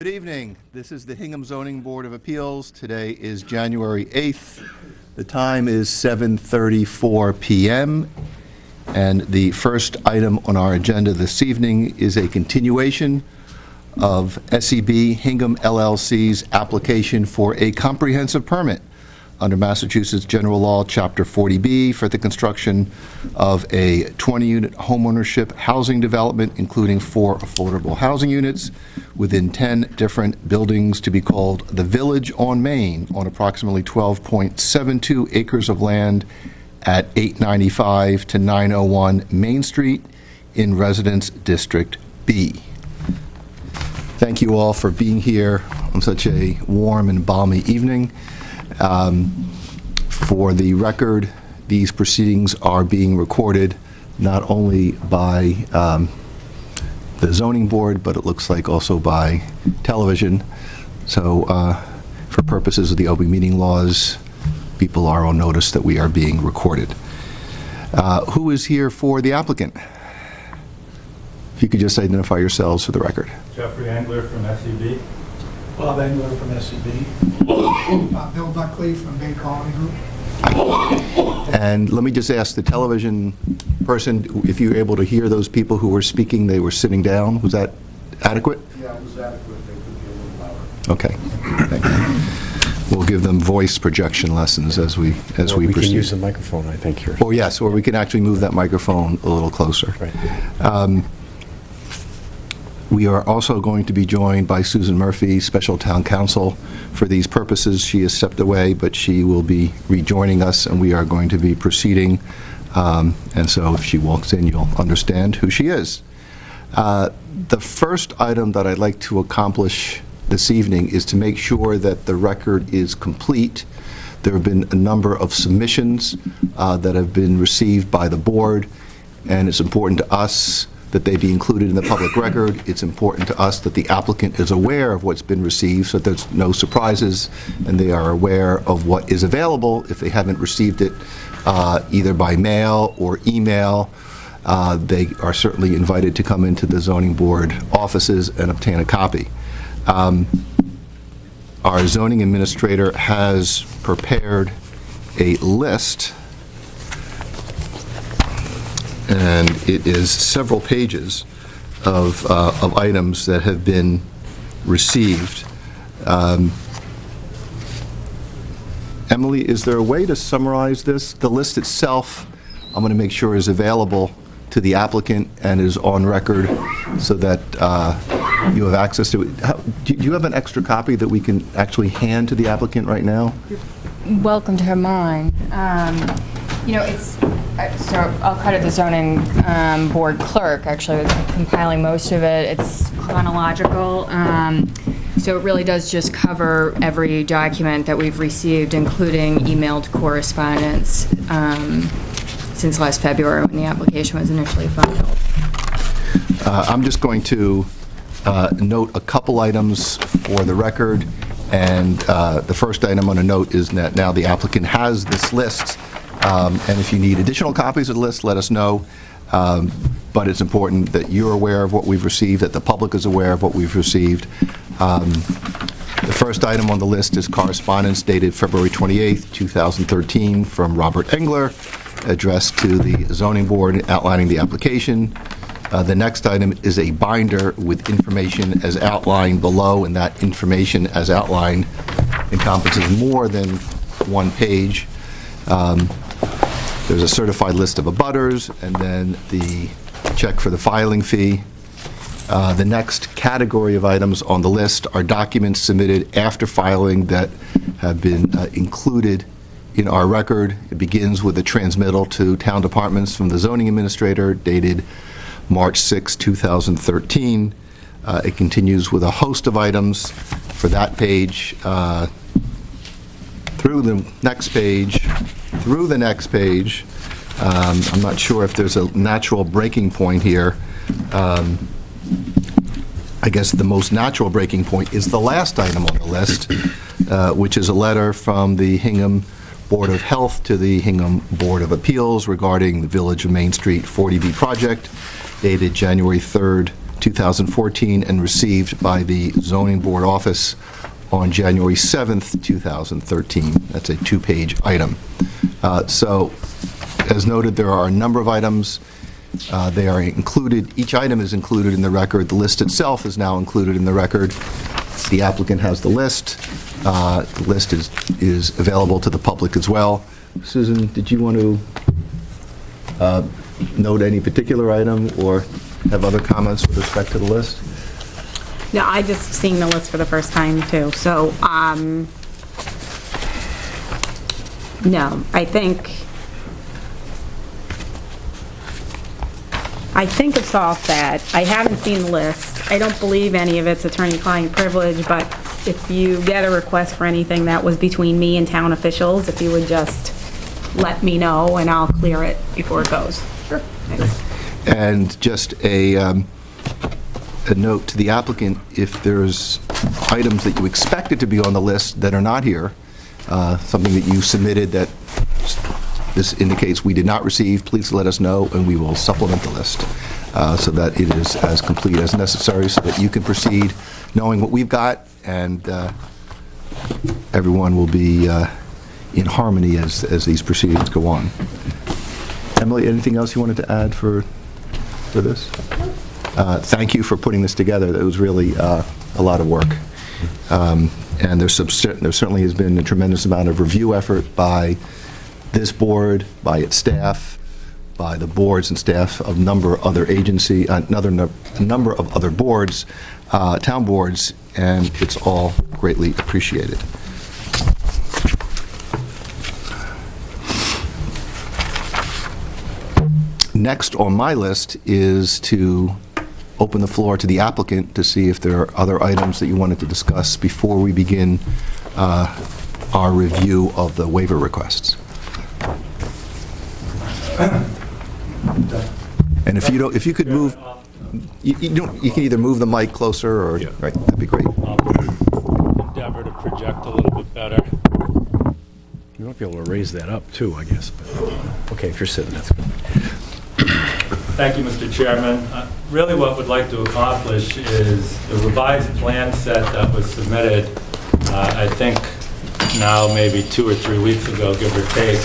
Good evening. This is the Hingham Zoning Board of Appeals. Today is January 8th. The time is 7:34 p.m. And the first item on our agenda this evening is a continuation of SEB Hingham LLC's application for a comprehensive permit under Massachusetts General Law, Chapter 40B, for the construction of a 20-unit homeownership housing development, including 4 affordable housing units within 10 different buildings to be called the Village on Main on approximately 12.72 acres of land at 895 to 901 Main Street in Residence District B. Thank you all for being here on such a warm and balmy evening. For the record, these proceedings are being recorded not only by the zoning board, but it looks like also by television. So for purposes of the open meeting laws, people are on notice that we are being recorded. Who is here for the applicant? If you could just identify yourselves for the record. Jeffrey Engler from SEB. Bob Engler from SEB. Bill Buckley from Bay Colony Group. And let me just ask the television person, if you were able to hear those people who were speaking, they were sitting down. Was that adequate? Yeah, it was adequate. They could be a little louder. Okay. Thank you. We'll give them voice projection lessons as we proceed. We can use the microphone, I think, here. Or yes, or we can actually move that microphone a little closer. Right. We are also going to be joined by Susan Murphy, Special Town Council. For these purposes, she has stepped away, but she will be rejoining us, and we are going to be proceeding. And so if she walks in, you'll understand who she is. The first item that I'd like to accomplish this evening is to make sure that the record is complete. There have been a number of submissions that have been received by the board, and it's important to us that they be included in the public record. It's important to us that the applicant is aware of what's been received so that there's no surprises and they are aware of what is available if they haven't received it either by mail or email. They are certainly invited to come into the zoning board offices and obtain a copy. Our zoning administrator has prepared a list, and it is several pages of items that have been received. Emily, is there a way to summarize this? The list itself, I'm going to make sure is available to the applicant and is on record so that you have access to it. Do you have an extra copy that we can actually hand to the applicant right now? You're welcome to have mine. So I'll credit the zoning board clerk, actually, with compiling most of it. It's chronological, so it really does just cover every document that we've received, including emailed correspondence since last February when the application was initially filed. I'm just going to note a couple items for the record, and the first item on a note is that now the applicant has this list. And if you need additional copies of the list, let us know. But it's important that you're aware of what we've received, that the public is aware of what we've received. The first item on the list is correspondence dated February 28th, 2013 from Robert Engler, addressed to the zoning board outlining the application. The next item is a binder with information as outlined below, and that information as outlined encompasses more than one page. There's a certified list of abutters, and then the check for the filing fee. The next category of items on the list are documents submitted after filing that have been included in our record. It begins with a transmittal to town departments from the zoning administrator dated March 6, 2013. It continues with a host of items for that page, through the next page, through the next page. I'm not sure if there's a natural breaking point here. I guess the most natural breaking point is the last item on the list, which is a letter from the Hingham Board of Health to the Hingham Board of Appeals regarding the Village of Main Street 40B project, dated January 3rd, 2014, and received by the Zoning Board Office on January 7th, 2013. That's a two-page item. So, as noted, there are a number of items. They are included, each item is included in the record. The list itself is now included in the record. The applicant has the list. The list is available to the public as well. Susan, did you want to note any particular item or have other comments with respect to the list? No, I just seen the list for the first time too, so, no, I think it's all set. I haven't seen the list. I don't believe any of it's attorney-client privilege, but if you get a request for anything that was between me and town officials, if you would just let me know and I'll clear it before it goes. Sure. Thanks. And just a note to the applicant, if there's items that you expected to be on the list that are not here, something that you submitted that this indicates we did not receive, please let us know and we will supplement the list so that it is as complete as necessary so that you can proceed knowing what we've got and everyone will be in harmony as these proceedings go on. Emily, anything else you wanted to add for this? Thank you for putting this together. That was really a lot of work. And there certainly has been a tremendous amount of review effort by this board, by its staff, by the boards and staff of a number of other agencies, a number of other boards, town boards, and it's all greatly appreciated. Next on my list is to open the floor to the applicant to see if there are other items that you wanted to discuss before we begin our review of the waiver requests. And if you could move, you can either move the mic closer or, right, that'd be great. Endeavor to project a little bit better. You might be able to raise that up, too, I guess. But, okay, if you're sitting, that's good. Thank you, Mr. Chairman. Really what we'd like to accomplish is the revised plan set that was submitted, I think now maybe 2 or 3 weeks ago, give or take,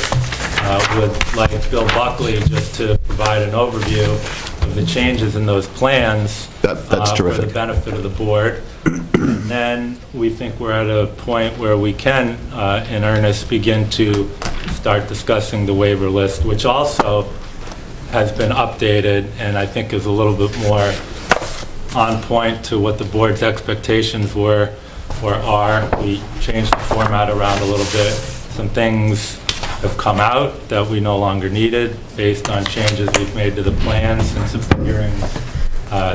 would like Bill Buckley just to provide an overview of the changes in those plans That's terrific. for the benefit of the board. And then we think we're at a point where we can, in earnest, begin to start discussing the waiver list, which also has been updated and I think is a little bit more on point to what the board's expectations were or are. We changed the format around a little bit. Some things have come out that we no longer needed based on changes we've made to the plans since the hearings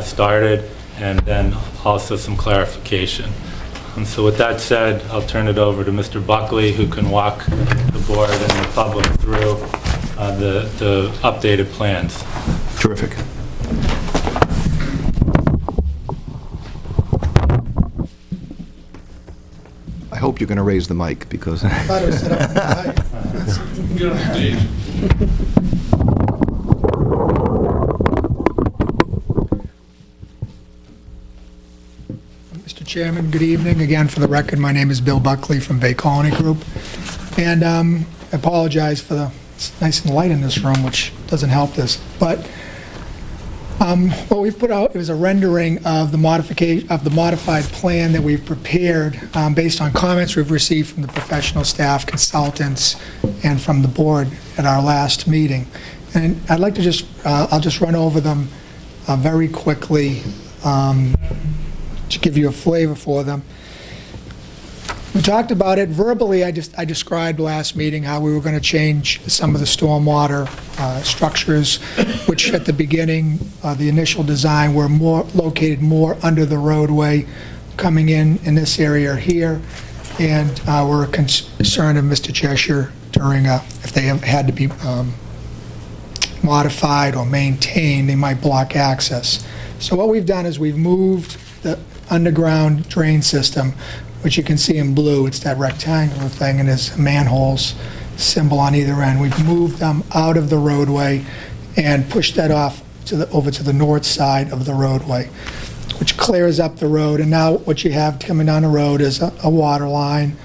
started, and then also some clarification. And so with that said, I'll turn it over to Mr. Buckley, who can walk the board and the public through the updated plans. Terrific. I hope you're going to raise the mic because... I thought it was set up high. Get on stage. Mr. Chairman, good evening. Again, for the record, my name is Bill Buckley from Bay Colony Group. And I apologize for the, it's nice and light in this room, which doesn't help this. But what we've put out is a rendering of the modified plan that we've prepared based on comments we've received from the professional staff, consultants, and from the board at our last meeting. And I'd like to just, I'll just run over them very quickly to give you a flavor for them. We talked about it verbally. I described last meeting how we were going to change some of the stormwater structures, which at the beginning, the initial design, were located more under the roadway, coming in this area here, and we're concerned of Mr. Cheshire during if they had to be modified or maintained, they might block access. So what we've done is we've moved the underground drain system, which you can see in blue. It's that rectangular thing, and there's manholes symbol on either end. We've moved them out of the roadway and pushed that off over to the north side of the roadway, which clears up the road. And now what you have coming down the road is a water line,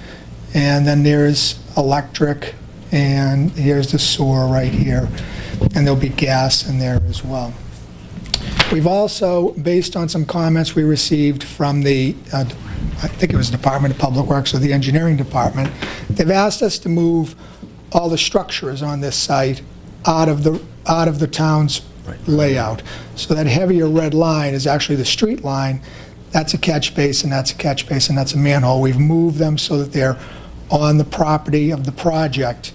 and then there's electric, and here's the sewer right here, and there'll be gas in there as well. We've also, based on some comments we received from the, I think it was Department of Public Works or the Engineering Department, they've asked us to move all the structures on this site out of the town's layout. So that heavier red line is actually the street line. That's a catch basin, that's a catch basin, that's a manhole. We've moved them so that they're on the property of the project.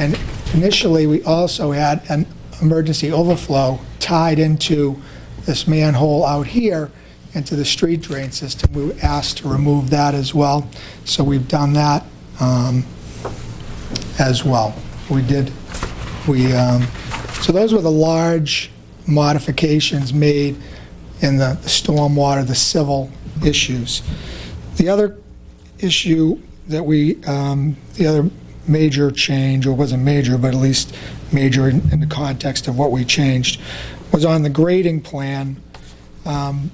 And initially, we also had an emergency overflow tied into this manhole out here into the street drain system. We were asked to remove that as well, so we've done that as well. So those were the large modifications made in the stormwater, the civil issues. The other issue that the other major change, or wasn't major, but at least major in the context of what we changed, was on the grading plan. And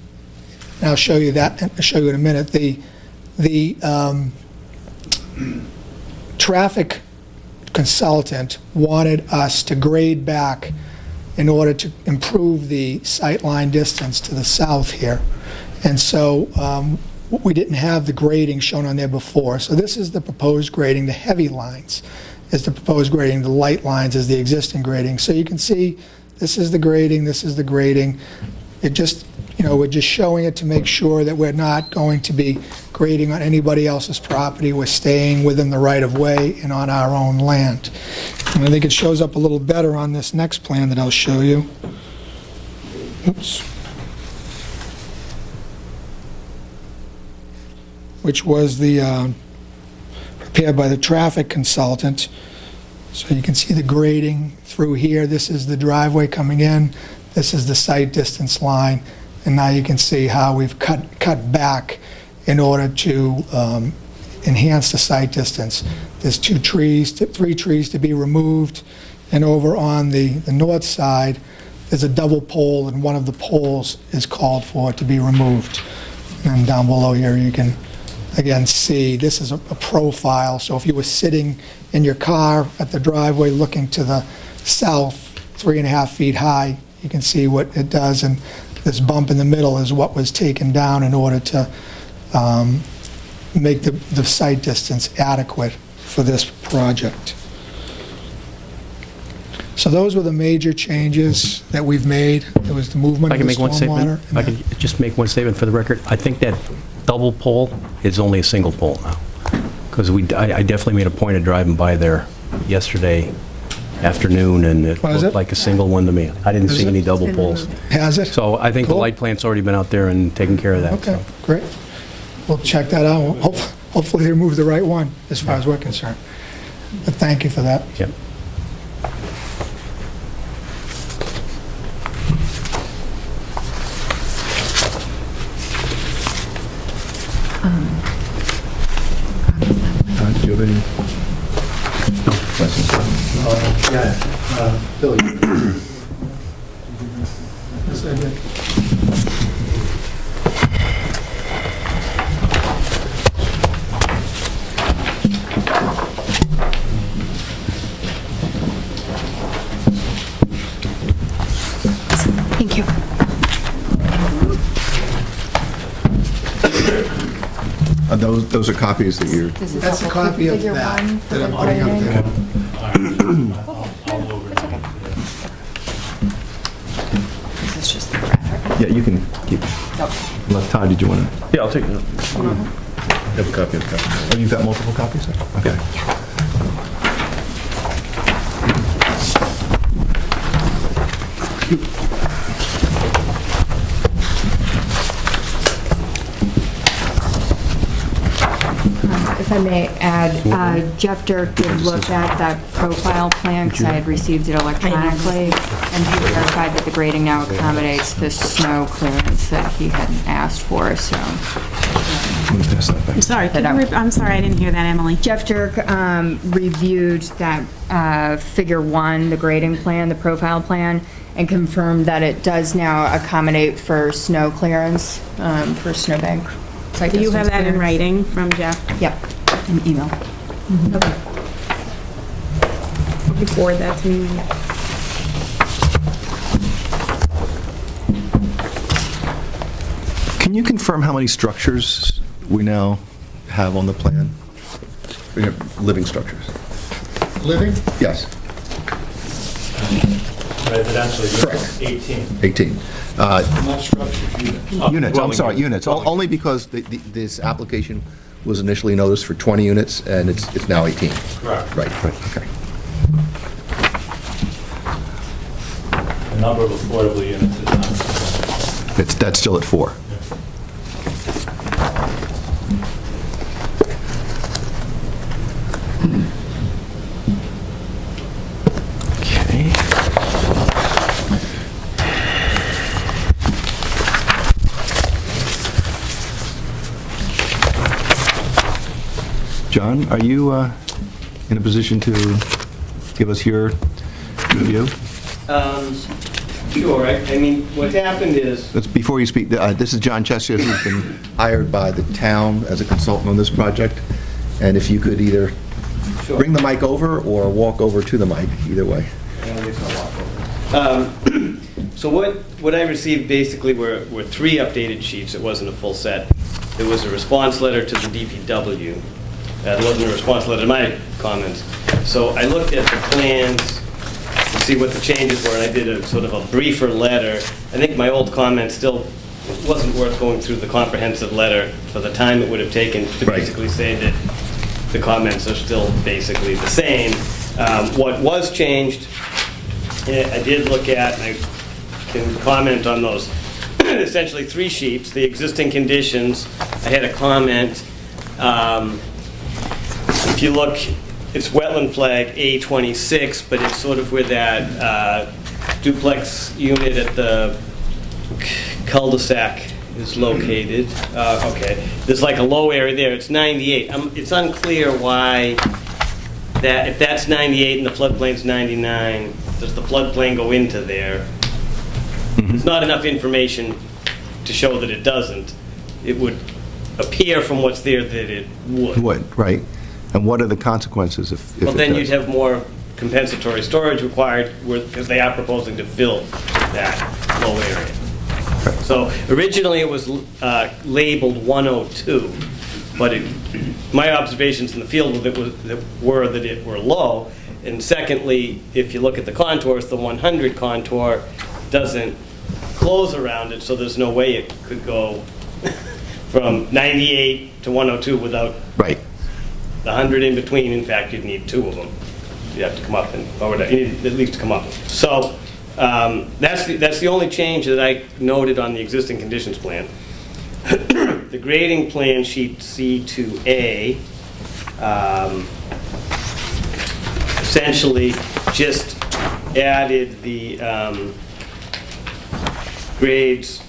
I'll show you that, I'll show you in a minute. The traffic consultant wanted us to grade back in order to improve the sightline distance to the south here. And so we didn't have the grading shown on there before. So this is the proposed grading. The heavy lines is the proposed grading. The light lines is the existing grading. So you can see this is the grading, this is the grading. It just, we're just showing it to make sure that we're not going to be grading on anybody else's property. We're staying within the right-of-way and on our own land. And I think it shows up a little better on this next plan that I'll show you. Oops. Which was the prepared by the traffic consultant. So you can see the grading through here. This is the driveway coming in. This is the site distance line. And now you can see how we've cut back in order to enhance the site distance. There's 3 trees to be removed. And over on the north side, there's a double pole, and one of the poles is called for to be removed. And down below here, you can again see this is a profile. So if you were sitting in your car at the driveway looking to the south, 3.5 feet high, you can see what it does. And this bump in the middle is what was taken down in order to make the site distance adequate for this project. So those were the major changes that we've made. There was the movement I of can the make one statement. stormwater. I can just make one statement for the record. I think that double pole is only a single pole now, because I definitely made a point of driving by there yesterday afternoon, and it Was looked it? like a single one to me. I didn't Is see it? any double poles. Has it? So I think the Cool. light plant's already been out there and taken care of that. Okay, so. great. We'll check that out. Hopefully they remove the right one, as far as we're concerned. But thank you for that. Yep. Do you have any questions? Billy. Yes, I did. Thank you. Those are copies that you're... This is That's a helpful. copy of Figure that one for that the I'm putting up grading. there. All over. This is just the graphic. Yeah, you can keep... Oh. Unless, Todd, did you want to... Yeah, I'll take it. Have a copy of the copy. Oh, you've got multiple copies? Okay. If I may add, Jeff Dirk did look at that profile plan, because I had received it electronically, and he verified that the grading now accommodates the snow clearance that he had asked for, so. I'm going to pass that back. I'm sorry, I'm sorry, I didn't hear that, Emily. Jeff Dirk reviewed that figure one, the grading plan, the profile plan, and confirmed that it does now accommodate for snow clearance, for snowbank. site Do you have distance that in clearance. writing from Jeff? Yep, an email. Okay. Could you forward that to me? Can you confirm how many structures we now have on the plan? Living structures? Living? Yes, Residential Correct. units, 18. 18. Not structures, units. Units, I'm sorry, units, only because this application was initially noticed for 20 units, and it's now 18. Correct. Right, okay. The number of affordable units is not. That's still at 4. Okay. John, are you in a position to give us your view? Sure, I mean, what's happened is, Before you speak, this is John Chester, who's been hired by the town as a consultant on this project, and if you could either Sure. bring the mic over or walk over to the mic, either way. so what I received basically were 3 updated sheets. It wasn't a full set. There was a response letter to the DPW. There wasn't a response letter to my comments. So I looked at the plans to see what the changes were, and I did a sort of a briefer letter. I think my old comment still wasn't worth going through the comprehensive letter for the time it would have taken to Right. basically say that the comments are still basically the same. What was changed, I did look at, and I can comment on those, essentially 3 sheets. The existing conditions, I had a comment. If you look, it's wetland flag A26, but it's sort of where that duplex unit at the cul-de-sac is located. Okay, there's like a low area there. It's 98. It's unclear why that, if that's 98 and the floodplain's 99, does the floodplain go into there? There's not enough information to show that it doesn't. It would appear from what's there that it would. Would, right. And what are the consequences if it Well, then you'd does? have more compensatory storage required, because they are proposing to fill that low area. So originally it was labeled 102, but my observations in the field were that it were low. And secondly, if you look at the contours, the 100 contour doesn't close around it, so there's no way it could go from 98 to 102 without Right. the 100 in between. In fact, you'd need 2 of them. You have to come up, or whatever, you need at least to come up. So that's the only change that I noted on the existing conditions plan. The grading plan, sheet C2A, essentially just added the grades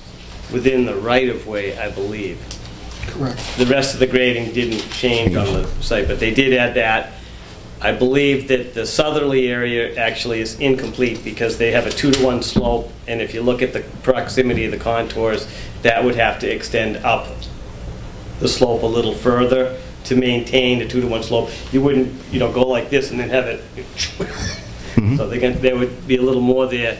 within the right-of-way, I believe. Correct. The rest of the grading didn't change on the site, but they did add that. I believe that the southerly area actually is incomplete because they have a 2-to-1 slope, and if you look at the proximity of the contours, that would have to extend up the slope a little further to maintain a 2-to-1 slope. You wouldn't, go like this and then have it. So there would be a little more there.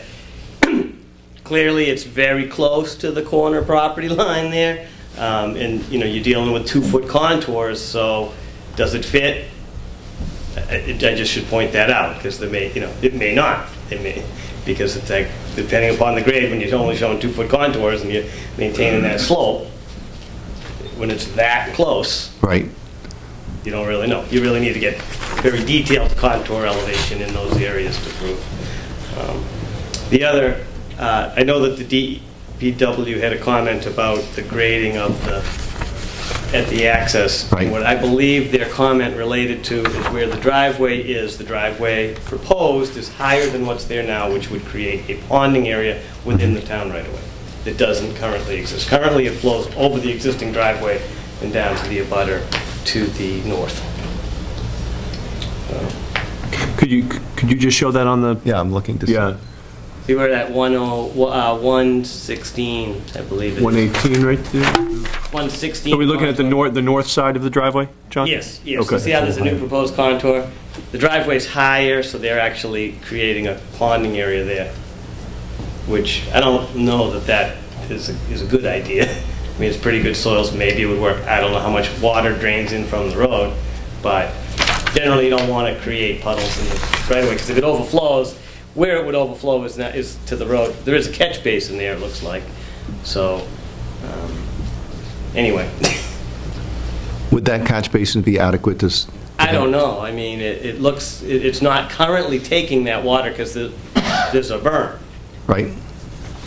Clearly, it's very close to the corner property line there. And you're dealing with 2-foot contours, so does it fit? I just should point that out, because it may not. It may, because it's like, depending upon the grade, when you're only showing 2-foot contours and you're maintaining that slope, when it's that close, Right. you don't really know. You really need to get very detailed contour elevation in those areas to prove. The other, I know that the DPW had a comment about the grading of at the access. Right. What I believe their comment related to is where the driveway is. The driveway proposed is higher than what's there now, which would create a ponding area within the town right away that doesn't currently exist. Currently, it flows over the existing driveway and down to the abutter to the north. Could you just show that on the? Yeah, I'm looking to see. Yeah. See, we're at 116, I believe it is. 118 right there? 116. Are we looking at the north side of the driveway, John? Yes, yes. Okay. You see how there's a new proposed contour? The driveway's higher, so they're actually creating a ponding area there, which I don't know that is a good idea. I mean, it's pretty good soils, maybe it would work. I don't know how much water drains in from the road, but generally you don't want to create puddles in the driveway, because if it overflows, where it would overflow is to the road. There is a catch basin there, it looks like. So, anyway. Would that catch basin be adequate to? I don't know. I mean, it looks, it's not currently taking that water because there's a berm. Right?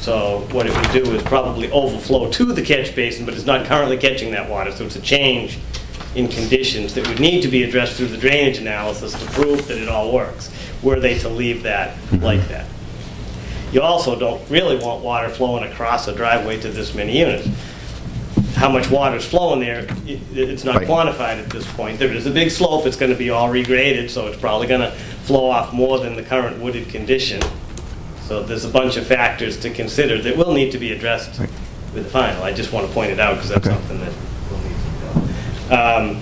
So what it would do is probably overflow to the catch basin, but it's not currently catching that water. So it's a change in conditions that would need to be addressed through the drainage analysis to prove that it all works, were they to leave that like that. You also don't really want water flowing across a driveway to this many units. How much water is flowing there, it's not Right. quantified at this point. There is a big slope, it's going to be all regraded, so it's probably going to flow off more than the current wooded condition. So there's a bunch of factors to consider that will need to be addressed Right. with the final. I just want to point it out because that's Okay. something that will need to go.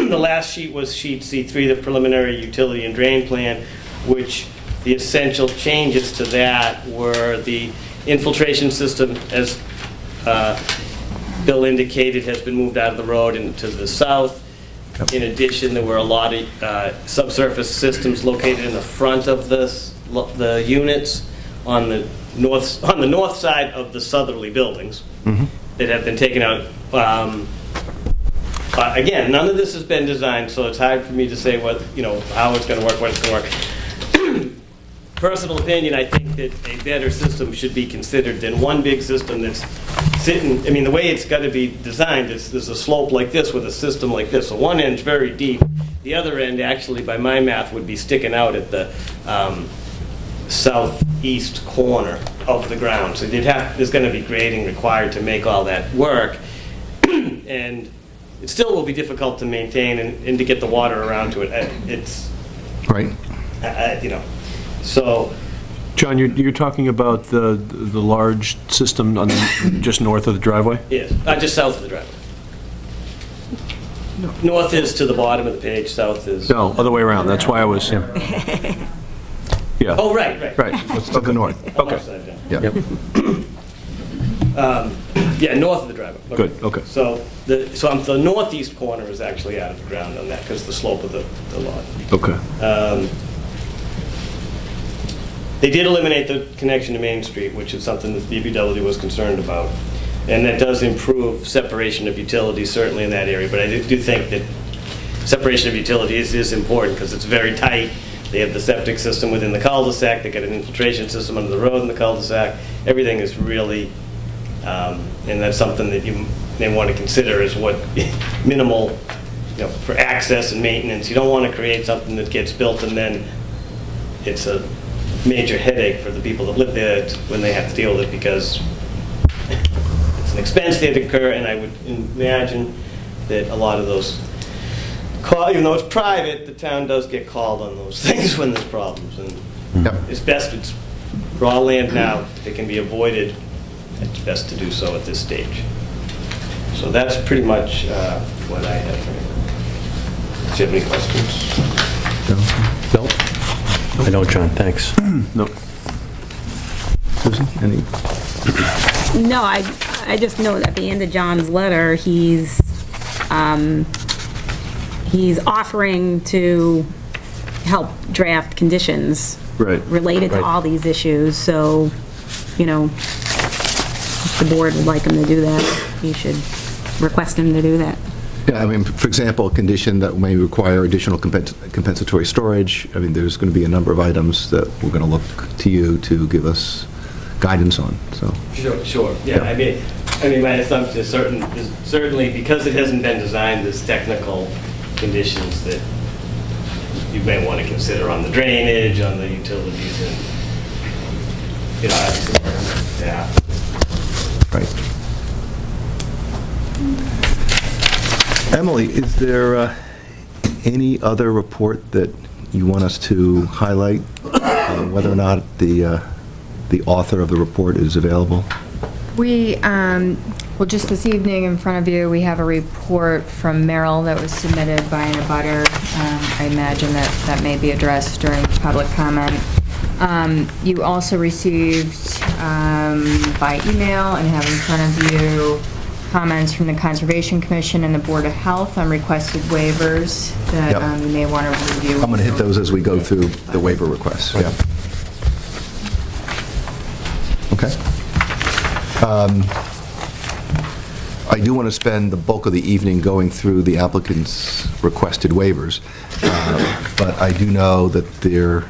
The last sheet was sheet C3, the preliminary utility and drain plan, which the essential changes to that were the infiltration system, as Bill indicated, has been moved out of the road and to the south. Yep. In addition, there were a lot of subsurface systems located in the front of the units on the north side of the southerly buildings that have been taken out. Again, none of this has been designed, so it's hard for me to say how it's going to work, what it's going to work. Personal opinion, I think that a better system should be considered than one big system that's sitting. I mean, the way it's got to be designed is there's a slope like this with a system like this. So one end's very deep. The other end, actually, by my math, would be sticking out at the southeast corner of the ground. So there's going to be grading required to make all that work. And it still will be difficult to maintain and to get the water around to it. It's, Right. So, John, you're talking about the large system on just north of the driveway? yes, just south of the driveway. North is to the bottom of the page, south is... No, other way around. That's why I was, yeah. Oh, right. Right. To the north. Okay. Upside down. Yeah. Yeah, north of the driveway. Good, okay. So the northeast corner is actually out of the ground on that because of the slope of the lot. Okay. They did eliminate the connection to Main Street, which is something that the DPW was concerned about. And that does improve separation of utilities, certainly in that area. But I do think that separation of utilities is important because it's very tight. They have the septic system within the cul-de-sac. They got an infiltration system under the road in the cul-de-sac. Everything is really, and that's something that you may want to consider is what minimal, for access and maintenance. You don't want to create something that gets built and then it's a major headache for the people that live there when they have to deal with it because it's an expense that occur, and I would imagine that a lot of those, even though it's private, the town does get called on those things when there's problems. And Yep. it's raw land now that can be avoided. It's best to do so at this stage. So that's pretty much what I have for you. Do you have any questions? Bill? I don't, John, thanks. No. Susan, any? No, I just know at the end of John's letter, he's offering to help draft conditions Right. related to Right. all these issues, so, if the board would like him to do that, you should request him to do that. Yeah, I mean, for example, a condition that may require additional compensatory storage. I mean, there's going to be a number of items that we're going to look to you to give us guidance on, so. Sure. Yeah, I mean, my assumption is certainly because it hasn't been designed, there's technical conditions that you may want to consider on the drainage, on the utilities, and, yeah. Right. Emily, is there any other report that you want us to highlight, whether or not the the author of the report is available? We, well, just this evening in front of you, we have a report from Merrill that was submitted by an abutter. I imagine that may be addressed during public comment. You also received by email and have in front of you comments from the Conservation Commission and the Board of Health on requested waivers that Yep. you may want to review. I'm going to hit those as we go through the waiver requests. Yeah. Okay. I do want to spend the bulk of the evening going through the applicant's requested waivers, but I do know that there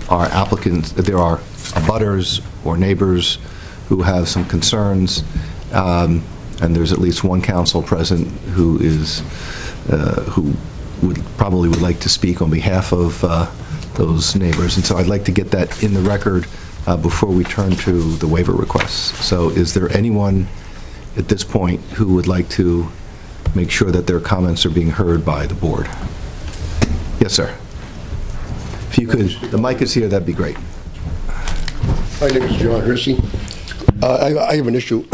are applicants, that there are abutters or neighbors who have some concerns, and there's at least one council present who is, who probably would like to speak on behalf of those neighbors, and so I'd like to get that in the record before we turn to the waiver requests. So is there anyone at this point who would like to make sure that their comments are being heard by the board? Yes, sir. If you could, the mic is here, that'd be great. My name is John Hersey. I have an issue.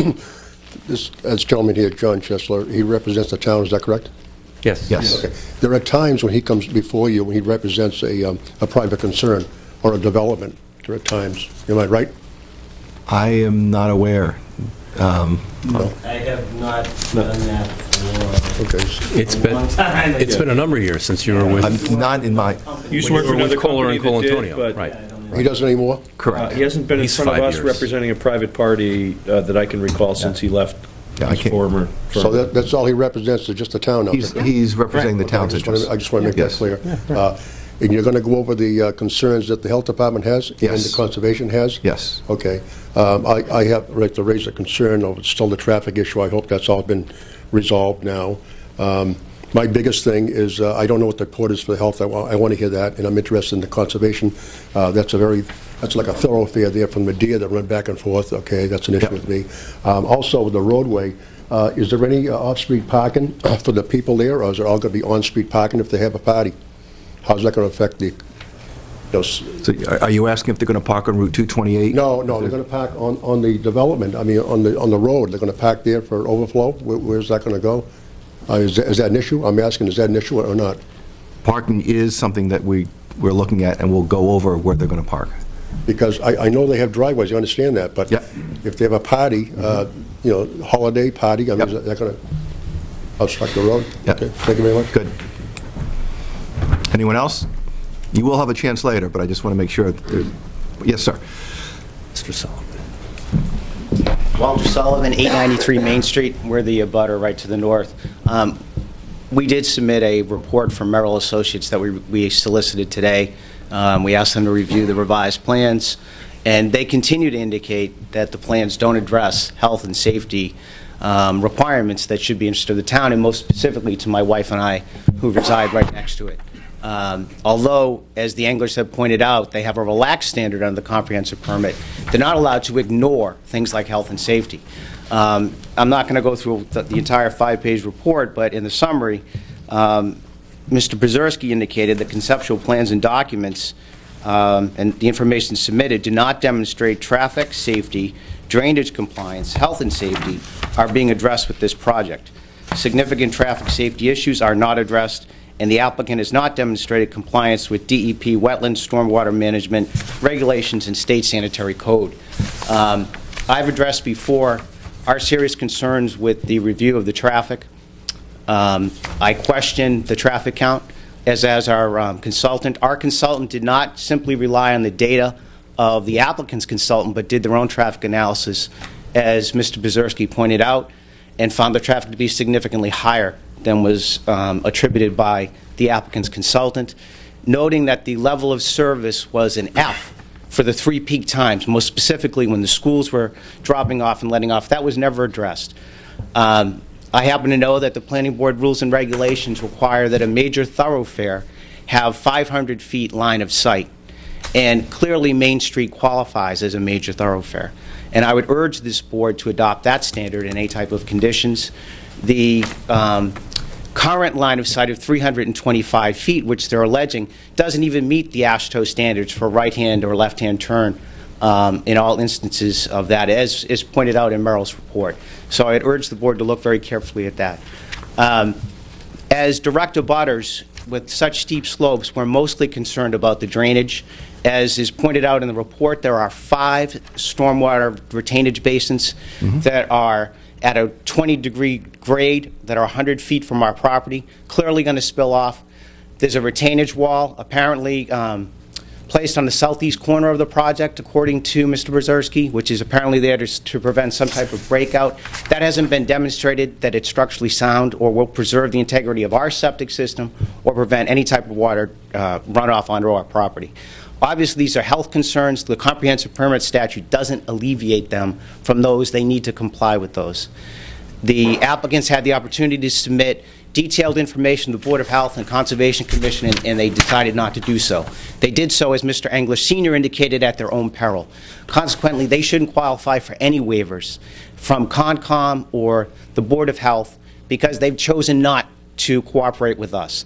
This gentleman here, John Chesler, he represents the town, is that correct? Yes. Yes. Okay. There are times when he comes before you, when he represents a private concern or a development. There are times. Am I right? I am not aware. No. I have not done that for Okay. It's a been, long time. it's been a number of years since you were with, I'm not in my, You used to when work you for were with another Kohler company and Cole that did, Antonio, but right. He doesn't anymore? correct. he hasn't been in He's front of 5 us years. representing a private party that I can recall since he left Yeah, I his can't- former So firm. that's all he represents, is just the town now? He's representing the town's I interests. just want to make that Yes. clear. And you're going to go over the concerns that the health department has? And Yes. the conservation has? Yes. Okay. I have right to raise a concern over still the traffic issue. I hope that's all been resolved now. My biggest thing is, I don't know what the report is for the health. I want to hear that, and I'm interested in the conservation. That's like a thoroughfare there from the deer that run back and forth. Okay, that's an issue with me. Also, the roadway, is there any off-street parking for the people there, or is it all going to be on-street parking if they have a party? How's that going to affect the, So are you asking if they're going to park on Route 228? No, they're going to park on the development, I mean, on the road. They're going to park there for overflow? Where's that going to go? Is that an issue? I'm asking, is that an issue or not? Parking is something that we're looking at, and we'll go over where they're going to park. Because I know they have driveways, I understand that, but Yep. if they have a party, holiday party, I mean, Yep. is that going to obstruct the road? Yep. Okay, thank you very much. Good. Anyone else? You will have a chance later, but I just want to make sure. Yes, sir. Mr. Sullivan. Walter Sullivan, 893 Main Street. We're the abutter right to the north. We did submit a report from Merrill Associates that we solicited today. We asked them to review the revised plans, and they continue to indicate that the plans don't address health and safety requirements that should be interested to the town, and most specifically to my wife and I, who reside right next to it. Although, as the anglers have pointed out, they have a relaxed standard under the comprehensive permit, they're not allowed to ignore things like health and safety. I'm not going to go through the entire 5-page report, but in the summary, Mr. Brzezinski indicated that conceptual plans and documents and the information submitted do not demonstrate traffic safety, drainage compliance, health and safety are being addressed with this project. Significant traffic safety issues are not addressed, and the applicant has not demonstrated compliance with DEP wetland stormwater management regulations and state sanitary code. I've addressed before our serious concerns with the review of the traffic. I questioned the traffic count as our consultant. Our consultant did not simply rely on the data of the applicant's consultant, but did their own traffic analysis, as Mr. Brzezinski pointed out, and found the traffic to be significantly higher than was attributed by the applicant's consultant, noting that the level of service was an F for the 3 peak times, most specifically when the schools were dropping off and letting off. That was never addressed. I happen to know that the Planning Board rules and regulations require that a major thoroughfare have 500 feet line of sight, and clearly Main Street qualifies as a major thoroughfare. And I would urge this board to adopt that standard in any type of conditions. The current line of sight of 325 feet, which they're alleging, doesn't even meet the AASHTO standards for right-hand or left-hand turn in all instances of that, as is pointed out in Merrill's report. So I'd urge the board to look very carefully at that. As direct abutters with such steep slopes, we're mostly concerned about the drainage. As is pointed out in the report, there are 5 stormwater retainage basins that are at a 20-degree grade that are 100 feet from our property, clearly going to spill off. There's a retainage wall apparently placed on the southeast corner of the project, according to Mr. Brzezinski, which is apparently there to prevent some type of breakout. That hasn't been demonstrated that it's structurally sound or will preserve the integrity of our septic system or prevent any type of water runoff onto our property. Obviously, these are health concerns. The comprehensive permit statute doesn't alleviate them from those. They need to comply with those. The applicants had the opportunity to submit detailed information to the Board of Health and Conservation Commission, and they decided not to do so. They did so, as Mr. English Sr. indicated, at their own peril. Consequently, they shouldn't qualify for any waivers from Concom or the Board of Health because they've chosen not to cooperate with us.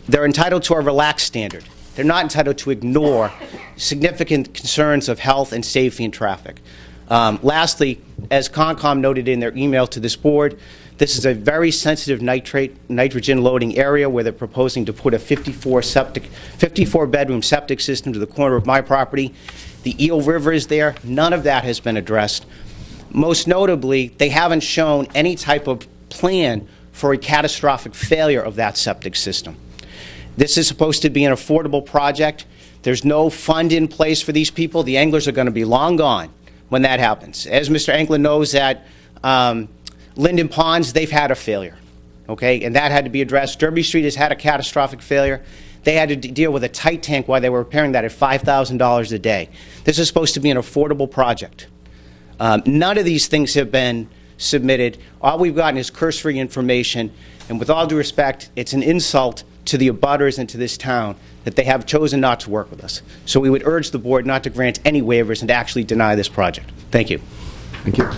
They're entitled to a relaxed standard. They're not entitled to ignore significant concerns of health and safety and traffic. Lastly, as Concom noted in their email to this board, this is a very sensitive nitrogen loading area where they're proposing to put a 54-bedroom septic system to the corner of my property. The Eel River is there. None of that has been addressed. Most notably, they haven't shown any type of plan for a catastrophic failure of that septic system. This is supposed to be an affordable project. There's no fund in place for these people. The anglers are going to be long gone when that happens. As Mr. Anglin knows, at Linden Ponds, they've had a failure, okay, and that had to be addressed. Derby Street has had a catastrophic failure. They had to deal with a tight tank while they were repairing that at $5,000 a day. This is supposed to be an affordable project. None of these things have been submitted. All we've gotten is cursory information, and with all due respect, it's an insult to the abutters and to this town that they have chosen not to work with us. So we would urge the board not to grant any waivers and to actually deny this project. Thank you. Thank you.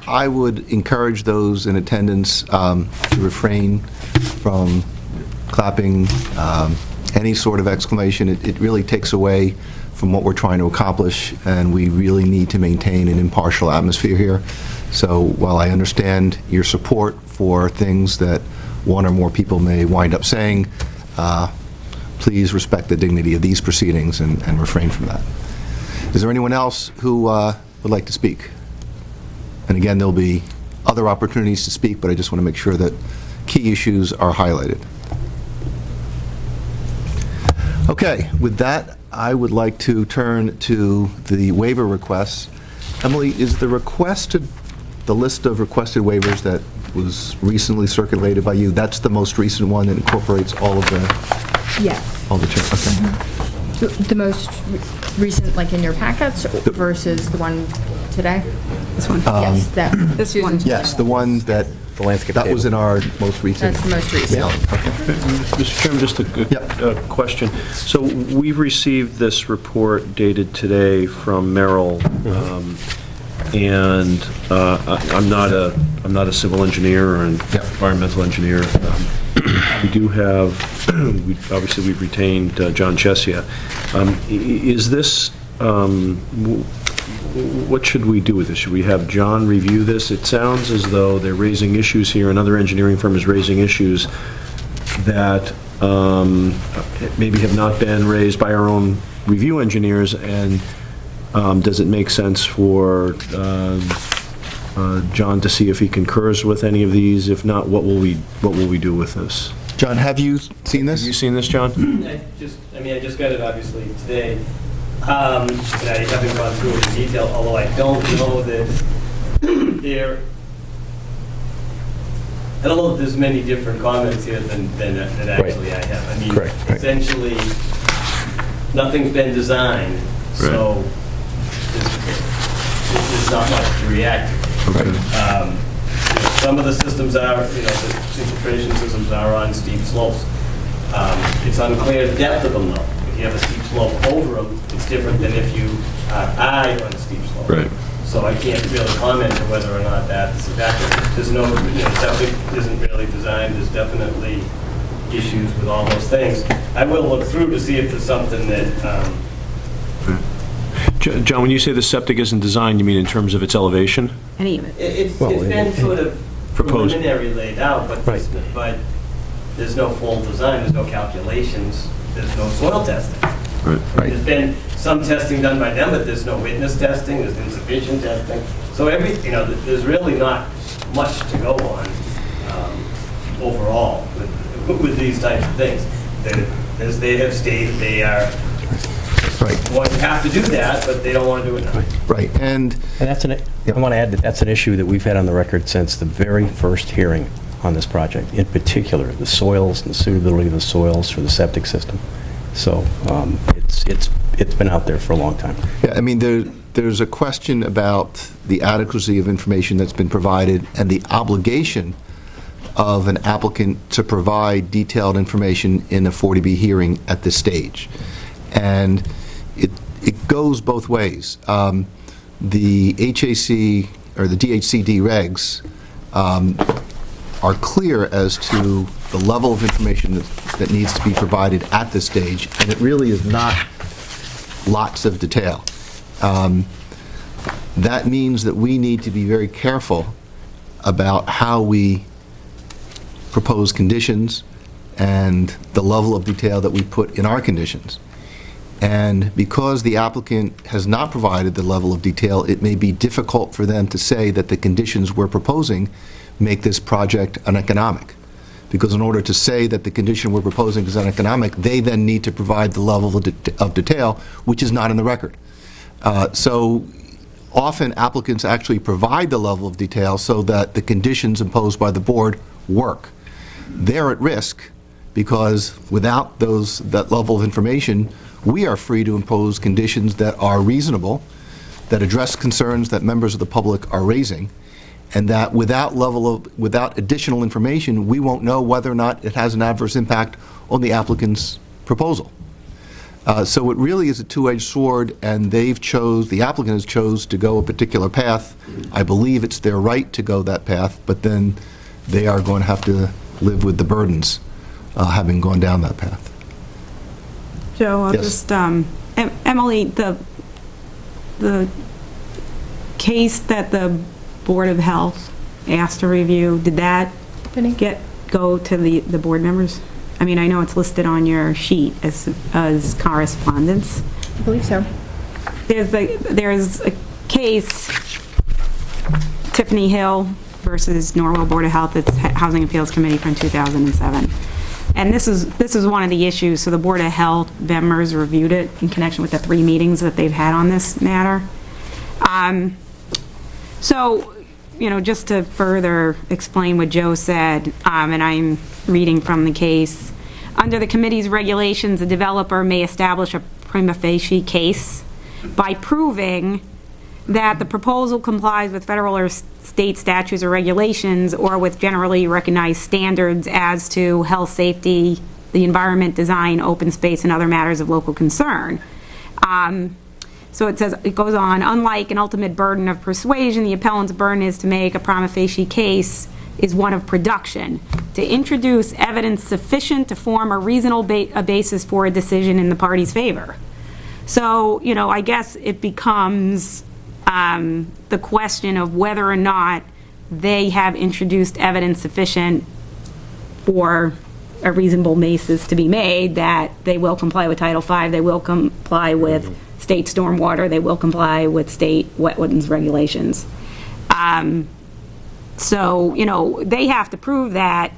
I would encourage those in attendance to refrain from clapping, any sort of exclamation. It really takes away from what we're trying to accomplish, and we really need to maintain an impartial atmosphere here. So while I understand your support for things that one or more people may wind up saying, please respect the dignity of these proceedings and refrain from that. Is there anyone else who would like to speak? And again, there'll be other opportunities to speak, but I just want to make sure that key issues are highlighted. Okay, with that, I would like to turn to the waiver requests. Emily, is the list of requested waivers that was recently circulated by you, that's the most recent one that incorporates all of the... Yes. All the changes? Okay. The most recent, like in your packets, versus the one today? This one. Yes, This one. Yes, the one that... The landscape That was table. in our most recent... That's the most recent. mail. Okay. Mr. Chairman, just a question. So we've received this report dated today from Merrill, and I'm not a civil engineer or an environmental engineer. We do have, obviously we've retained John Chesia. Is this, what should we do with this? Should we have John review this? It sounds as though they're raising issues here, another engineering firm is raising issues that maybe have not been raised by our own review engineers, and does it make sense for John to see if he concurs with any of these? If not, what will we do with this? John, have you seen this? Have you seen this, John? I just got it obviously today. And I haven't gone through it in detail, although I don't know that I don't know if there's many different comments here than actually I have. I mean, Correct. essentially, nothing's been designed, so there's not much to react to. Some of the systems are, the infiltration systems are on steep slopes. It's unclear the depth of them, though. If you have a steep slope over them, it's different than if you are high on a steep slope. Right. So I can't really comment on whether or not that's accurate. There's no, septic isn't really designed. There's definitely issues with all those things. I will look through to see if there's something that, John, when you say the septic isn't designed, you mean in terms of its elevation? Any of it. it's been sort of Proposed. preliminary laid out, but Right. there's no full design, there's no calculations, there's no soil testing. Right. There's been some testing done by them, but there's no witness testing, there's insufficient testing. So there's really not much to go on overall with these types of things. As they have stated, they are going to have to do that, but they don't want to do it now. Right, and And that's I want to add that that's an issue that we've had on the record since the very first hearing on this project, in particular, the soils and the suitability of the soils for the septic system. So it's been out there for a long time. yeah, I mean, there's a question about the adequacy of information that's been provided and the obligation of an applicant to provide detailed information in a 40B hearing at this stage. And it goes both ways. The HAC, or the DHCD regs, are clear as to the level of information that needs to be provided at this stage, and it really is not lots of detail. That means that we need to be very careful about how we propose conditions and the level of detail that we put in our conditions. And because the applicant has not provided the level of detail, it may be difficult for them to say that the conditions we're proposing make this project uneconomic. Because in order to say that the condition we're proposing is uneconomic, they then need to provide the level of detail, which is not in the record. So often applicants actually provide the level of detail so that the conditions imposed by the board work. They're at risk because without that level of information, we are free to impose conditions that are reasonable, that address concerns that members of the public are raising, and that without additional information, we won't know whether or not it has an adverse impact on the applicant's proposal. So it really is a two-edged sword, and the applicant has chose to go a particular path. I believe it's their right to go that path, but then they are going to have to live with the burdens having gone down that path. Joe, I'll Yes. just, Emily, the case that the Board of Health asked to review, did that go to the board members? I mean, I know it's listed on your sheet as correspondence. I believe so. There's a case, Tiffany Hill versus Norwell Board of Health, it's Housing Appeals Committee from 2007. And this is one of the issues. So the Board of Health members reviewed it in connection with the 3 meetings that they've had on this matter. So, just to further explain what Joe said, and I'm reading from the case, under the committee's regulations, a developer may establish a prima facie case by proving that the proposal complies with federal or state statutes or regulations or with generally recognized standards as to health, safety, the environment, design, open space, and other matters of local concern. So it goes on, unlike an ultimate burden of persuasion, the appellant's burden is to make a prima facie case is one of production, to introduce evidence sufficient to form a reasonable basis for a decision in the party's favor. So, I guess it becomes the question of whether or not they have introduced evidence sufficient for a reasonable basis to be made that they will comply with Title V, they will comply with state stormwater, they will comply with state wetlands regulations. So, they have to prove that.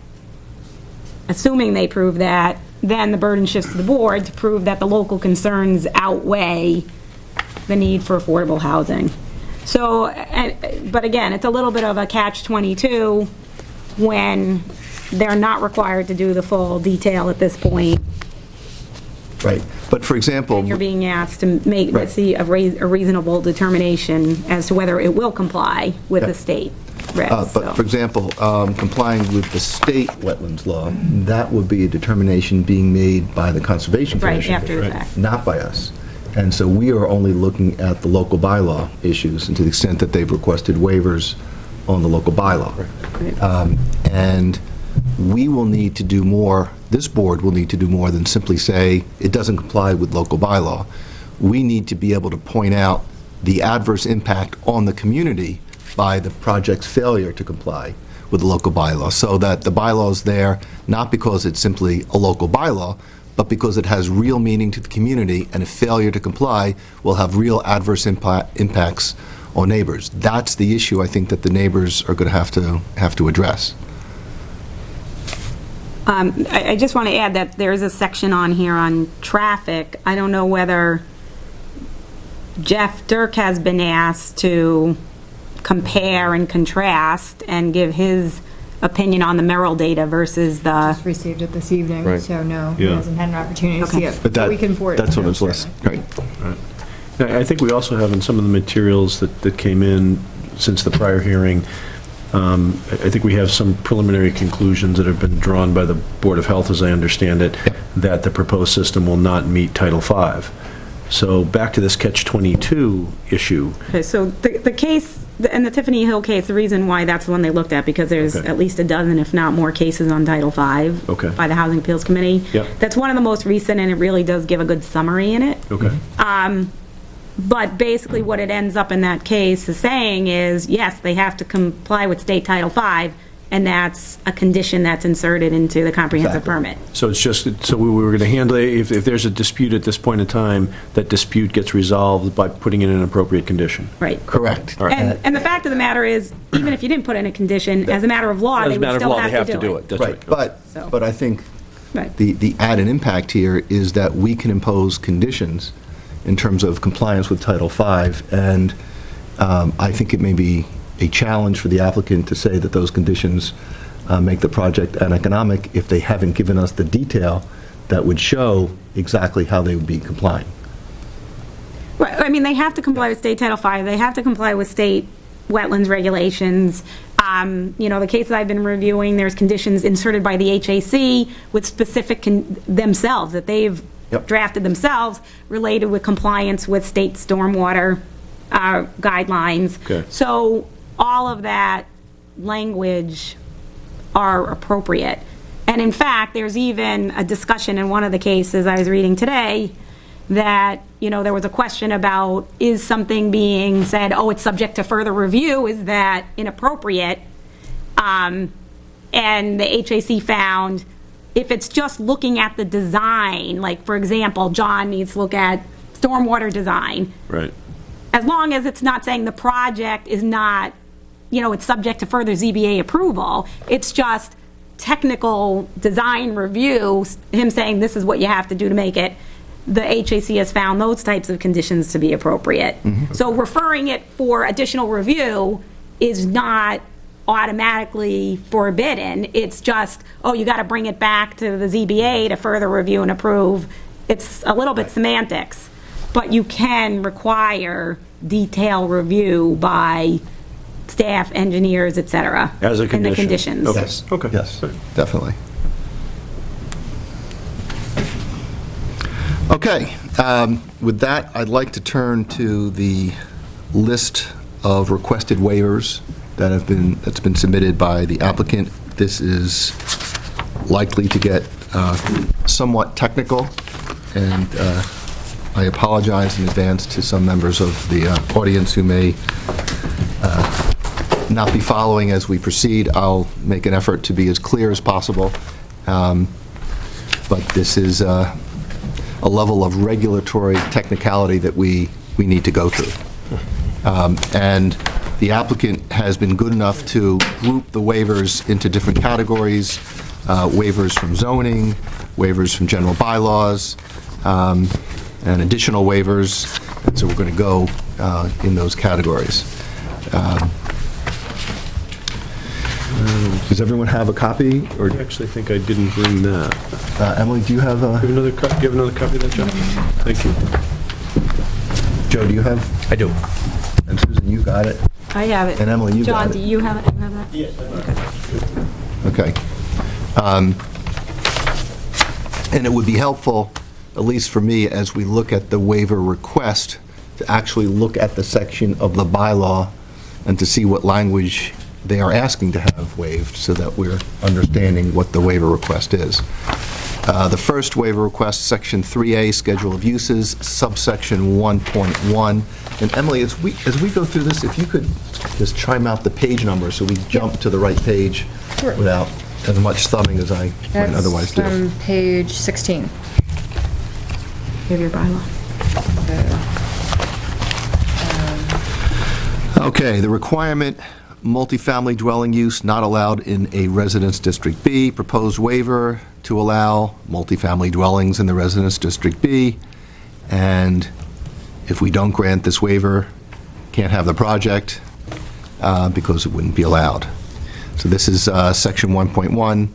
Assuming they prove that, then the burden shifts to the board to prove that the local concerns outweigh the need for affordable housing. So, but again, it's a little bit of a catch-22 when they're not required to do the full detail at this point. Right. But for example, And you're being asked to make, let's see, a reasonable determination as to whether it will comply with the state regs. but for example, complying with the state wetlands law, that would be a determination being made by the Conservation Commission. Right, after the fact. Not by us. And so we are only looking at the local bylaw issues, and to the extent that they've requested waivers on the local bylaw. And we will need to do more this board will need to do more than simply say it doesn't comply with local bylaw. We need to be able to point out the adverse impact on the community by the project's failure to comply with the local bylaw, so that the bylaw is there not because it's simply a local bylaw, but because it has real meaning to the community, and a failure to comply will have real adverse impacts on neighbors. That's the issue I think that the neighbors are going to have to address. I just want to add that there's a section on here on traffic. I don't know whether Jeff Dirk has been asked to compare and contrast and give his opinion on the Merrill data versus the... Just received it this evening, Right. so no, he Yeah. hasn't had an opportunity to Okay. see it. But So we can forward it. that's to on him, his list, certainly. right? I think we also have in some of the materials that came in since the prior hearing, I think we have some preliminary conclusions that have been drawn by the Board of Health, as I understand it, that the proposed system will not meet Title V. So back to this catch-22 issue. Okay, so the case, in the Tiffany Hill case, the reason why that's the one they looked at, because there's Okay. at least a dozen, if not more, cases on Title V Okay. by the Housing Appeals Committee. Yep. That's one of the most recent, and it really does give a good summary in it. Okay. But basically, what it ends up in that case is saying is, yes, they have to comply with state Title V, and that's a condition that's inserted into the comprehensive Exactly. permit. So it's just, so we were going to handle, if there's a dispute at this point in time, that dispute gets resolved by putting in an appropriate condition. Right. Correct. All right. And the fact of the matter is, even if you didn't put in a condition, as a matter of law, As they a would matter of still law, they have to do it. That's Right, right. So- but I think Right. the added impact here is that we can impose conditions in terms of compliance with Title V, and I think it may be a challenge for the applicant to say that those conditions make the project uneconomic if they haven't given us the detail that would show exactly how they would be complying. Right, I mean, they have to comply with state Title V, they have to comply with state wetlands regulations. You know, the cases I've been reviewing, there's conditions inserted by the HAC with specific themselves, that they've Yep. drafted themselves, related with compliance with state stormwater guidelines. Okay. So all of that language are appropriate. And in fact, there's even a discussion in one of the cases I was reading today that, you know, there was a question about, is something being said, oh, it's subject to further review, is that inappropriate? And the HAC found, if it's just looking at the design, like, for example, John needs to look at stormwater design, Right. as long as it's not saying the project is not, you know, it's subject to further ZBA approval, it's just technical design review, him saying this is what you have to do to make it, the HAC has found those types of conditions to be appropriate. So referring it for additional review is not automatically forbidden, it's just, oh, you got to bring it back to the ZBA to further review and approve. It's a little bit semantics, but you can require detailed review by staff, engineers, et cetera. As a condition. In the conditions. Okay. Yes. Okay. Yes, definitely. Okay, with that, I'd like to turn to the list of requested waivers that's been submitted by the applicant. This is likely to get somewhat technical, and I apologize in advance to some members of the audience who may not be following as we proceed. I'll make an effort to be as clear as possible, but this is a level of regulatory technicality that we need to go through. And the applicant has been good enough to group the waivers into different categories, waivers from zoning, waivers from general bylaws, and additional waivers, and so we're going to go in those categories. Does everyone have a copy, or I actually think I didn't bring that. Emily, do you have a... Do you have another copy of that, John? Thank you. Joe, do you have? I do. And Susan, you got it? I have it. And Emily, you got it? John, do you have it? You have that? Yes. Okay. And it would be helpful, at least for me, as we look at the waiver request, to actually look at the section of the bylaw and to see what language they are asking to have waived, so that we're understanding what the waiver request is. The first waiver request, Section 3A, Schedule of Uses, subsection 1.1. And Emily, as we go through this, if you could just chime out the page number so we jump to the right page without as much thumbing as I might otherwise do. That's from page 16. You have your bylaw. Okay, the requirement, multifamily dwelling use not allowed in a Residence District B. Proposed waiver to allow multifamily dwellings in the Residence District B. And if we don't grant this waiver, can't have the project because it wouldn't be allowed. So this is section 1.1,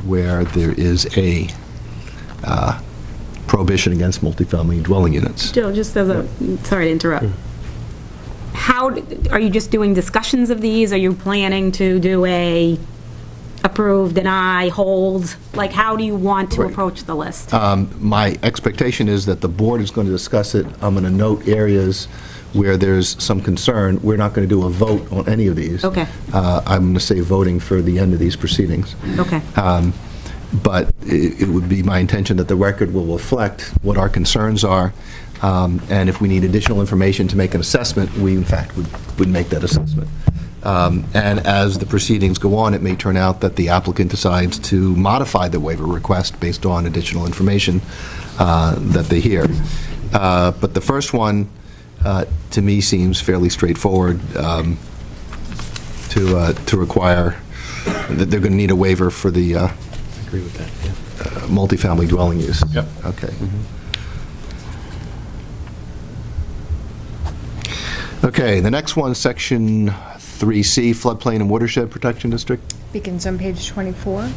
where there is a prohibition against multifamily dwelling units. Jill, just as a, sorry to interrupt. How, are you just doing discussions of these? Are you planning to do a approve, deny, hold? Like, how do you want to Right. approach the list? My expectation is that the board is going to discuss it. I'm going to note areas where there's some concern. We're not going to do a vote on any of these. Okay. I'm going to say voting for the end of these proceedings. Okay. But it would be my intention that the record will reflect what our concerns are, and if we need additional information to make an assessment, we in fact would make that assessment. And as the proceedings go on, it may turn out that the applicant decides to modify the waiver request based on additional information that they hear. But the first one, to me, seems fairly straightforward to require that they're going to need a waiver for the Agree with that, yeah. multifamily dwelling use. Yep. Okay. Okay, the next one, Section 3C, Floodplain and Watershed Protection District. Begins on page 24.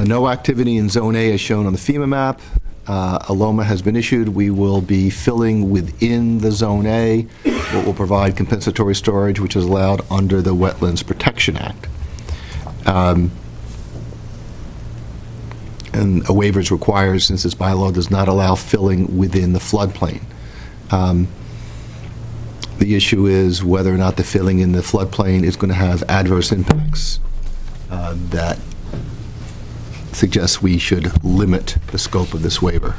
No activity in Zone A as shown on the FEMA map. A LOMA has been issued. We will be filling within the Zone A, what will provide compensatory storage, which is allowed under the Wetlands Protection Act. And a waiver is required since this bylaw does not allow filling within the floodplain. The issue is whether or not the filling in the floodplain is going to have adverse impacts that suggests we should limit the scope of this waiver.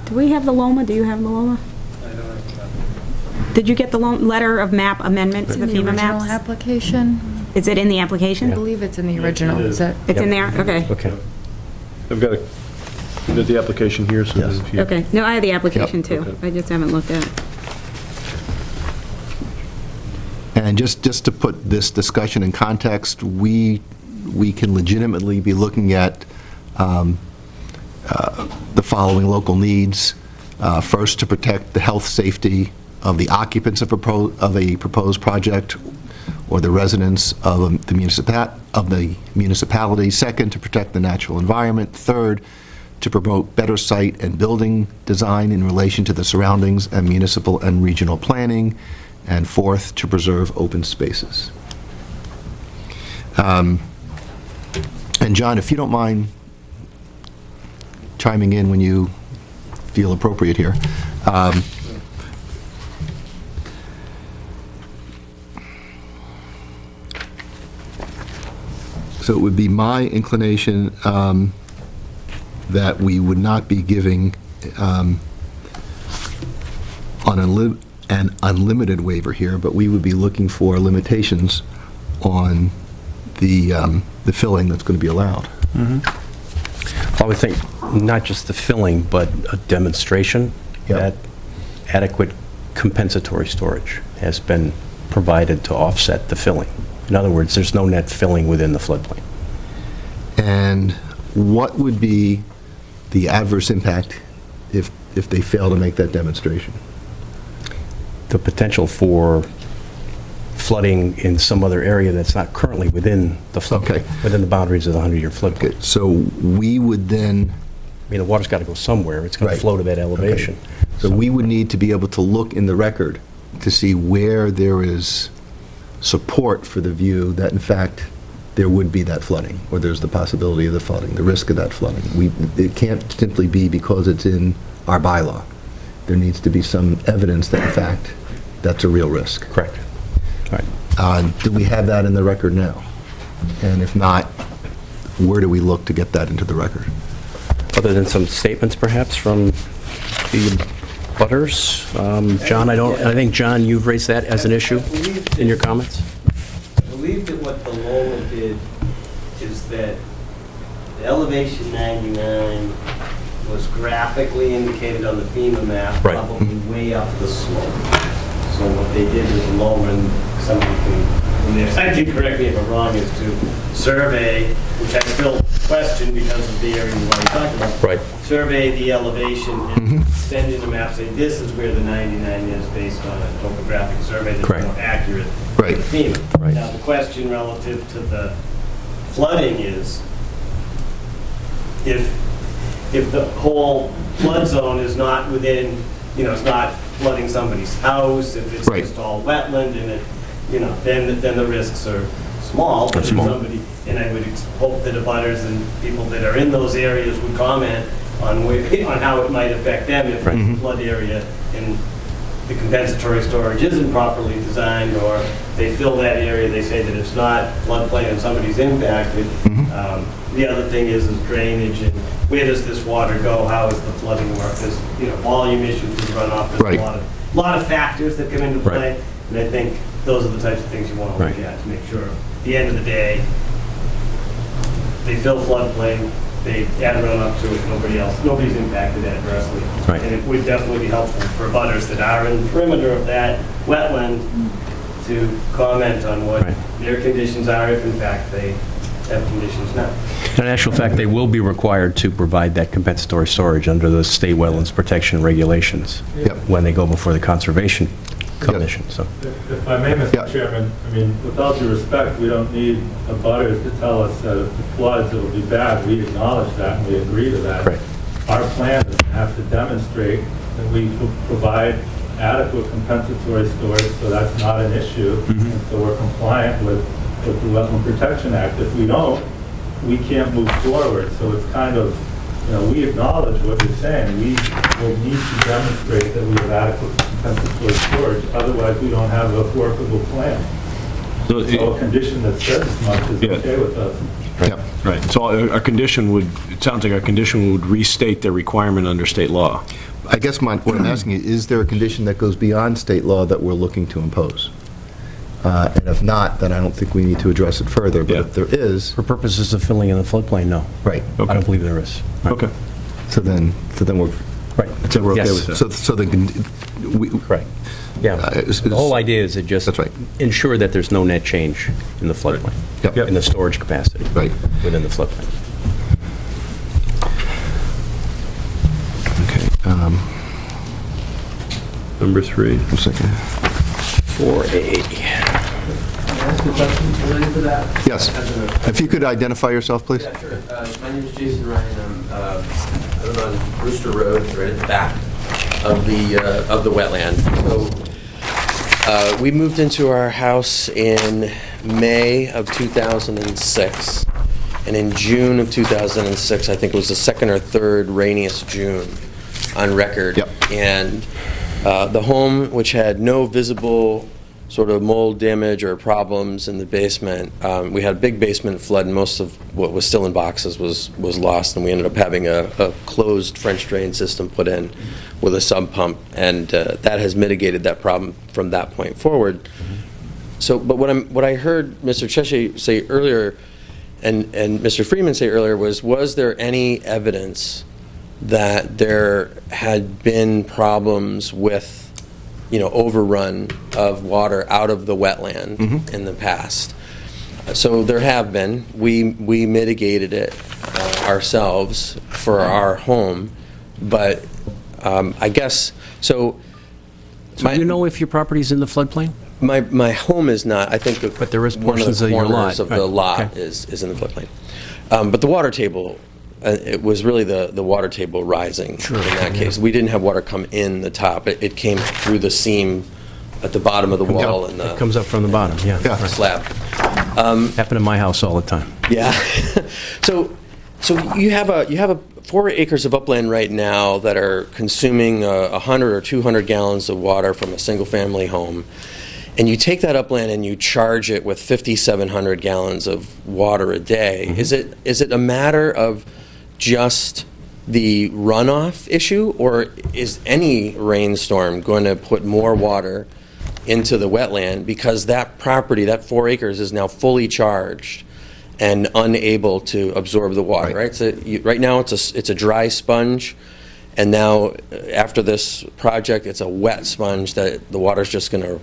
Do we have the LOMA? Do you have the LOMA? Did you get the letter of map amendment to the The FEMA original maps? application? Is it in the I application? believe it's in the original. Is it? It's in there? Okay. Okay. I've got the application here, so Yes. if you... Okay. No, I have the application Yep. too. Okay. I just haven't looked at it. And just to put this discussion in context, we can legitimately be looking at the following local needs. First, to protect the health, safety of the occupants of a proposed project or the residents of the municipality. Second, to protect the natural environment. Third, to promote better site and building design in relation to the surroundings and municipal and regional planning. And fourth, to preserve open spaces. And John, if you don't mind chiming in when you feel appropriate here. So it would be my inclination that we would not be giving an unlimited waiver here, but we would be looking for limitations on the filling that's going to be allowed. I would think not just the filling, but a demonstration Yep. that adequate compensatory storage has been provided to offset the filling. In other words, there's no net filling within the floodplain. And what would be the adverse impact if they fail to make that demonstration? The potential for flooding in some other area that's not currently within the floodplain, Okay. within the boundaries of the 100-year floodplain. Okay, so we would then, I mean, the water's got to go somewhere. It's going Right. to flow to that elevation. so we would need to be able to look in the record to see where there is support for the view that, in fact, there would be that flooding, or there's the possibility of the flooding, the risk of that flooding. It can't simply be because it's in our bylaw. there needs to be some evidence that, in fact, that's a real risk. Correct. All right. Do we have that in the record now? And if not, where do we look to get that into the record? Other than some statements, perhaps, from the butters? John, I think, John, you've raised that as an issue in your comments? I believe that what the Lola did is that the elevation 99 was graphically indicated on the FEMA map, Right. probably way up the slope. So what they did is lower, and somebody can correct me if I'm wrong, is to survey, which I still question because of the area you already talked about. Right. Survey the elevation and send in a map, say this is where the 99 is based on a topographic survey that's Correct. more accurate Right. than FEMA. Right. Now, the question relative to the flooding is, if the whole flood zone is not within, it's not flooding somebody's house, if it's Right. just all wetland and it, then the risks are small. But if somebody, and I would hope that abutters and people that are in those areas would comment on how it might affect them if the flood area and the compensatory storage isn't properly designed, or they fill that area, they say that it's not floodplain and somebody's impacted. The other thing is drainage, and where does this water go? How is the flooding work? There's, volume issues with runoff. There's Right. a lot of factors that come into play. Right. And I think those are the types of things you want to look Right. at to make sure, at the end of the day, they fill floodplain, they add runoff to it, nobody's impacted adversely. Right. And it would definitely be helpful for butters that are in the perimeter of that wetland to comment on what Right. their conditions are, if in fact they have conditions now. In actual fact, they will be required to provide that compensatory storage under the state wetlands protection regulations Yep. when they go before the Conservation Commission, so. If I may, Yeah. Mr. Chairman, with all due respect, we don't need abutters to tell us that if it floods, it'll be bad. We acknowledge that and we agree to that. Right. Our plan is to have to demonstrate that we provide adequate compensatory storage, so that's not an issue. And so we're compliant with the Wetland Protection Act. If we don't, we can't move forward. So it's kind of, we acknowledge what you're saying. We will need to demonstrate that we have adequate compensatory storage. Otherwise, we don't have a workable plan. So So a condition that says as much is Yeah. okay with us. Yep. Right, so our condition would, it sounds like our condition would restate the requirement under state law. I guess what I'm asking is there a condition that goes beyond state law that we're looking to impose? And if not, then I don't think we need to address it further. But Yeah. if there is, For purposes of filling in the floodplain, no. right, I don't believe there is. Right. Okay. so then we're, Right. so we're okay Yes. with that. So then, Right. Yeah. The whole idea is to just That's right. ensure that there's no net change in the floodplain. Yep. In the storage capacity. Right. Within the floodplain. Okay. Number 3. One second. 4A. Can I ask a question related to that? Yes. If you could identify yourself, please. Yeah, sure. My name is Jason Ryan. I live on Brewster Road, right at the back of the wetland. So we moved into our house in May of 2006, and in June of 2006, I think it was the second or third rainiest June on record. Yep. And the home, which had no visible sort of mold damage or problems in the basement. We had a big basement flood, and most of what was still in boxes was lost, and we ended up having a closed French drain system put in with a sump pump, and that has mitigated that problem from that point forward. So, but what I heard Mr. Cheshire say earlier, and Mr. Freeman say earlier, was there any evidence that there had been problems with overrun of water out of the wetland in the past? So there have been. We mitigated it ourselves for our home, but I guess, so... Do you know if your property's in the floodplain? My home is not. I think But there is portions of your lot. one of the corners of the Right. lot Okay. is in the floodplain. But the water table, it was really the water table rising in that case. We didn't have water come in the top. It came through the seam at the bottom of the wall and It comes up from the bottom, yeah. Yeah. the slab. Happened in my house all the time. Yeah. So you have a 4 acres of upland right now that are consuming 100 or 200 gallons of water from a single-family home, and you take that upland and you charge it with 5,700 gallons of water a day. Is it a matter of just the runoff issue, or is any rainstorm going to put more water into the wetland because that property, that 4 acres, is now fully charged and unable to absorb the water, right? So right now it's a dry sponge, and now after this project it's a wet sponge that the water's just going to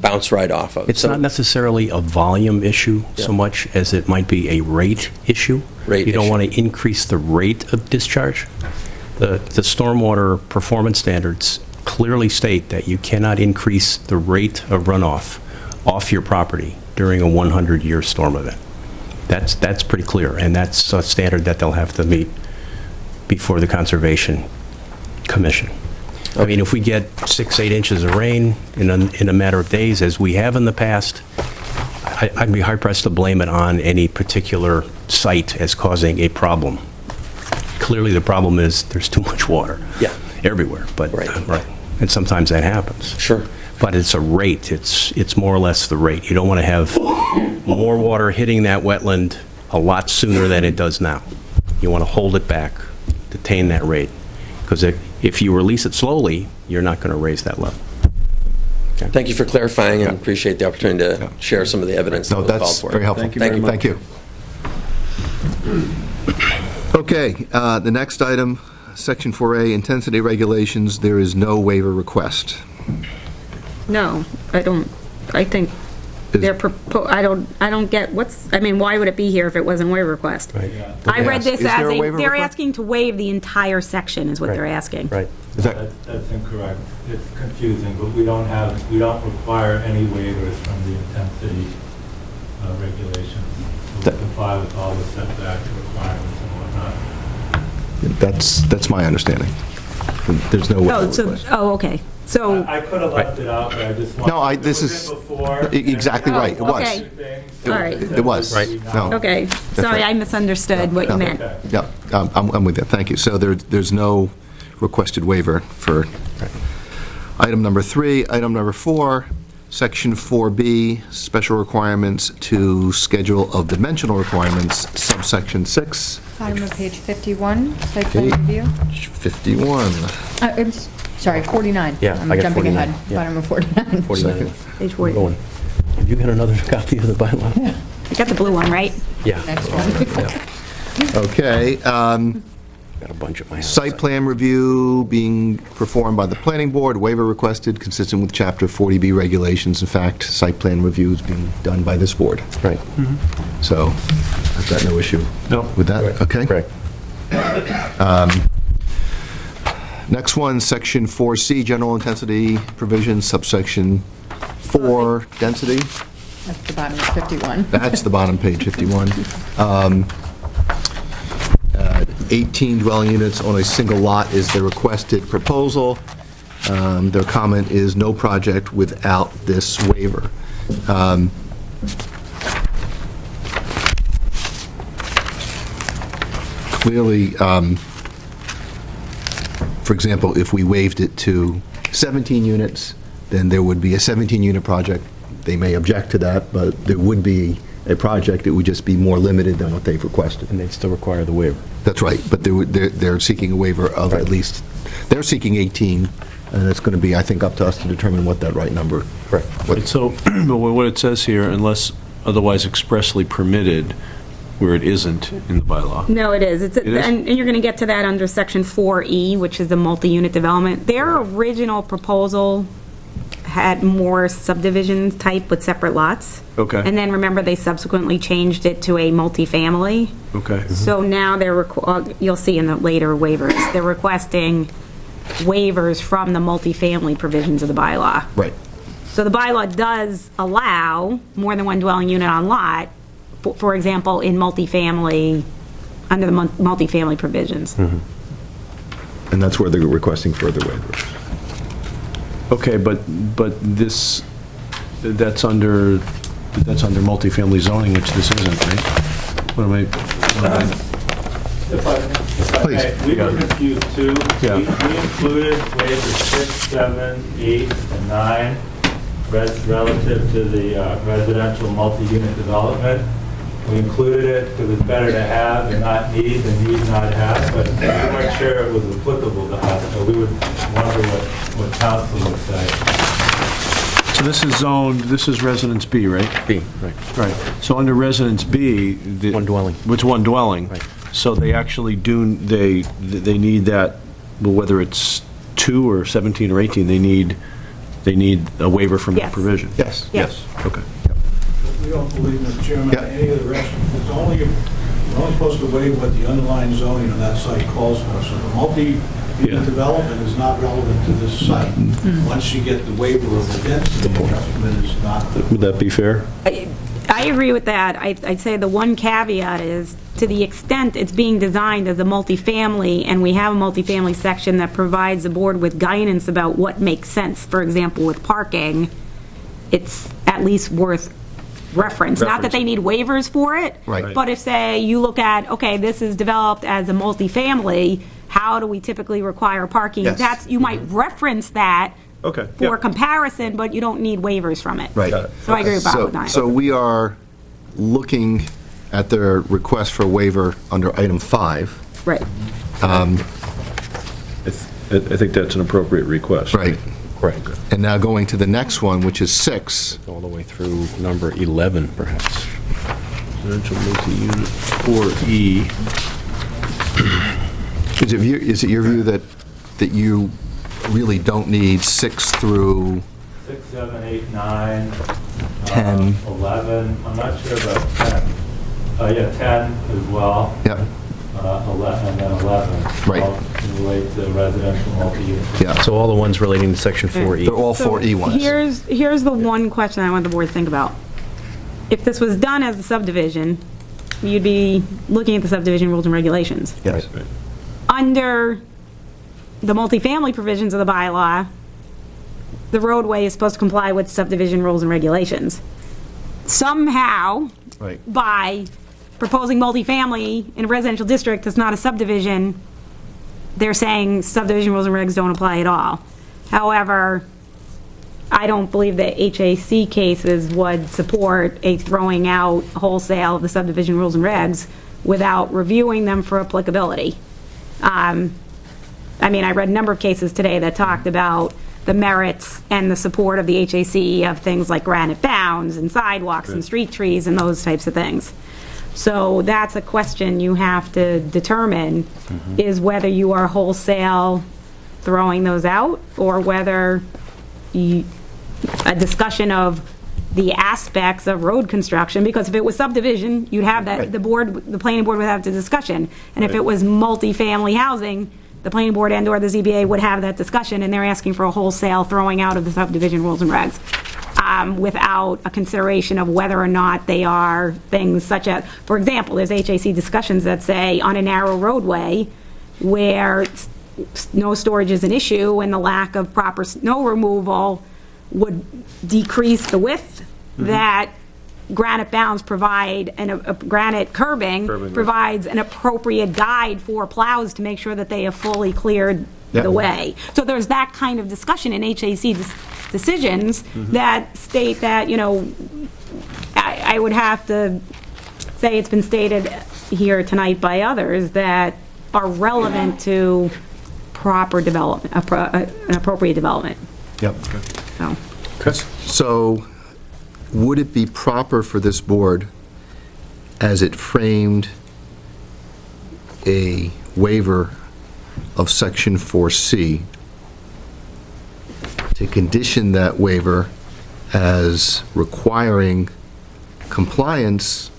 bounce right off of. It's not necessarily a volume issue so much as it might be a rate issue. You don't want to increase the rate of discharge. The stormwater performance standards clearly state that you cannot increase the rate of runoff off your property during a 100-year storm event. That's pretty clear, and that's a standard that they'll have to meet before the Conservation Commission. I mean, if we get 6-8 inches of rain in a matter of days, as we have in the past, I'd be hard-pressed to blame it on any particular site as causing a problem. Clearly, the problem is there's too much water everywhere, but right. And sometimes that happens. Sure. But it's a rate. It's more or less the rate. You don't want to have more water hitting that wetland a lot sooner than it does now. You want to hold it back, detain that rate, because if you release it slowly, you're not going to raise that level. Okay. Thank you for clarifying, and appreciate the opportunity to share some of the evidence that was called that's for. very helpful. Thank you very much. Thank you. Okay, the next item, Section 4A, intensity regulations. There is no waiver request. No, I don't, I think they're, I don't get why would it be here if it wasn't a waiver request? Right. I read this Is there as a waiver they're request? asking to waive the entire section is what they're asking. Right. That's incorrect. It's confusing, but we don't require any waivers from the intensity regulations. We comply with all the setback requirements and whatnot. That's my understanding. There's no waiver request. Okay. So, I could have left it out, but I just wanted. No, this it is was in before, exactly right. It was. okay. All right. It was. Right. No. Okay, sorry, right. I misunderstood what you meant. Okay. Yeah, I'm with you. Thank you. So there's no requested waiver for item number 3. Item number 4, Section 4B, special requirements to schedule of dimensional requirements, subsection 6. Bottom of page 51, site plan review. 51. Sorry, 49. Yeah, I'm I got jumping 49. ahead. Yeah. Bottom of 49. 49. Page 40. Going. Have you got another copy of the bylaw? You got the blue one, right? Yeah. Next one. Okay. Got a bunch of my. Site plan review being performed by the planning board, waiver requested, consistent with Chapter 40B regulations. In fact, site plan review is being done by this board. Right. So I've got no issue with that. Okay. Correct. Next one, Section 4C, general intensity provisions, subsection 4, density. That's the bottom of 51. That's the bottom, page 51. 18 dwelling units on a single lot is the requested proposal. Their comment is no project without this waiver. Clearly, for example, if we waived it to 17 units, then there would be a 17-unit project. They may object to that, but there would be a project. It would just be more limited than what they've requested. And they still require the waiver. That's right, but they're seeking a waiver of at least, they're seeking 18, and it's going to be, I think, up to us to determine what that right number. Correct. So, but what it says here, unless otherwise expressly permitted, where it isn't in the bylaw. No, it is. is? And you're going to get to that under Section 4E, which is the multi-unit development. Their original proposal had more subdivision type with separate lots. Okay. And then remember, they subsequently changed it to a multifamily. Okay. So now you'll see in the later waivers, they're requesting waivers from the multifamily provisions of the bylaw. Right. So the bylaw does allow more than one dwelling unit on lot, for example, in multifamily, under the multifamily provisions. And that's where they're requesting further waivers. Okay, but this, that's under multifamily zoning, which this isn't, right? What am I? If I Please. may, we were confused too. Yeah. We included waivers 6, 7, 8, and 9 relative to the residential multi-unit development. We included it because it's better to have and not need than need not have, but we weren't sure it was applicable to us, so we would wonder what council would say. So this is zoned, this is Residence B, right? B, right. Right. So under Residence B... One dwelling. It's one dwelling. Right. So they actually do, they need that, well, whether it's 2 or 17 or 18, they need a waiver from that Yes. provision? Yes. Yes, okay. We don't believe, Mr. Chairman, Yeah. any of the rest, it's only, we're only supposed to waive what the underlying zoning on that site calls for. So the Yeah. multi-unit development is not relevant to this site. Once you get the waiver of the density adjustment, is not. Would that be fair? I agree with that. I'd say the one caveat is, to the extent it's being designed as a multifamily, and we have a multifamily section that provides the board with guidance about what makes sense, for example, with parking, it's at least worth reference. Not that they need waivers for it. Right. But if, say, you look at, okay, this is developed as a multifamily, how do we typically require parking? Yes. You might reference that Okay. for comparison, but you don't need waivers from it. Right. So I agree with Bob with that. So we are looking at their request for waiver under item 5. Right. I think that's an appropriate request. Right. Correct. And now going to the next one, which is 6. All the way through number 11, perhaps. Residential multi-unit 4E. Is it your view that you really don't need 6 through 6, 7, 8, 9, 10? 11, I'm not sure about 10. Yeah, 10 as well, Yep, 11, and then 11. Right. All relate to residential multi-unit. yeah. So all the ones relating to section 4E. They're all 4E ones. Here's the one question I want the board to think about. If this was done as a subdivision, you'd be looking at the subdivision rules and regulations. Yes. Under the multifamily provisions of the bylaw, the roadway is supposed to comply with subdivision rules and regulations. Somehow, Right. by proposing multifamily in a residential district that's not a subdivision, they're saying subdivision rules and regs don't apply at all. However, I don't believe the HAC cases would support a throwing out wholesale of the subdivision rules and regs without reviewing them for applicability. I read a number of cases today that talked about the merits and the support of the HAC of things like granite bounds and sidewalks and street trees and those types of things. So that's a question you have to determine, is whether you are wholesale throwing those out, or whether a discussion of the aspects of road construction, because if it was subdivision, you'd have that, the planning board would have the discussion. And if it was multifamily housing, the planning board and/or the ZBA would have that discussion, and they're asking for a wholesale throwing out of the subdivision rules and regs, without a consideration of whether or not they are things such as, for example, there's HAC discussions that say on a narrow roadway where snow storage is an issue and the lack of proper snow removal would decrease the width, that granite bounds provide, and a granite curbing provides an appropriate guide for plows to make sure that they have fully cleared the way. So there's that kind of discussion in HAC decisions that state that, I would have to say it's been stated here tonight by others that are relevant to proper development, an appropriate development. Yep. So. So would it be proper for this board, as it framed a waiver of Section 4C, to condition that waiver as requiring compliance?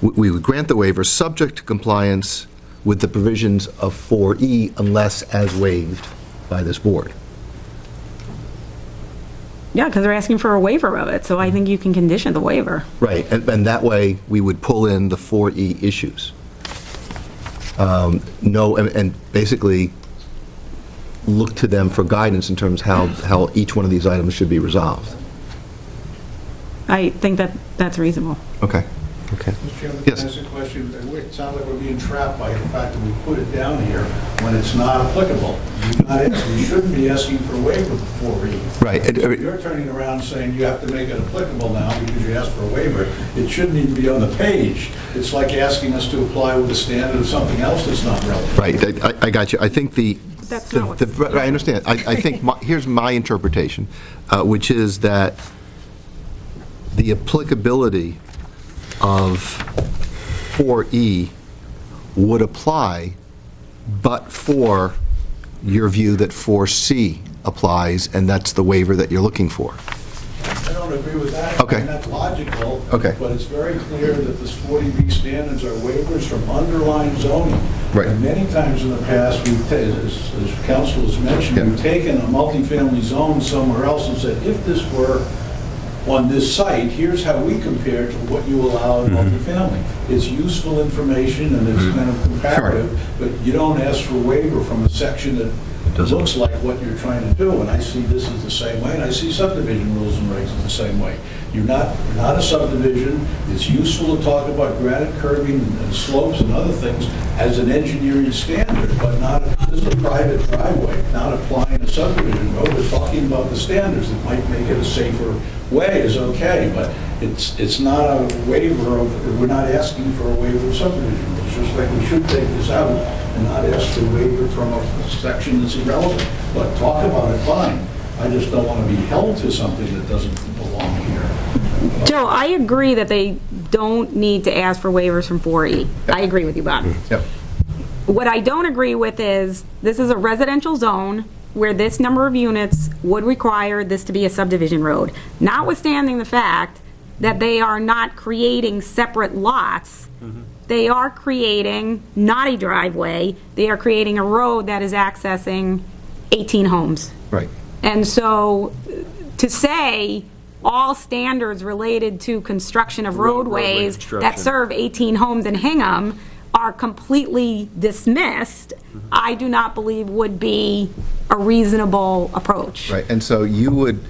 We would grant the waiver subject to compliance with the provisions of 4E unless as waived by this board. Yeah, because they're asking for a waiver of it, so I think you can condition the waiver. Right, and that way, we would pull in the 4E issues. And basically look to them for guidance in terms of how each one of these items should be resolved. I think that that's reasonable. Okay. Okay. Mr. Chairman, Yes. can I ask a question? It sounds like we're being trapped by the fact that we put it down here when it's not applicable. We shouldn't be asking for a waiver before we... Right. You're turning around saying you have to make it applicable now because you asked for a waiver. It shouldn't even be on the page. It's like asking us to apply with a standard of something else that's not relevant. Right, I got you. I think That's not what- I understand. I think, here's my interpretation, which is that the applicability of 4E would apply, but for your view that 4C applies, and that's the waiver that you're looking for. I don't agree with that. Okay. I mean, that's logical. Okay. But it's very clear that the 40B standards are waivers from underlying zoning. Right. And many times in the past, as council has mentioned, Yeah. we've taken a multifamily zone somewhere else and said, if this were on this site, here's how we compare to what you allow in multifamily. It's useful information and it's kind of comparative, but you don't ask for a waiver from a section that looks like what you're trying to do. And I see this as the same way, and I see subdivision rules and regs as the same way. You're not a subdivision. It's useful to talk about granite curbing and slopes and other things as an engineering standard, but not, this is a private driveway, not applying a subdivision road. We're talking about the standards that might make it a safer way is okay, but it's not a waiver of, we're not asking for a waiver of subdivision. It's just like we should take this out and not ask for a waiver from a section that's irrelevant. But talk about it, fine. I just don't want to be held to something that doesn't belong here. Joe, I agree that they don't need to ask for waivers from 4E. I agree with you, Bob. Yep. What I don't agree with is, this is a residential zone where this number of units would require this to be a subdivision road. Notwithstanding the fact that they are not creating separate lots, they are creating not a driveway, they are creating a road that is accessing 18 homes. Right. And so to say all standards related to construction of roadways construction. that serve 18 homes in Hingham are completely dismissed, I do not believe would be a reasonable approach. Right, and so you would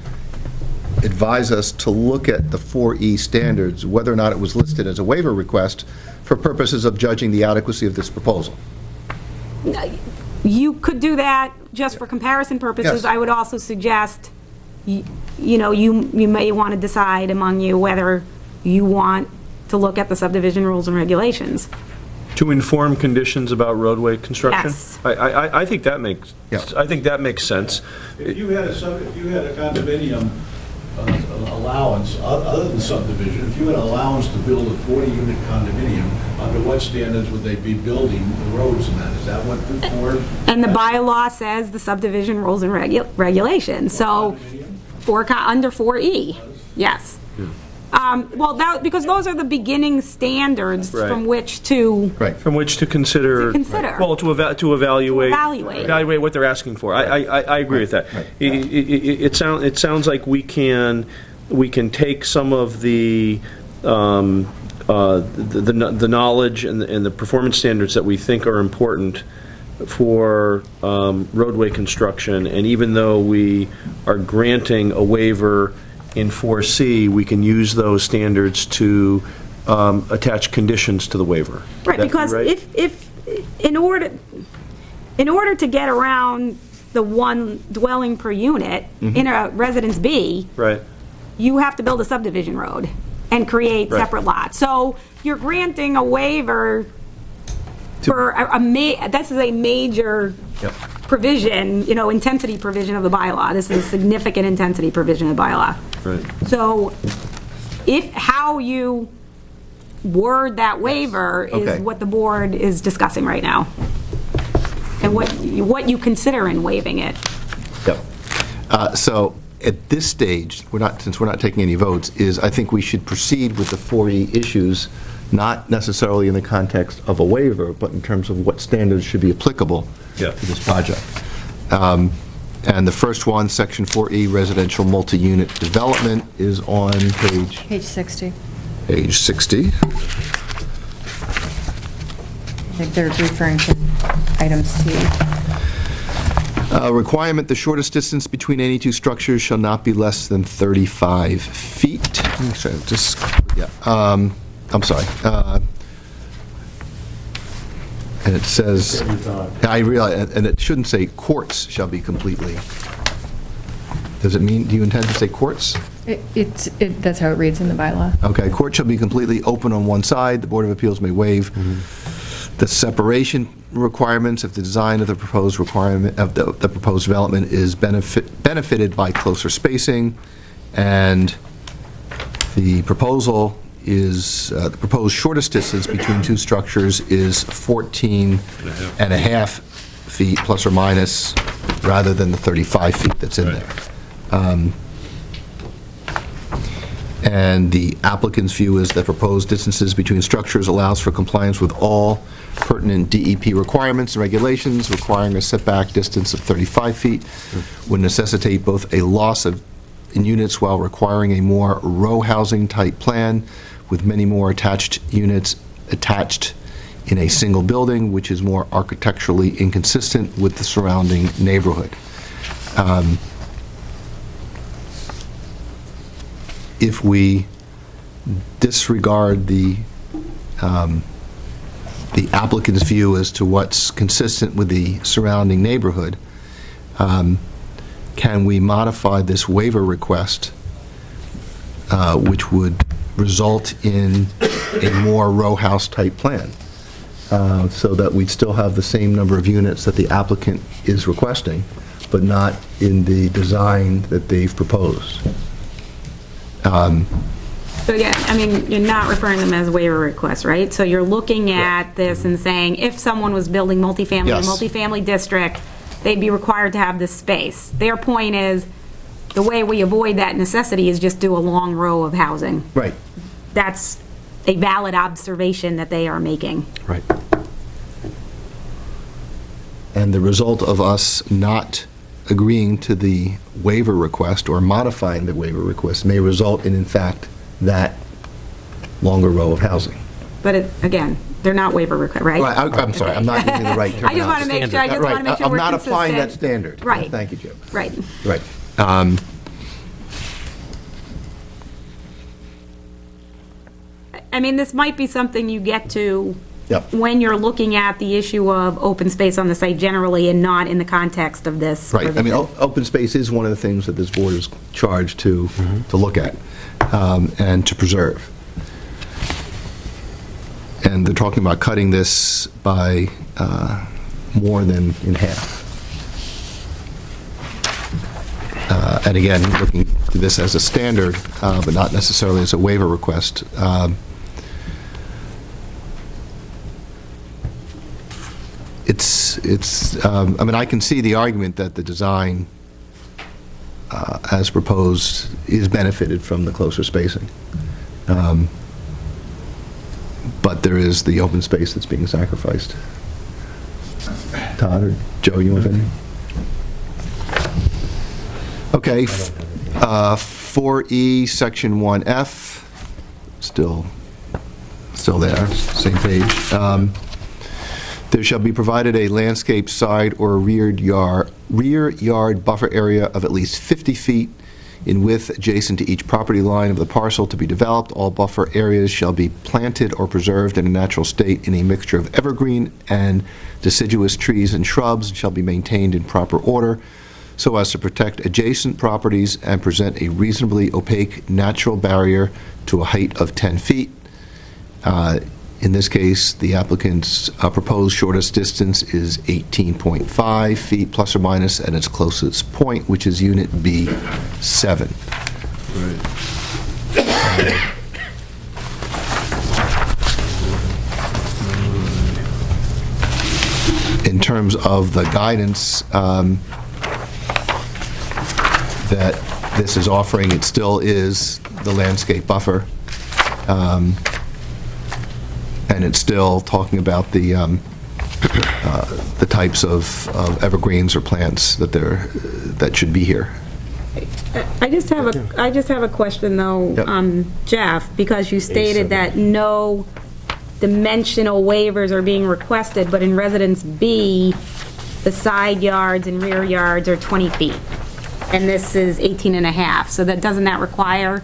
advise us to look at the 4E standards, whether or not it was listed as a waiver request, for purposes of judging the adequacy of this proposal. You could do that just for comparison purposes. Yes. I would also suggest, you may want to decide among you whether you want to look at the subdivision rules and regulations. To inform conditions about roadway construction? Yes. I think that makes, Yeah. I think that makes sense. If you had a condominium allowance, other than subdivision, if you had an allowance to build a 40-unit condominium, under what standards would they be building the roads and that? Is that what the board? And the bylaw says the subdivision rules and regulations, so under 4E, yes. Well, because those are the beginning standards Right. from which to, Right. From which to consider. To consider. Well, to evaluate. evaluate. Evaluate what they're asking for. I agree with that. It sounds like we can take some of the knowledge and the performance standards that we think are important for roadway construction, and even though we are granting a waiver in 4C, we can use those standards to attach conditions to the waiver. right, Would that be because right? if, in order to get around the one dwelling per unit in a Residence B, Right. you have to build a subdivision road and create Right. separate lots. So you're granting a waiver for this is a major Yep. provision, intensity provision of the bylaw. This is a significant intensity provision of the bylaw. Right. So how you word that waiver is Okay. what the board is discussing right now. And what you consider in waiving it. Yep. So at this stage, since we're not taking any votes, I think we should proceed with the 4E issues, not necessarily in the context of a waiver, but in terms of what standards should be applicable Yeah. to this project. And the first one, Section 4E, residential multi-unit development, is on Page 60. page 60. I think they're referring to item C. Requirement, the shortest distance between any two structures shall not be less than 35 feet. I'm sorry. And it says, I realize, and it shouldn't say courts shall be completely. Does it mean, do you intend to say courts? That's how it reads in the bylaw. Okay, court shall be completely open on one side. The Board of Appeals may waive the separation requirements if the design of the proposed requirement of the proposed development is benefited by closer spacing, and the proposal is the proposed shortest distance between two structures is 14 and a half feet plus or minus, rather than the 35 feet that's in there. And the applicant's view is that proposed distances between structures allows for compliance with all pertinent DEP requirements and regulations. Requiring a setback distance of 35 feet would necessitate both a loss in units while requiring a more row housing type plan with many more attached units attached in a single building, which is more architecturally inconsistent with the surrounding neighborhood. If we disregard the applicant's view as to what's consistent with the surrounding neighborhood, can we modify this waiver request, which would result in a more row house type plan, so that we'd still have the same number of units that the applicant is requesting, but not in the design that they've proposed? So again, I mean, you're not referring them as waiver requests, right? So you're looking at this and saying, if someone was building multifamily, Yes. a multifamily district, they'd be required to have this space. Their point is, the way we avoid that necessity is just do a long row of housing. Right. That's a valid observation that they are making. Right. And the result of us not agreeing to the waiver request or modifying the waiver request may result in fact, that longer row of housing. But again, they're not waiver requests, right? Right, I'm sorry, I'm not using the right terminology. I just want to make sure, I'm we're not applying that consistent. standard. Right. Thank you, Jim. Right. Right. I mean, this might be something you get to Yep. when you're looking at the issue of open space on the site generally and not in the context of this. Right, I mean, provision. open space is one of the things that this board is charged to look at and to preserve. And they're talking about cutting this by more than in half. And again, looking to this as a standard, but not necessarily as a waiver request. I mean, I can see the argument that the design as proposed is benefited from the closer spacing. But there is the open space that's being sacrificed. Todd or Joe, you want anything? Okay, 4E, Section 1F, still there, same page. There shall be provided a landscape side or rear yard buffer area of at least 50 feet in width adjacent to each property line of the parcel to be developed. All buffer areas shall be planted or preserved in a natural state in a mixture of evergreen and deciduous trees and shrubs, and shall be maintained in proper order so as to protect adjacent properties and present a reasonably opaque natural barrier to a height of 10 feet. In this case, the applicant's proposed shortest distance is 18.5 feet plus or minus at its closest point, which is Unit B7. In terms of the guidance that this is offering, it still is the landscape buffer. And it's still talking about the types of evergreens or plants that should be here. I just have a question though, Yep. Jeff, because you stated that no dimensional waivers are being requested, but in Residence B, the side yards and rear yards are 20 feet, and this is 18 and a half. So doesn't that require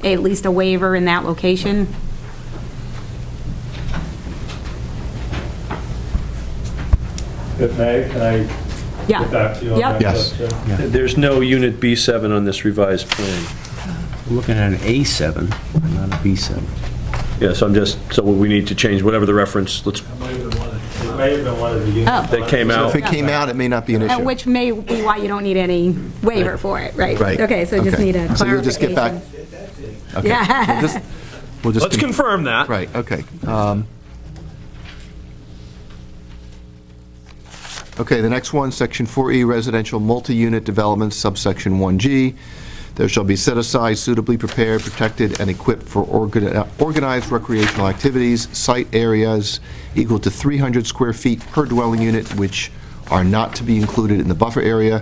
at least a waiver in that location? If May, can I Yeah. get back to you on Yep. that? Yes. stuff, too? There's no Unit B7 on this revised plan. I'm looking at an A7, not a B7. Yeah, so we need to change whatever the reference, let's, It may have been one of the units. Oh. that came So out. if it came out, it may not be an issue. Which may be why you don't need any waiver for it, right? Right. Okay, so just Okay. need a So you'll just get back. clarification. Okay. Yeah. We'll just Let's confirm that. Right, okay. Okay, the next one, Section 4E, residential multi-unit developments, subsection 1G. There shall be set aside suitably prepared, protected, and equipped for organized recreational activities, site areas equal to 300 square feet per dwelling unit, which are not to be included in the buffer area.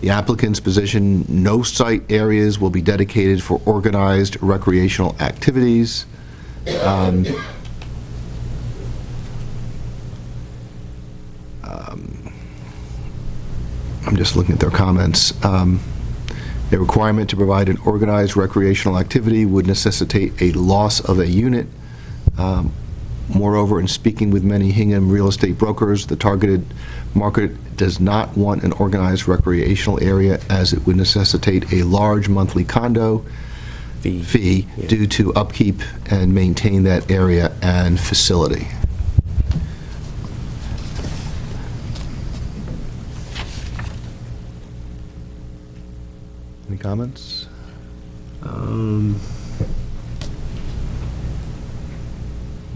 The applicant's position, no site areas will be dedicated for organized recreational activities. I'm just looking at their comments. The requirement to provide an organized recreational activity would necessitate a loss of a unit. Moreover, in speaking with many Hingham real estate brokers, the targeted market does not want an organized recreational area, as it would necessitate a large monthly condo fee due to upkeep and maintain that area and facility. Any comments?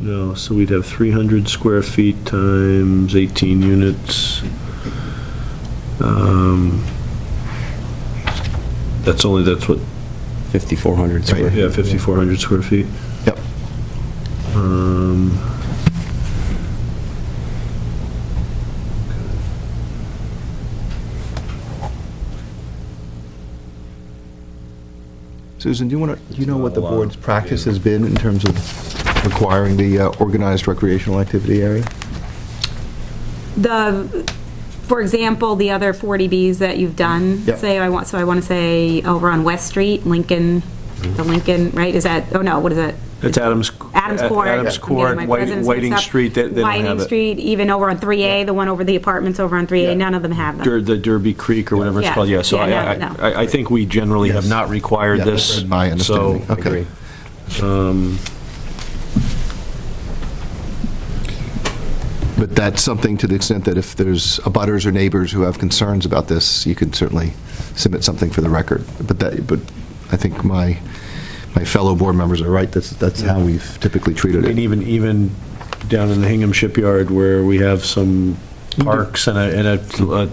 No, so we'd have 300 square feet times 18 units. That's what, 5,400 square. yeah, 5,400 square feet. Yep. Susan, do you know what the board's practice has been in terms of requiring the organized recreational activity area? For example, the other 40Bs that you've done, Yep. I want to say over on West Street, Lincoln, the Lincoln, right, is that, oh no, what is it? It's Adams. Adams Court. Adams I'm Court, getting my presidents Whiting mixed up. Street, they don't have Whiting it. Street, even over on 3A, the one over the apartments over on 3A, none of them have them. The Derby Creek or whatever it's Yeah. called, yeah, so Yeah, no. I think we generally have Yes. not required Yeah, this. that's my understanding. So, Okay. But that's something to the extent that if there's abutters or neighbors who have concerns about this, you can certainly submit something for the record. But I think my fellow board members are right. That's how we've typically treated I mean, it. even down in the Hingham shipyard where we have some parks and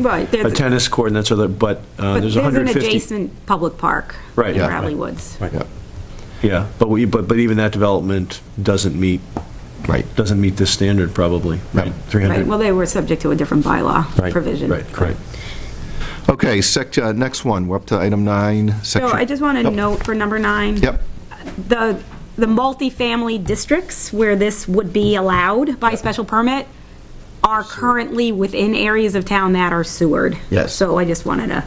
Right, a tennis court and that sort of, but But there's there's an 150. adjacent public park. Right, In yeah. Bradley Woods. Yeah, Yeah, but even that development doesn't meet this standard probably, right? Right. 300. Right, well, they were subject to a different bylaw provision. Right. Okay, next one, we're up to item 9, So section... I just want to Yep. note for number 9. Yep, The multifamily districts where this would be allowed by special permit are currently within areas of town that are sewered. Yes. So I just wanted to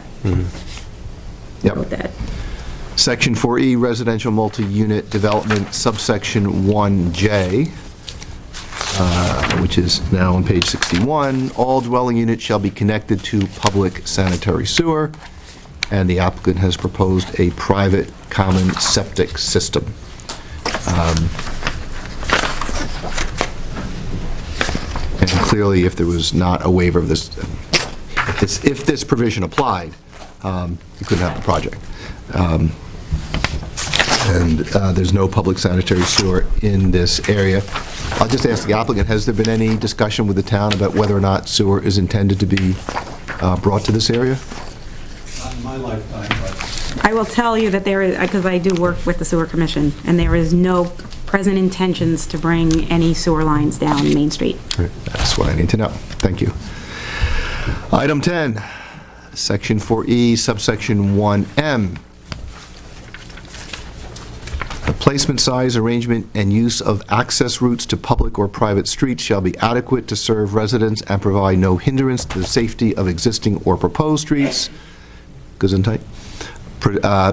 yep. note that. Section 4E, residential multi-unit development, subsection 1J, which is now on page 61. All dwelling units shall be connected to public sanitary sewer, and the applicant has proposed a private common septic system. And clearly, if there was not a waiver of this, if this provision applied, you couldn't have the project. And there's no public sanitary sewer in this area. I'll just ask the applicant, has there been any discussion with the town about whether or not sewer is intended to be brought to this area? Not in my lifetime, but I will tell you that there is, because I do work with the sewer commission, and there is no present intentions to bring any sewer lines down Main Street. That's what I need to know. Thank you. Item 10, section 4E, subsection 1M. The placement, size, arrangement, and use of access routes to public or private streets shall be adequate to serve residents and provide no hindrance to the safety of existing or proposed streets. Gesundheit.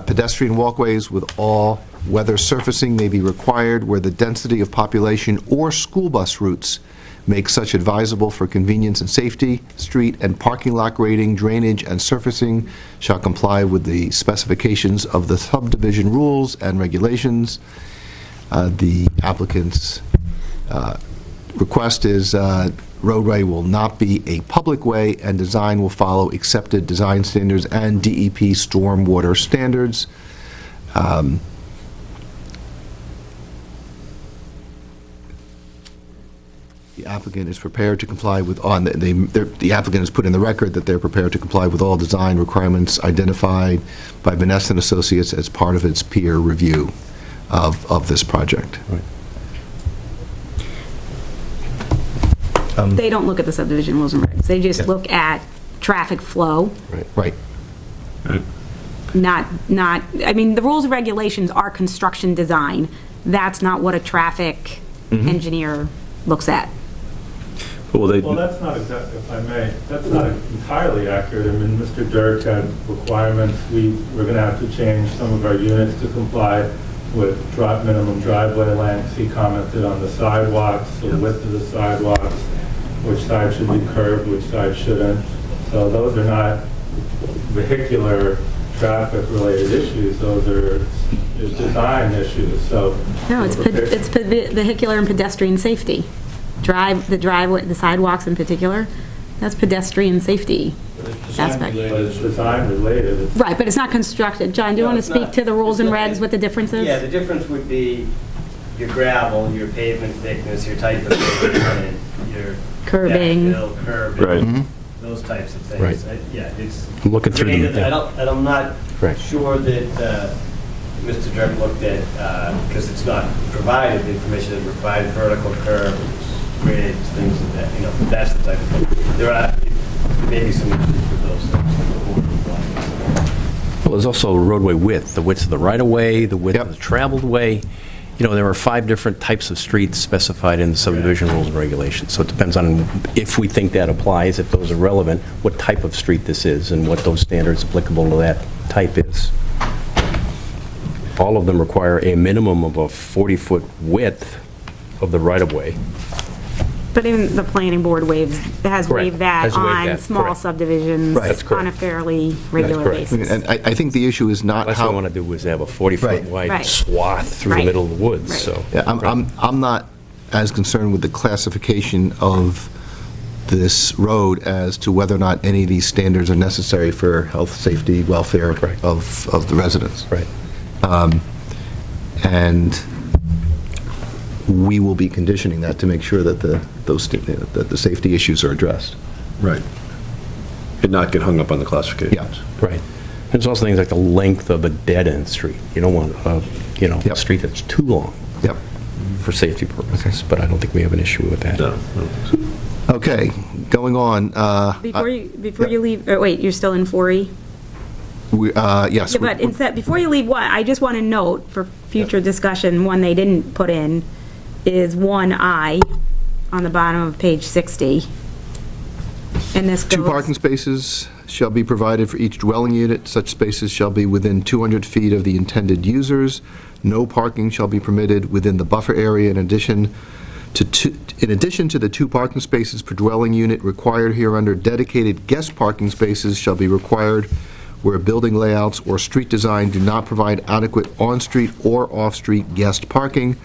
Pedestrian walkways with all weather surfacing may be required where the density of population or school bus routes make such advisable for convenience and safety. Street and parking lot grading, drainage, and surfacing shall comply with the specifications of the subdivision rules and regulations. The applicant's request is roadway will not be a public way, and design will follow accepted design standards and DEP stormwater standards. The applicant is prepared to comply with, the applicant has put in the record that they're prepared to comply with all design requirements identified by Vanessa and Associates as part of its peer review of this project. They don't look at the subdivision rules and regs. They just look at traffic flow. Right. Not, I mean, the rules and regulations are construction design. That's not what a traffic engineer looks at. Well, that's not exactly, if I may, that's not entirely accurate. I mean, Mr. Dirk had requirements. We're going to have to change some of our units to comply with minimum driveway lengths. He commented on the sidewalks, the width of the sidewalks, which side should be curved, which side shouldn't. So those are not vehicular traffic-related issues. Those are design issues. So No, it's vehicular and pedestrian safety. The driveway, the sidewalks in particular, that's pedestrian safety aspect. But it's design related. Right, but it's not constructed. John, do you No, want to it's speak not. to the rules and It's not- regs, what the difference is? Yeah, the difference would be your gravel, your pavement thickness, your type of pavement, your Curbing. backfill, curbing, Right. those types of things. Right. Yeah, it's. I'm looking through them, graded. yeah. I'm not Right. sure that Mr. Dirk looked at, because it's not provided, the information is provided, vertical curves, grids, things like that, that's the type of thing. There are maybe some issues with those things. Well, there's also roadway width, the width of the right-of-way, the width of the traveled way. There are 5 different types of streets specified in the subdivision rules and regulations. So it depends on if we think that applies, if those are relevant, what type of street this is, and what those standards applicable to that type is. All of them require a minimum of a 40-foot width of the right-of-way. But even the planning board has waived that Has waived on that, small correct. subdivisions Right. That's correct. on a fairly regular correct. basis. And I think the issue is not Last how... thing I want to do is have a 40-foot Right. wide Right. swath through the Right. middle of the woods, Right. so. Yeah, I'm not as concerned with the classification of this road as to whether or not any of these standards are necessary for health, safety, welfare Correct. of the residents. Right. And we will be conditioning that to make sure that the safety issues are addressed. Right. And not get hung up on the classifications. Right. There's also things like the length of a dead-end street. You don't want a Yep. street that's too long Yep. for safety purposes, but I don't think we have an issue with that. No. Okay, going on. Before you leave, wait, you're still in 4E? Yes. Yeah, but instead, before you leave, I just want to note for future discussion, one they didn't put in is 1I on the bottom of page 60. And this 2 goes- parking spaces shall be provided for each dwelling unit. Such spaces shall be within 200 feet of the intended users. No parking shall be permitted within the buffer area in addition to the 2 parking spaces per dwelling unit required hereunder. Dedicated guest parking spaces shall be required where building layouts or street design do not provide adequate on-street or off-street guest parking.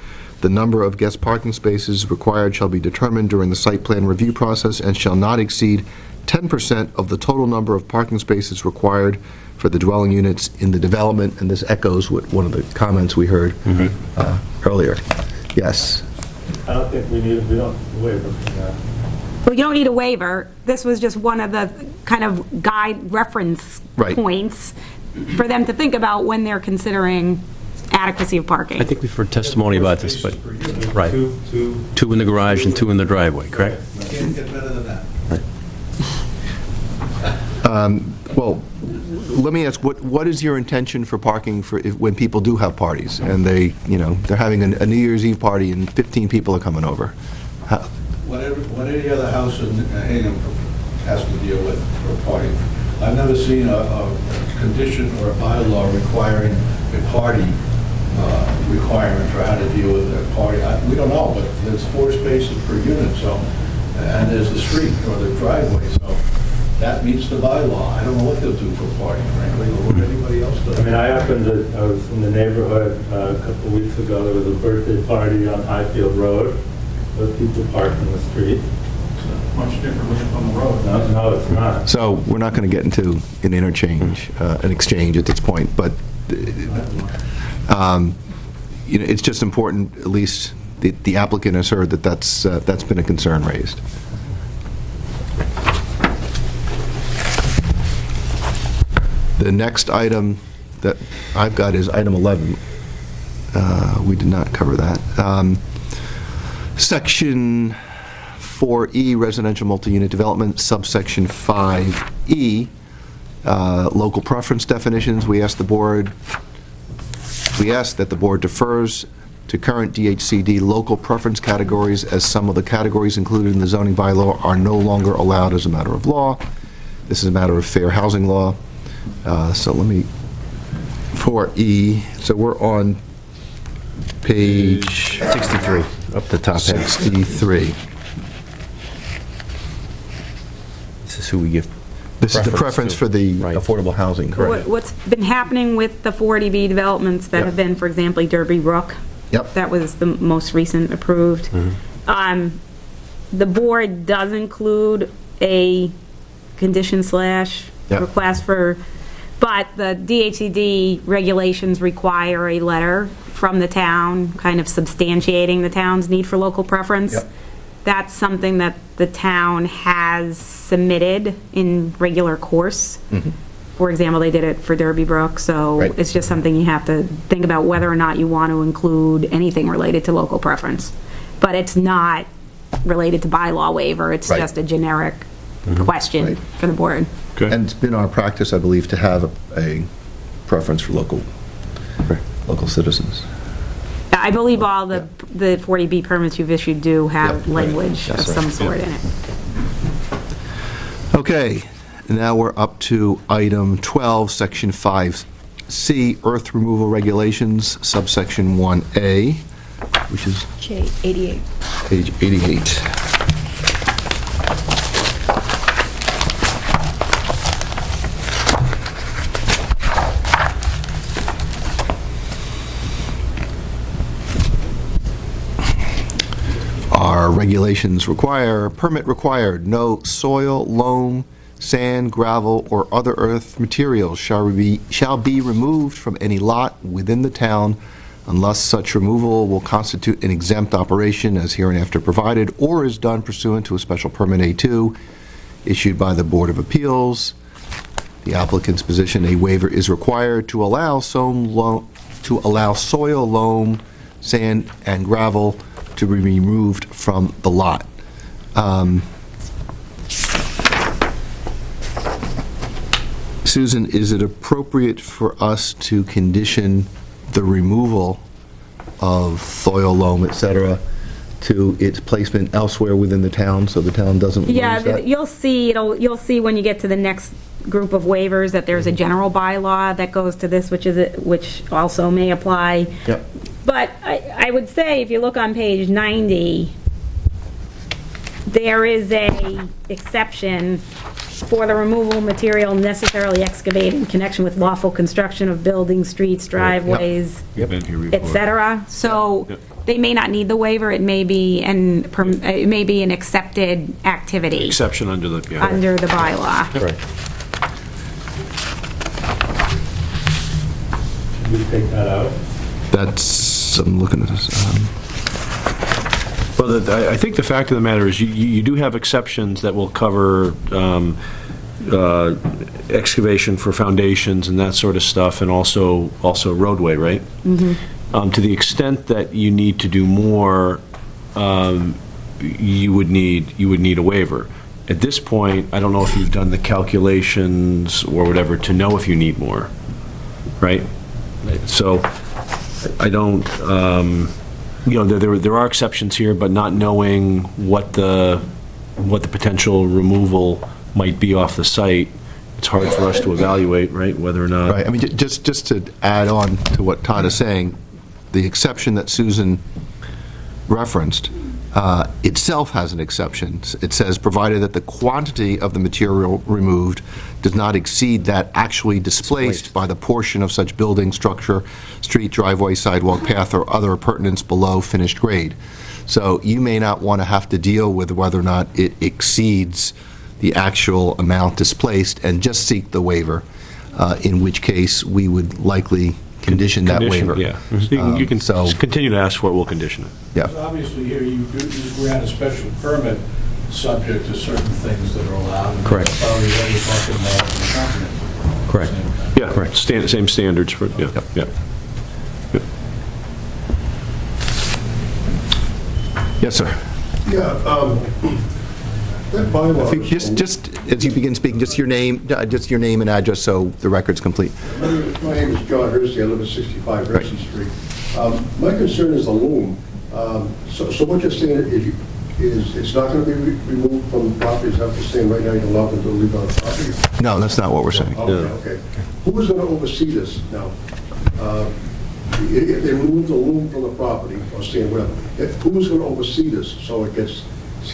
The number of guest parking spaces required shall be determined during the site plan review process and shall not exceed 10% of the total number of parking spaces required for the dwelling units in the development, and this echoes what one of the comments we heard earlier. Yes. I don't think we don't waiver from that. Well, you don't need a waiver. This was just one of the kind of guide reference Right. points for them to think about when they're considering adequacy of parking. I think we've heard testimony about this, but, right. Two 2 in the garage and 2 in the driveway, correct? Can't get better than that. Well, let me ask, what is your intention for parking when people do have parties and they're having a New Year's Eve party and 15 people are coming over? What any other house in Hingham has to deal with for party. I've never seen a condition or a bylaw requiring a party requirement for how to deal with a party. We don't know, but there's 4 spaces per unit, so and there's the street or the driveway, so that meets the bylaw. I don't know what they'll do for parking, frankly, or what anybody else does. I mean, I was in the neighborhood a couple of weeks ago, there was a birthday party on Highfield Road, with people parked in the street. Much different from the road. No, it's not. So we're not going to get into an interchange, an exchange at this point, but it's just important, at least the applicant has heard that that's been a concern raised. The next item that I've got is item 11. We did not cover that. Section 4E, residential multi-unit development, subsection 5E, local preference definitions. We ask that the board defers to current DHCD local preference categories, as some of the categories included in the zoning bylaw are no longer allowed as a matter of law. This is a matter of fair housing law. So let me, 4E, so we're on page 63, up the top. 63. This is who we give. This is the preference to. for the Right. affordable housing, correct? What's been happening with the 40B developments that Yep. have been, for example, Derby Brook? Yep. That was the most recent approved. The board does include a condition slash Yep. request for, but the DHCD regulations require a letter from the town, kind of substantiating the town's need for local preference. Yep. That's something that the town has submitted in regular course. For example, they did it for Derby Brook, so Right. it's just something you have to think about whether or not you want to include anything related to local preference. But it's not related to bylaw waiver, it's Right. just a generic question Right. for the board. And it's been our practice, I believe, to have a preference for local citizens. I believe all the 40B permits you've issued do have Yep, right. language of That's some right. sort in it. Okay, now we're up to item 12, section 5C, earth removal regulations, subsection 1A, which is J88. page 88. Our regulations require, permit required, no soil, loam, sand, gravel, or other earth materials shall be removed from any lot within the town unless such removal will constitute an exempt operation as hereinafter provided, or is done pursuant to a special permit A2 issued by the Board of Appeals. The applicant's position, a waiver is required to allow soil, loam, sand, and gravel to be removed from the lot. Susan, is it appropriate for us to condition the removal of soil, loam, et cetera, to its placement elsewhere within the town, so the town doesn't lose Yeah, that? you'll see when you get to the next group of waivers that there's a general bylaw that goes to this, which also may apply. Yep. But I would say, if you look on page 90, there is a exception for the removal of material necessarily excavated in connection with lawful construction of buildings, streets, driveways, et cetera. So they may not need the waiver, it may be an accepted activity Exception under the, yeah. under the bylaw. Right. Should we take that out? That's, I'm looking at this. Well, I think the fact of the matter is you do have exceptions that will cover excavation for foundations and that sort of stuff, and also roadway, right? To the extent that you need to do more, you would need a waiver. At this point, I don't know if you've done the calculations or whatever to know if you need more, right? So I don't, there are exceptions here, but not knowing what the potential removal might be off the site, it's hard for us to evaluate, right, whether or not. Right, I mean, just to add on to what Todd is saying, the exception that Susan referenced itself has an exception. It says, provided that the quantity of the material removed does not exceed that actually displaced by the portion of such building, structure, street, driveway, sidewalk, path, or other appurtenance below finished grade. So you may not want to have to deal with whether or not it exceeds the actual amount displaced and just seek the waiver, in which case we would likely condition that waiver. Yeah. You can continue to ask for it, we'll condition it. Yeah. Obviously, here you grant a special permit subject to certain things that are allowed. and Correct. that's probably what you're talking about in the comprehensive. Correct. Yeah, correct. Same standards for, yeah, yeah. Yeah. Yes, sir. Yeah, that bylaw. I think just as you begin speaking, just your name and address so the record's complete. My name is John Hersey, I live at 65 Hersey Street. My concern is the loom. So what you're saying is it's not going to be removed from the property, is that what you're saying right now, you allow them to leave it on the property? No, that's not what we're saying. Okay. Who is going to oversee this now? If they remove the loom from the property, or saying whatever, who's going to oversee this so it gets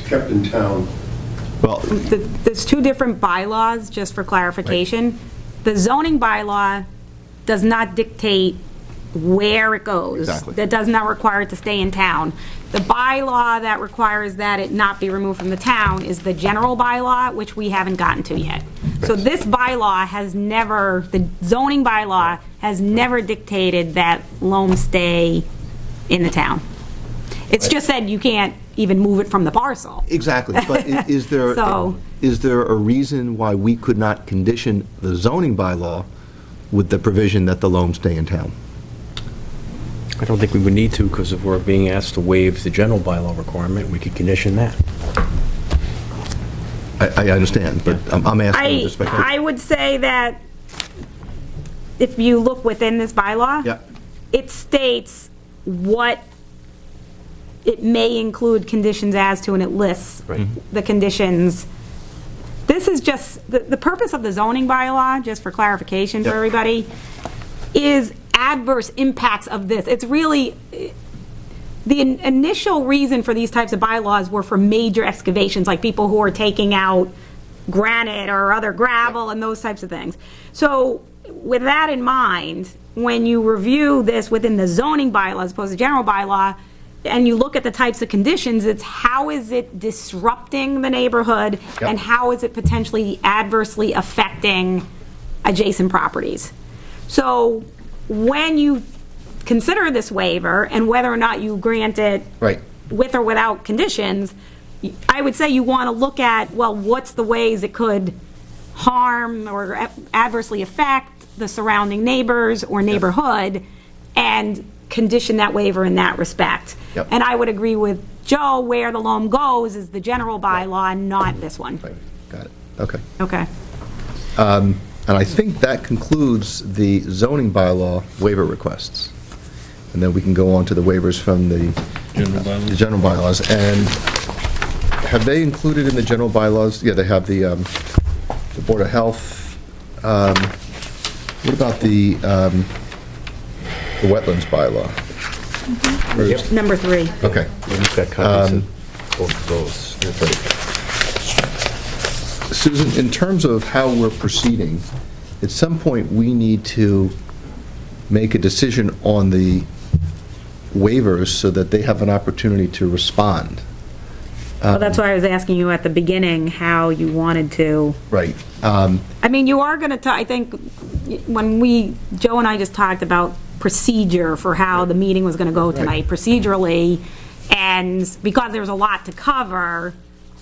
kept in town? Well, There's two different bylaws, just for clarification. The zoning bylaw does not dictate where it goes. Exactly. That does not require it to stay in town. The bylaw that requires that it not be removed from the town is the general bylaw, which we haven't gotten to yet. So this bylaw has never, the zoning bylaw has never dictated that loam stay in the town. It's just said you can't even move it from the parcel. exactly, but is there So- is there a reason why we could not condition the zoning bylaw with the provision that the loam stay in town? I don't think we would need to, because if we're being asked to waive the general bylaw requirement, we could condition that. I understand, but I'm asking with respect to... I would say that if you look within this bylaw, Yeah. it states what it may include conditions as to, and it lists the conditions. This is just, the purpose of the zoning bylaw, just for clarification for Yep. everybody, is adverse impacts of this. It's really, the initial reason for these types of bylaws were for major excavations, like people who are taking out granite or other gravel and those types of things. So with that in mind, when you review this within the zoning bylaw as opposed to general bylaw, and you look at the types of conditions, it's how is it disrupting the neighborhood and how is it potentially adversely affecting adjacent properties. So when you consider this waiver and whether or not you grant it Right. with or without conditions, I would say you want to look at, well, what's the ways it could harm or adversely affect the surrounding neighbors or neighborhood, and condition that waiver in that respect. Yep. And I would agree with Joe, where the loam goes is the general bylaw, not this one. Right, got it, okay. Okay. And I think that concludes the zoning bylaw waiver requests. And then we can go on to the waivers from the general bylaws. And have they included in the general bylaws? Yeah, they have the Board of Health. What about the wetlands bylaw? Number 3. Okay. We've got copies of both of those. Susan, in terms of how we're proceeding, at some point, we need to make a decision on the waivers so that they have an opportunity to respond. Well, that's why I was asking you at the beginning how you wanted to. Right. I mean, you are going to, I think, when Joe and I just talked about procedure for how the meeting was going to go tonight, procedurally, and because there was a lot to cover,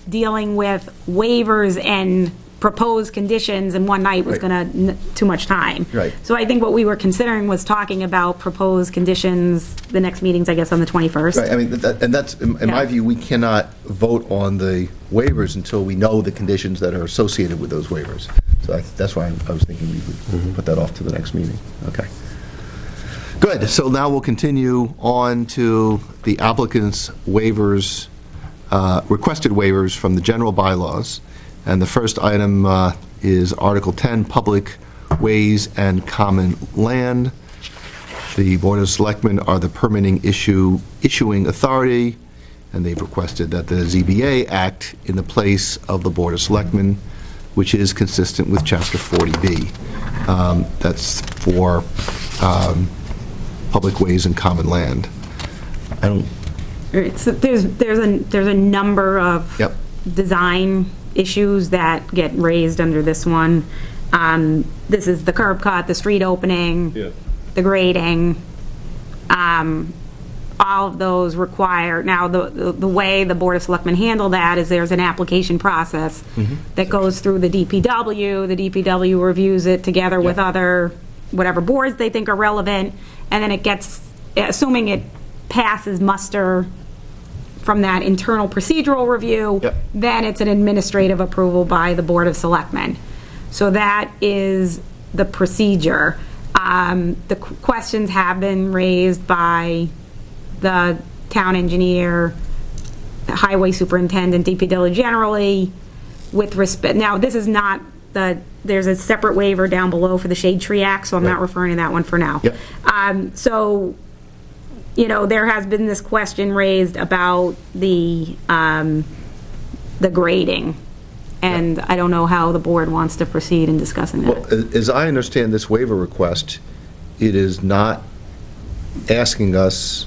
dealing with waivers and proposed conditions in one night was going to, too much time. Right. So I think what we were considering was talking about proposed conditions, the next meeting's, I guess, on the 21st. Right, I mean, and that's, in my view, we cannot vote on the waivers until we know the conditions that are associated with those waivers. So that's why I was thinking we would put that off to the next meeting. Okay. Good, so now we'll continue on to the applicant's waivers, requested waivers from the general bylaws. And the first item is Article 10, Public Ways and Common Land. The Board of Selectmen are the permitting issuing authority, and they've requested that the ZBA act in the place of the Board of Selectmen, which is consistent with Chapter 40B. That's for public ways and common land. I don't, Right, so there's a number of Yep. design issues that get raised under this one. This is the curb cut, the street opening, the grading. All of those require, now, the way the Board of Selectmen handle that is there's an application process that goes through the DPW. The DPW reviews it together with other, whatever boards they think are relevant, and then it gets, assuming it passes muster from that internal procedural review, then it's an administrative approval by the Board of Selectmen. So that is the procedure. The questions have been raised by the town engineer, the highway superintendent, DPW generally, with respect, now, this is not there's a separate waiver down below for the Shade Tree Act, so I'm not referring to that one for now. So, you know, there has been this question raised about the grading, and I don't know how the board wants to proceed in discussing that. well, as I understand this waiver request, it is not asking us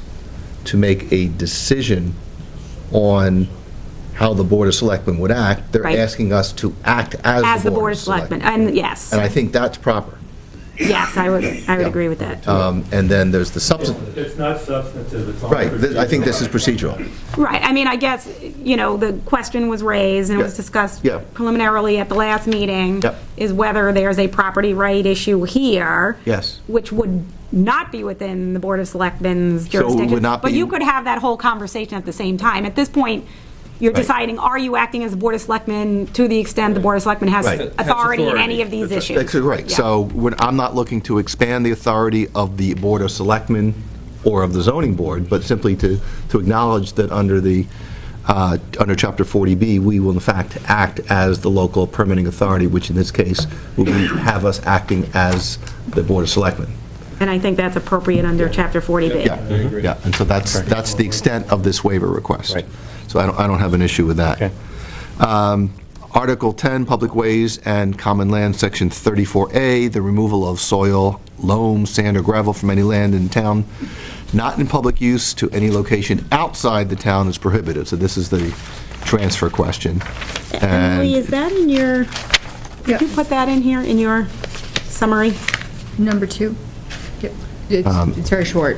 to make a decision on how the Board of Selectmen would act. They're Right. asking us to act as the Board of Selectmen, and yes. And I think that's proper. Yes, I would agree with that. And then there's the substance. It's not substantive, it's only Right, I think this is procedural. Right, I mean, I guess, you know, the question was raised and it was Yeah. discussed Yeah. preliminarily at the last meeting, Yep. is whether there's a property right issue here. Yes. Which would not be within the Board of Selectmen's jurisdiction. would not But be- you could have that whole conversation at the same time. At this point, you're Right. deciding, are you acting as a Board of Selectmen to the extent the Board of Selectmen has Right. authority in any of these issues? That's right. Yeah. So I'm not looking to expand the authority of the Board of Selectmen or of the zoning board, but simply to acknowledge that under Chapter 40B, we will in fact act as the local permitting authority, which in this case will have us acting as the Board of Selectmen. And I think that's appropriate under Chapter 40B. Yeah, and so that's the extent of this waiver request. Right. So I don't have an issue with that. Okay. Article 10, Public Ways and Common Land, Section 34A, the removal of soil, loam, sand, or gravel from any land in town not in public use to any location outside the town is prohibited. So this is the transfer question. Emily, is that in your, did you put that in here, in your summary? Number 2. Yep. It's very short.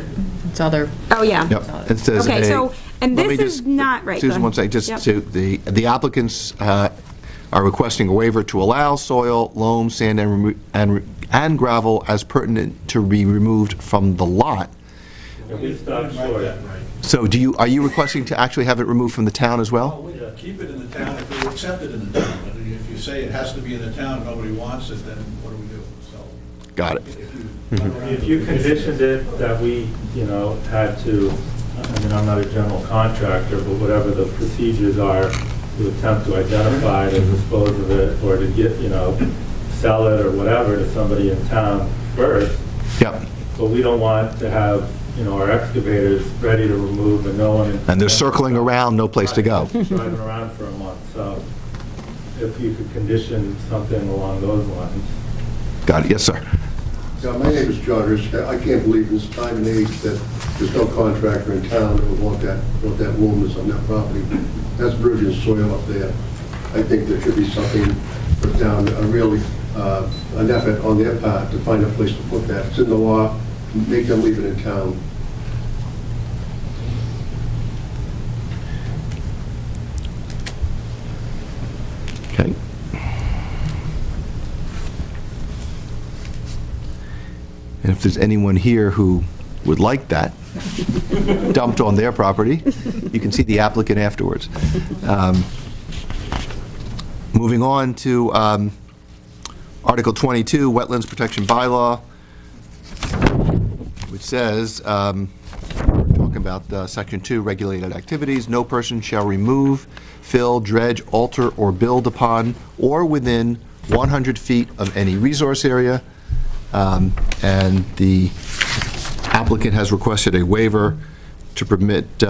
It's other. Oh, yeah. Yep, it says Okay, A. so, and Let me this is just- not, right. go Susan, ahead. one second, just Yep. to, the applicants are requesting a waiver to allow soil, loam, sand, and gravel as pertinent to be removed from the lot. We stopped short. So are you requesting to actually have it removed from the town as well? Well, keep it in the town if we accept it in the town. But if you say it has to be in the town, nobody wants it, then what do we do? So Got it. If you conditioned it that we, you know, had to, I mean, I'm not a general contractor, but whatever the procedures are to attempt to identify to dispose of it or to get, you know, sell it or whatever to somebody in town first. Yep. But we don't want to have, you know, our excavators ready to remove and no one. And they're circling around, no place to go. Driving around for a month, so if you could condition something along those lines. Got it, yes, sir. Yeah, my name is John Rich. I can't believe in this time and age that there's no contractor in town that would want that loam that's on that property. That's virgin soil up there. I think there should be something put down, an effort on their part to find a place to put that. It's in the law, make them leave it in town. Okay. And if there's anyone here who would like that dumped on their property, you can see the applicant afterwards. Moving on to Article 22, Wetlands Protection Bylaw, which says, we're talking about Section 2, regulated activities. No person shall remove, fill, dredge, alter, or build upon or within 100 feet of any resource area. And the applicant has requested a waiver to permit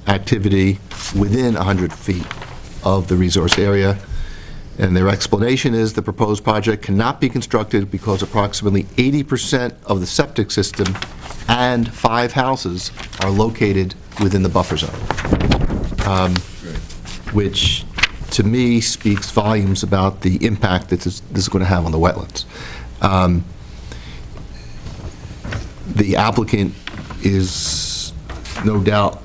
activity within 100 feet of the resource area. And their explanation is the proposed project cannot be constructed because approximately 80% of the septic system and 5 houses are located within the buffer zone, which to me speaks volumes about the impact that this is going to have on the wetlands. The applicant is no doubt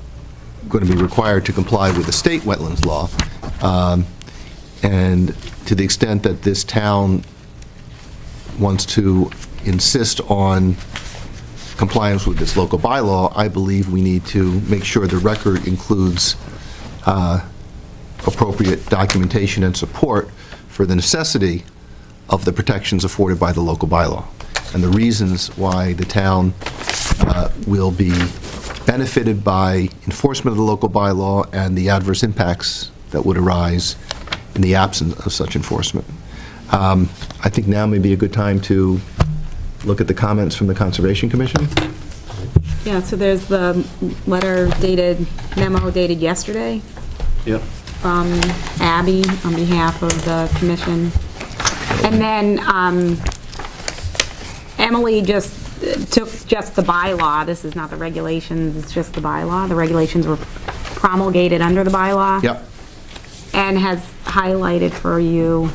going to be required to comply with the state wetlands law. And to the extent that this town wants to insist on compliance with this local bylaw, I believe we need to make sure the record includes appropriate documentation and support for the necessity of the protections afforded by the local bylaw, and the reasons why the town will be benefited by enforcement of the local bylaw and the adverse impacts that would arise in the absence of such enforcement. I think now may be a good time to look at the comments from the Conservation Commission. Yeah, so there's the memo dated yesterday Yep. from Abby on behalf of the commission. And then Emily just took just the bylaw. This is not the regulations, it's just the bylaw. The regulations were promulgated under the bylaw. Yep. And has highlighted for you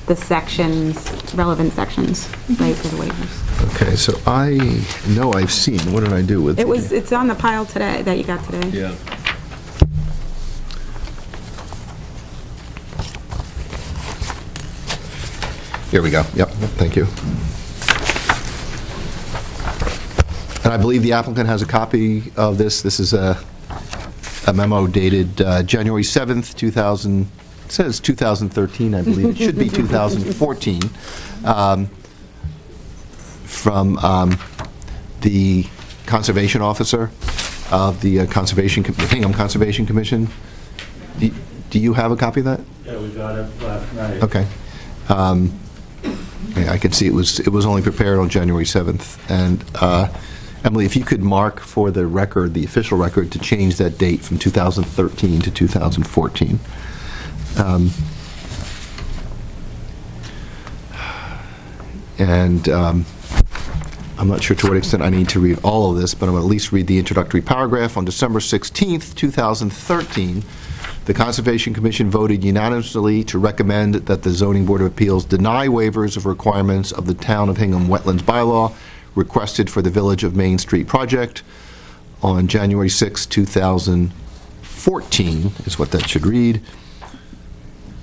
the sections, relevant sections, right, for the waivers. Okay, so I know I've seen, what did I do with It was, it's on the pile today, that you got today. Yeah. Here we go. Yep, thank you. And I believe the applicant has a copy of this. This is a memo dated January 7th, 2000, it says 2013, I believe. It should be 2014, from the conservation officer of the Hingham Conservation Commission. Do you have a copy of that? Yeah, we got it last night. Okay. Yeah, I can see it was only prepared on January 7th. And Emily, if you could mark for the record, the official record, to change that date from 2013 to 2014. And I'm not sure to what extent I need to read all of this, but I'm going to at least read the introductory paragraph. On December 16th, 2013, the Conservation Commission voted unanimously to recommend that the Zoning Board of Appeals deny waivers of requirements of the Town of Hingham Wetlands Bylaw requested for the Village of Main Street project. On January 6, 2014, is what that should read.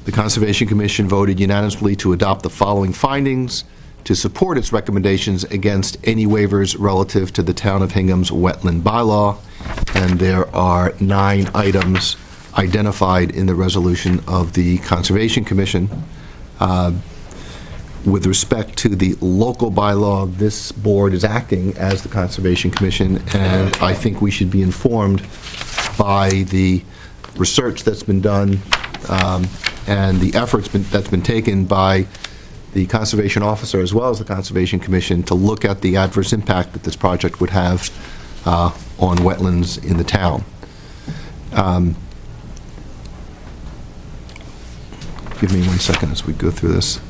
The Conservation Commission voted unanimously to adopt the following findings to support its recommendations against any waivers relative to the Town of Hingham's wetland bylaw. And there are 9 items identified in the resolution of the Conservation Commission. With respect to the local bylaw, this board is acting as the Conservation Commission, and I think we should be informed by the research that's been done and the efforts that's been taken by the conservation officer as well as the Conservation Commission to look at the adverse impact that this project would have on wetlands in the town. Give me 1 second as we go through this.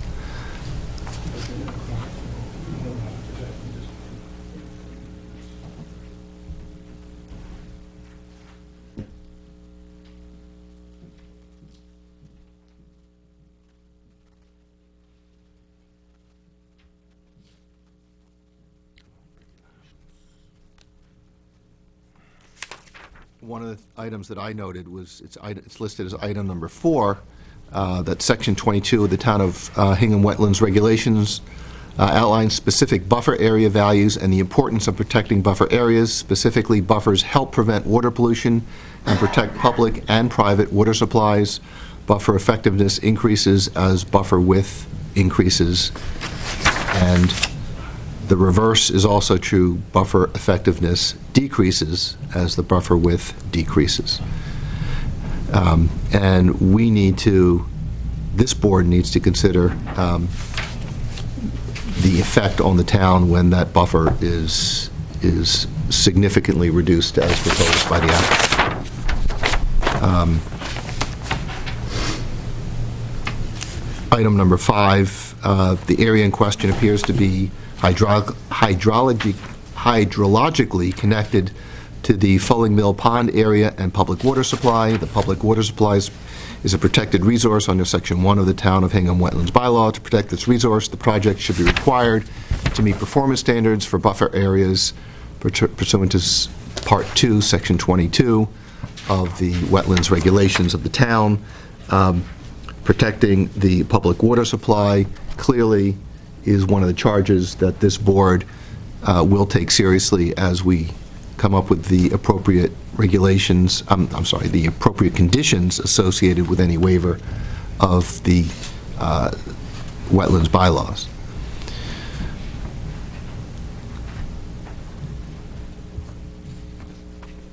One of the items that I noted was, it's listed as item number 4, that Section 22 of the Town of Hingham Wetlands Regulations outlines specific buffer area values and the importance of protecting buffer areas. Specifically, buffers help prevent water pollution and protect public and private water supplies. Buffer effectiveness increases as buffer width increases. And the reverse is also true. Buffer effectiveness decreases as the buffer width decreases. And we need to, this board needs to consider the effect on the town when that buffer is significantly reduced as proposed by the applicant. Item number 5, the area in question appears to be hydrologically connected to the Fulling Mill Pond area and public water supply. The public water supply is a protected resource under Section 1 of the Town of Hingham Wetlands Bylaw. To protect this resource, the project should be required to meet performance standards for buffer areas pursuant to Part 2, Section 22 of the Wetlands Regulations of the town. Protecting the public water supply clearly is one of the charges that this board will take seriously as we come up with the appropriate regulations, the appropriate conditions associated with any waiver of the wetlands bylaws.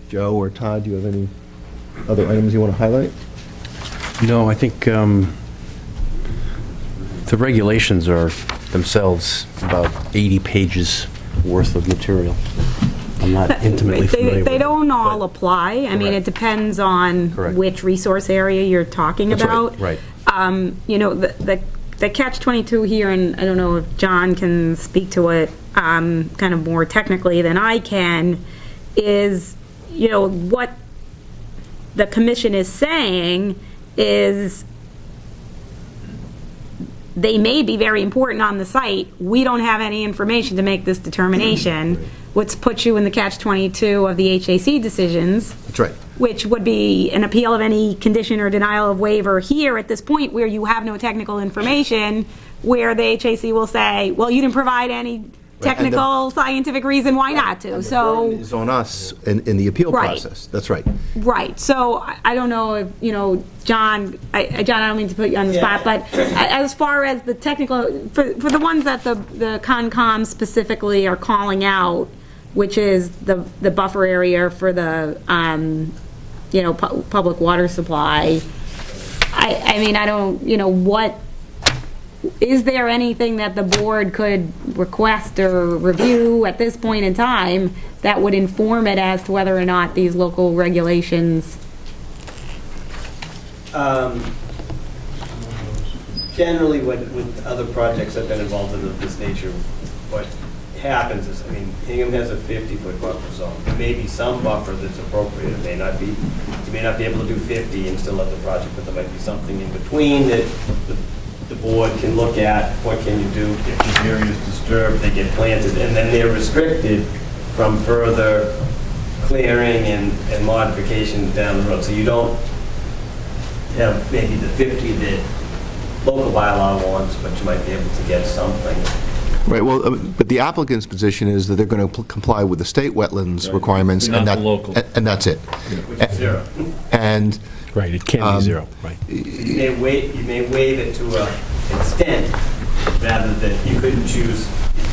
Joe or Todd, do you have any other items you want to highlight? No, I think the regulations are themselves about 80 pages worth of material. I'm not intimately familiar with it. They don't all apply. I mean, it depends on which resource area you're talking about. Right. You know, the catch-22 here, and I don't know if John can speak to it kind of more technically than I can, is, you know, what the commission is saying is they may be very important on the site. We don't have any information to make this determination, which puts you in the catch-22 of the HAC decisions. That's right. Which would be an appeal of any condition or denial of waiver here at this point where you have no technical information, where the HAC will say, well, you didn't provide any technical, scientific reason why not to. So it's on us in the appeal process. That's right. Right. So I don't know if, you know, John, I don't mean to put you on the spot, but as far as the technical, for the ones that the Concom specifically are calling out, which is the buffer area for the, you know, public water supply, I mean, I don't, you know, what, is there anything that the board could request or review at this point in time that would inform it as to whether or not these local regulations? Generally, with other projects I've been involved in of this nature, what happens is, I mean, Hingham has a 50-foot buffer zone. There may be some buffer that's appropriate. It may not be. You may not be able to do 50 and still have the project, but there might be something in between that the board can look at. What can you do if this area is disturbed? They get planted, and then they're restricted from further clearing and modification down the road. So you don't have maybe the 50 that local bylaw wants, but you might be able to get something. Right, well, but the applicant's position is that they're going to comply with the state wetlands requirements, and that's it. Which is zero. And right, it can be zero, right. You may waive it to an extent, rather than you couldn't choose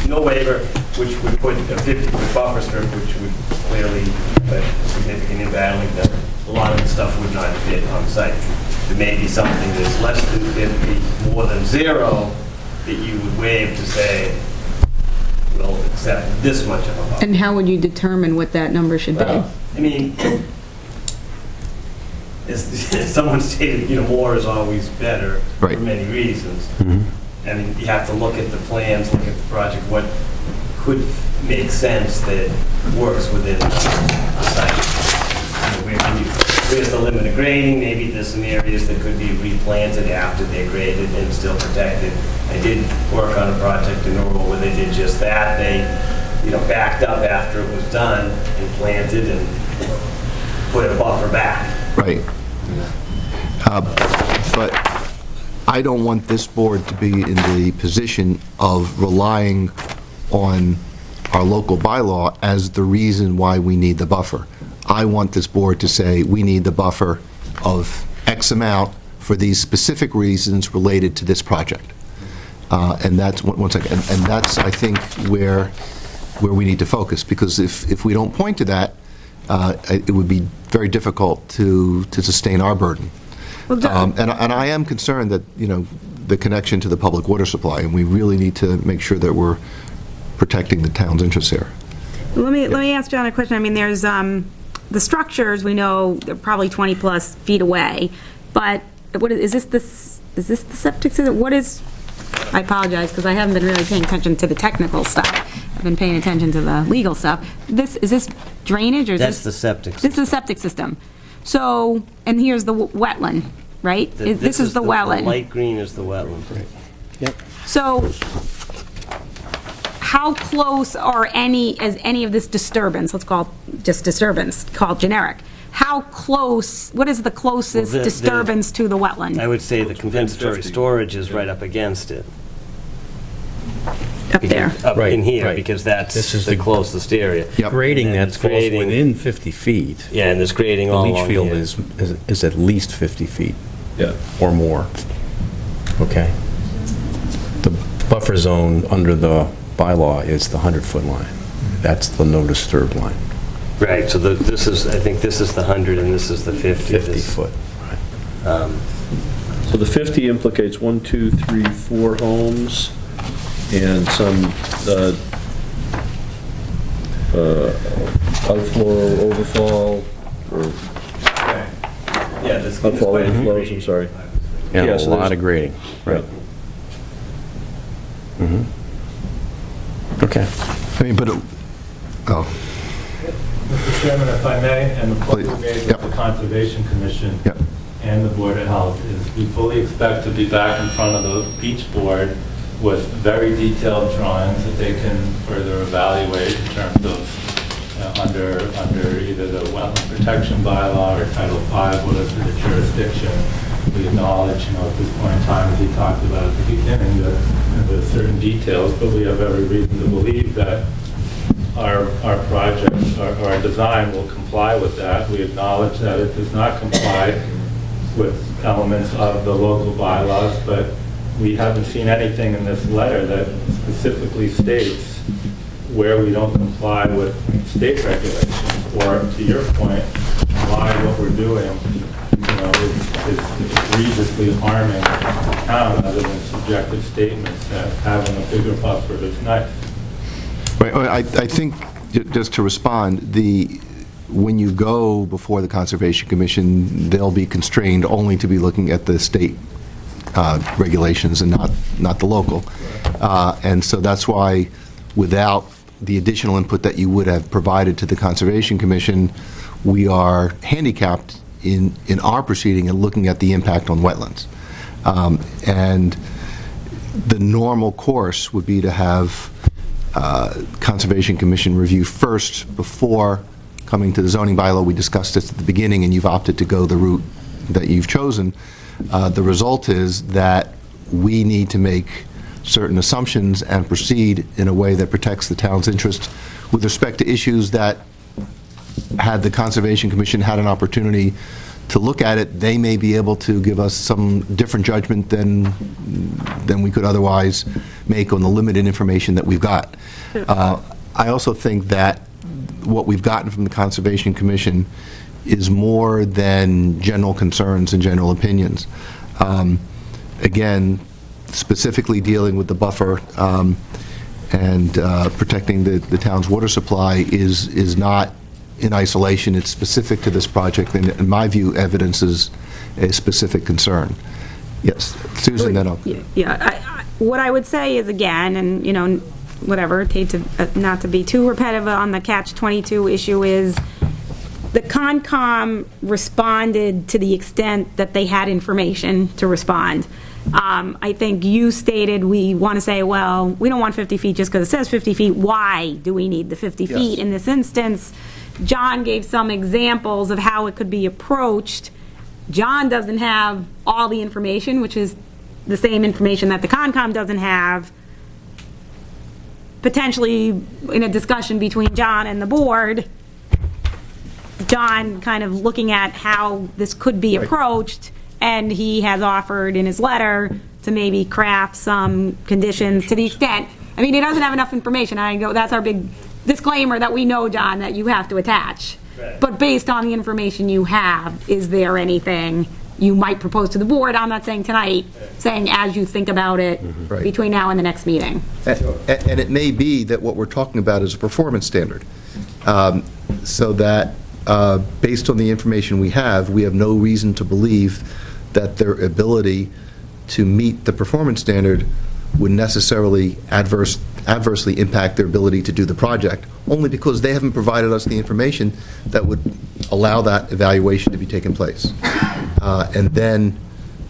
no waiver, which would put a 50-foot buffer strip, which would clearly have a significant impact. That a lot of the stuff would not fit on site. There may be something that's less than 50, more than zero, that you would waive to say, we'll accept this much of a buffer. And how would you determine what that number should be? I mean, as someone stated, you know, more is always better for many reasons. And you have to look at the plans, look at the project, what could make sense that works within the site. Where's the limit of grading? Maybe there's some areas that could be replanted after they're graded and still protected. I did work on a project in Norwell where they did just that. They, you know, backed up after it was done and planted and put a buffer back. Right. But I don't want this board to be in the position of relying on our local bylaw as the reason why we need the buffer. I want this board to say, we need the buffer of X amount for these specific reasons related to this project. And that's, one second, and that's, I think, where we need to focus, because if we don't point to that, it would be very difficult to sustain our burden. Well, and I am concerned that, you know, the connection to the public water supply, and we really need to make sure that we're protecting the town's interests here. Let me ask John a question. I mean, there's, the structures, we know they're probably 20-plus feet away, but what is this the septic system? What is, I apologize, because I haven't been really paying attention to the technical stuff. I've been paying attention to the legal stuff. Is this drainage, or is That's this? the septic This is the septic system. So, and here's the wetland, right? This is the wetland. The light green is the wetland. Yep. So, how close are any of this disturbance, let's call it just disturbance, called generic, how close, what is the closest Well, disturbance to the wetland? I would say the compensatory storage is right up against it. Up there. Up Right, in here, right. because that's This is the the- closest area. Grading And then that's it's close grading- within 50 feet. Yeah, and there's grading The all leach along field here. is at least 50 feet Yeah. or more. Okay? The buffer zone under the bylaw is the 100-foot line. That's the no disturb line, Right, so this is, I think this is the 100 and this is the 50. 50-foot. So the 50 implicates 1, 2, 3, 4 homes and some outflow, overfall, or Yeah, this outflow, overflows, I'm sorry. And Yeah, a so lot there's- of grading, right? Okay. I mean, but, oh, Mr. Chairman, if I may, and the point we Please. made with Yep. the Conservation Commission Yep. and the Board of Health is we fully expect to be back in front of the beach board with very detailed drawings that they can further evaluate in terms of under either the wetland protection bylaw or Title V, whatever the jurisdiction. We acknowledge, at this point in time, as he talked about at the beginning, that there's certain details, but we have every reason to believe that our project, our design will comply with that. We acknowledge that it does not comply with elements of the local bylaws, but we haven't seen anything in this letter that specifically states where we don't comply with state regulations, or to your point, why what we're doing, is egregiously harming the town other than subjective statements that having a bigger buffer is nice. right, I think, just to respond, when you go before the Conservation Commission, they'll be constrained only to be looking at the state regulations and not the local. And so that's why, without the additional input that you would have provided to the Conservation Commission, we are handicapped in our proceeding and looking at the impact on wetlands. And the normal course would be to have Conservation Commission review first before coming to the zoning bylaw. We discussed this at the beginning, and you've opted to go the route that you've chosen. The result is that we need to make certain assumptions and proceed in a way that protects the town's interest with respect to issues that, had the Conservation Commission had an opportunity to look at it, they may be able to give us some different judgment than we could otherwise make on the limited information that we've got. I also think that what we've gotten from the Conservation Commission is more than general concerns and general opinions. Again, specifically dealing with the buffer and protecting the town's water supply is not in isolation. It's specific to this project, and in my view, evidences a specific concern. Yes, Susan, then I'll... Yeah, what I would say is, again, and, whatever, hate to, not to be too repetitive on the catch-22 issue, is the Concom responded to the extent that they had information to respond. I think you stated we want to say, well, we don't want 50 feet just because it says 50 feet. Why do we need the 50 feet in this instance? John gave some examples of how it could be approached. John doesn't have all the information, which is the same information that the Concom doesn't have. Potentially, in a discussion between John and the board, John kind of looking at how this could be approached, and he has offered in his letter to maybe craft some conditions to the extent, I mean, he doesn't have enough information. I go, that's our big disclaimer that we know, John, that you have to attach. Right. But based on the information you have, is there anything you might propose to the board? I'm not saying tonight, saying as you think about it Right. between now and the next meeting. And it may be that what we're talking about is a performance standard. so that, based on the information we have no reason to believe that their ability to meet the performance standard would necessarily adversely impact their ability to do the project, only because they haven't provided us the information that would allow that evaluation to be taken place. And then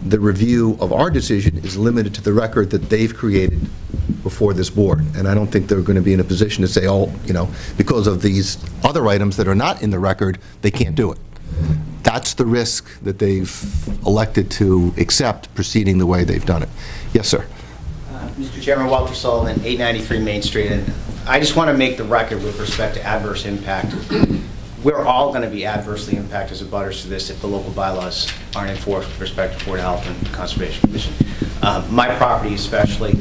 the review of our decision is limited to the record that they've created before this board. And I don't think they're going to be in a position to say, oh, because of these other items that are not in the record, they can't do it. That's the risk that they've elected to accept proceeding the way they've done it. Yes, sir. Mr. Chairman, Walter Sullivan, 893 Main Street, and I just want to make the record with respect to adverse impact. We're all going to be adversely impacted as abutters to this if the local bylaws aren't enforced with respect to Board of Health and Conservation Commission. My property especially,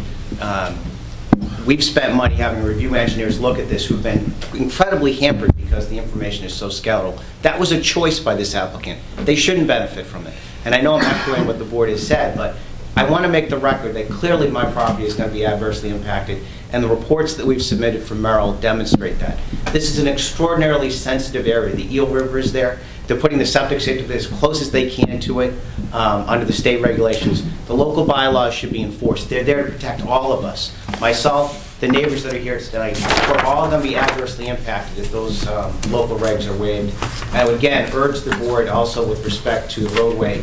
we've spent money having review engineers look at this who've been incredibly hampered because the information is so skeletal. That was a choice by this applicant. They shouldn't benefit from it. And I know I'm echoing what the board has said, but I want to make the record that clearly my property is going to be adversely impacted, and the reports that we've submitted from Merrill demonstrate that. This is an extraordinarily sensitive area. The Eel River is there. They're putting the septic system as close as they can to it under the state regulations. The local bylaws should be enforced. They're there to protect all of us. Myself, the neighbors that are here tonight, we're all going to be adversely impacted if those local regs are waived. And I would again urge the board also with respect to the roadway.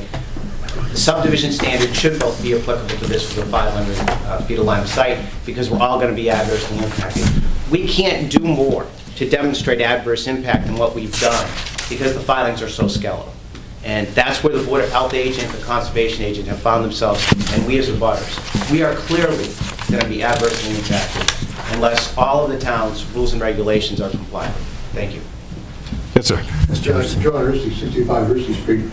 The subdivision standard should both be applicable to this for the 500 feet of line of sight, because we're all going to be adversely impacted. We can't do more to demonstrate adverse impact than what we've done because the filings are so skeletal. And that's where the Board of Health agent, the conservation agent have found themselves, and we as abutters. We are clearly going to be adversely impacted unless all of the town's rules and regulations are complied with. Thank you. Yes, sir. John Hersey, 65 Hersey Street.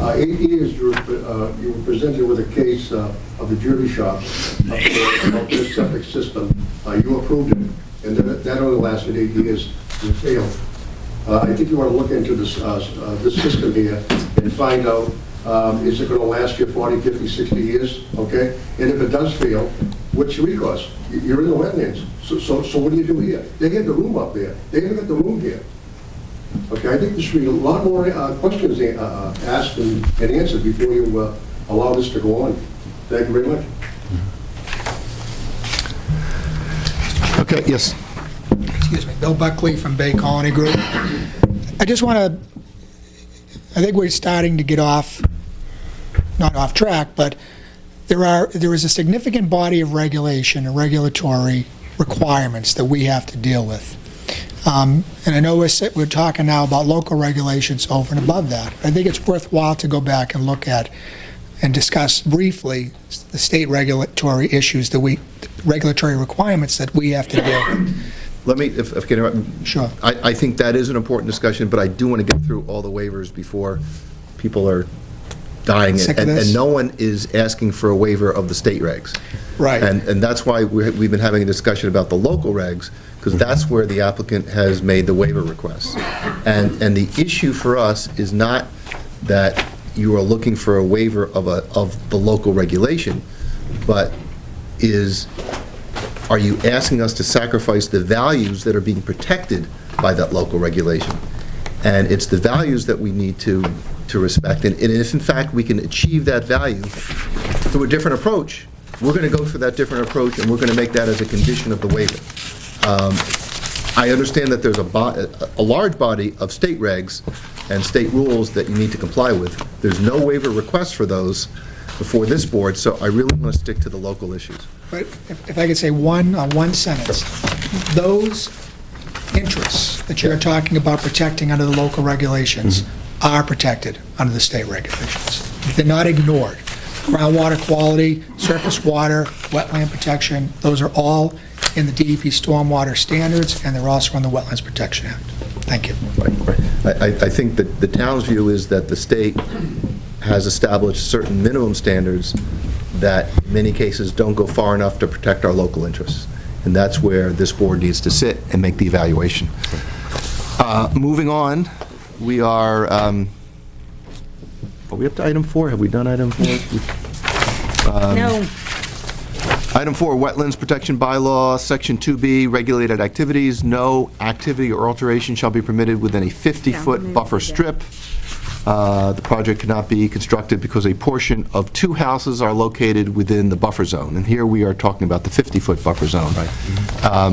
8 years you were presented with a case of the jewelry shop of their septic system. You approved it, and that only lasted 8 years. It failed. I think you want to look into this system here and find out, is it going to last you 40, 50, 60 years, okay? And if it does fail, what's your recourse? You're in the wetlands. So what do you do here? They had the room up there. They haven't got the room here. Okay, I think there should be a lot more questions asked and answered before you allow this to go on. Thank you very much. Okay, yes. Excuse me, Bill Buckley from Bay Colony Group. I just want to, I think we're starting to get not off track, but there is a significant body of regulation and regulatory requirements that we have to deal with. And I know we're talking now about local regulations over and above that. I think it's worthwhile to go back and look at and discuss briefly the state regulatory issues regulatory requirements that we have to deal with. Let me, if I can interrupt. Sure. I think that is an important discussion, but I do want to get through all the waivers before people are dying. And no one is asking for a waiver of the state regs. Right. And that's why we've been having a discussion about the local regs, because that's where the applicant has made the waiver request. And the issue for us is not that you are looking for a waiver of the local regulation, but are you asking us to sacrifice the values that are being protected by that local regulation? And it's the values that we need to respect. And if, in fact, we can achieve that value through a different approach, we're going to go for that different approach, and we're going to make that as a condition of the waiver. I understand that there's a large body of state regs and state rules that you need to comply with. There's no waiver request for those before this board, so I really want to stick to the local issues. But if I could say one sentence, those interests that you're talking about protecting under the local regulations are protected under the state regulations. They're not ignored. Groundwater quality, surface water, wetland protection, those are all in the DEP stormwater standards, and they're also in the Wetlands Protection Act. Thank you. I think that the town's view is that the state has established certain minimum standards that in many cases don't go far enough to protect our local interests. And that's where this board needs to sit and make the evaluation. Moving on, we are we up to item 4? Have we done item 4? No. Item 4, Wetlands Protection Bylaw, Section 2B, regulated activities. No activity or alteration shall be permitted within a 50-foot buffer strip. The project cannot be constructed because a portion of 2 houses are located within the buffer zone. And here we are talking about the 50-foot buffer zone. Right. I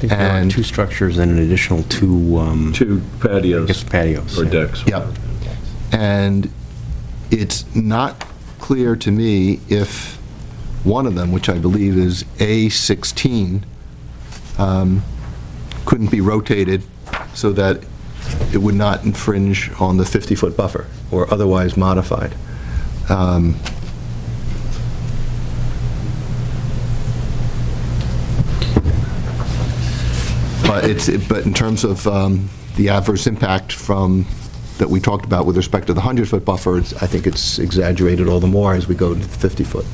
think there are 2 structures and an additional 2... 2 patios. I guess patios. Or yeah. decks. Yep. And it's not clear to me if one of them, which I believe is A16, couldn't be rotated so that it would not infringe on the 50-foot buffer or otherwise modified. But in terms of the adverse impact that we talked about with respect to the 100-foot buffer, I think it's exaggerated all the more as we go to the 50-foot.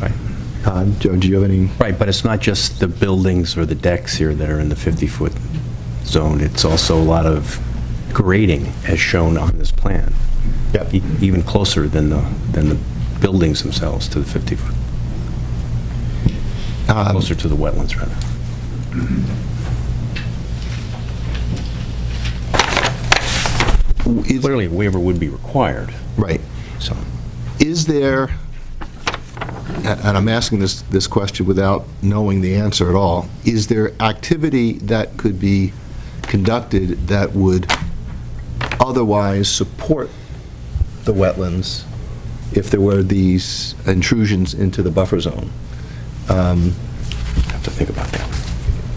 Right. Joe, do you have any? Right, but it's not just the buildings or the decks here that are in the 50-foot zone. It's also a lot of grading, as shown on this plan. Yep. Even closer than the buildings themselves to the 50-foot. Closer to the wetlands, rather. Clearly, a waiver would be required. Right. So, Is there, and I'm asking this question without knowing the answer at all, is there activity that could be conducted that would otherwise support the wetlands if there were these intrusions into the buffer zone? I have to think about that.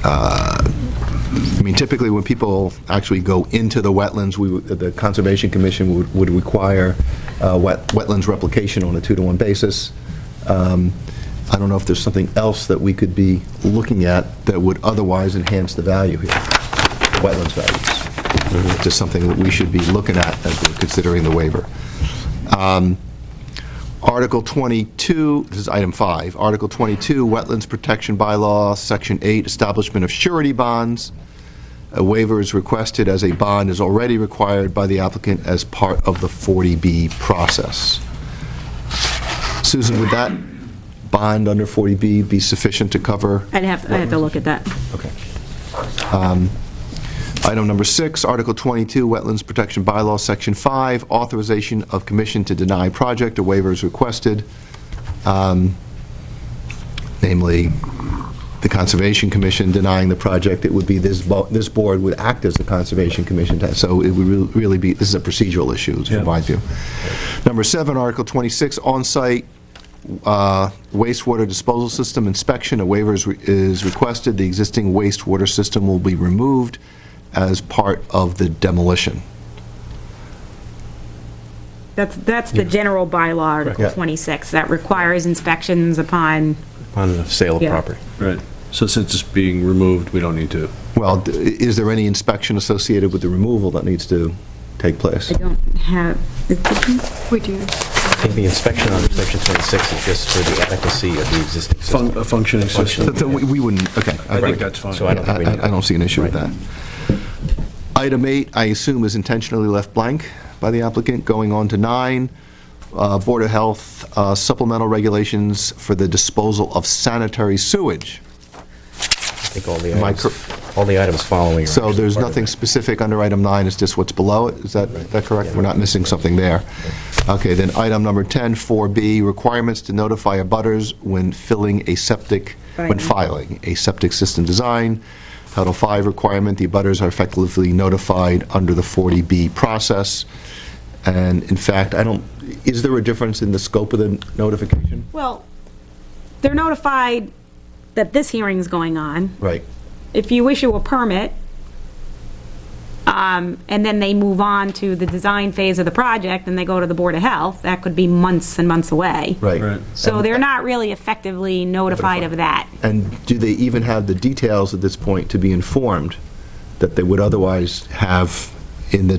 I mean, typically when people actually go into the wetlands, the Conservation Commission would require wetlands replication on a 2-to-1 basis. I don't know if there's something else that we could be looking at that would otherwise enhance the value here, wetlands values. It's just something that we should be looking at as we're considering the waiver. Article 22, this is item 5, Article 22, Wetlands Protection Bylaw, Section 8, Establishment of Surety Bonds. A waiver is requested as a bond is already required by the applicant as part of the 40B process. Susan, would that bond under 40B be sufficient to cover? I'd have to look at that. Okay. Item number 6, Article 22, Wetlands Protection Bylaw, Section 5, authorization of commission to deny project. A waiver is requested, namely the Conservation Commission denying the project. It would be this board would act as the Conservation Commission, so it would really be, this is a procedural issue, from my view. Number 7, Article 26, on-site wastewater disposal system inspection. A waiver is requested. The existing wastewater system will be removed as part of the demolition. That's the general bylaw, Article Yeah. 26, that requires inspections upon, On the sale of Yeah. property. Right. So since it's being removed, we don't need to. Well, is there any inspection associated with the removal that needs to take place? I don't have, We do. I think the inspection under Section 26 is just for the adequacy of the existing system. A functioning system. So we wouldn't, okay. I think that's fine. So I don't think we need I don't see an issue with Right. that. Item 8, I assume, is intentionally left blank by the applicant. Going on to 9, Board of Health supplemental regulations for the disposal of sanitary sewage. I think Am I all the items following are So actually there's part of nothing that. specific under item 9, it's just what's below it? Is that correct? We're not missing something there. Okay, then item number 10, 4B, requirements to notify abutters when filing a septic system design. Title 5 requirement, the abutters are effectively notified under the 40B process. And in fact, is there a difference in the scope of the notification? well, they're notified that this hearing's going on. Right. If you issue a permit, and then they move on to the design phase of the project, and they go to the Board of Health, that could be months and months away. Right. Right. So they're not really effectively notified of that. And do they even have the details at this point to be informed that they would otherwise have in the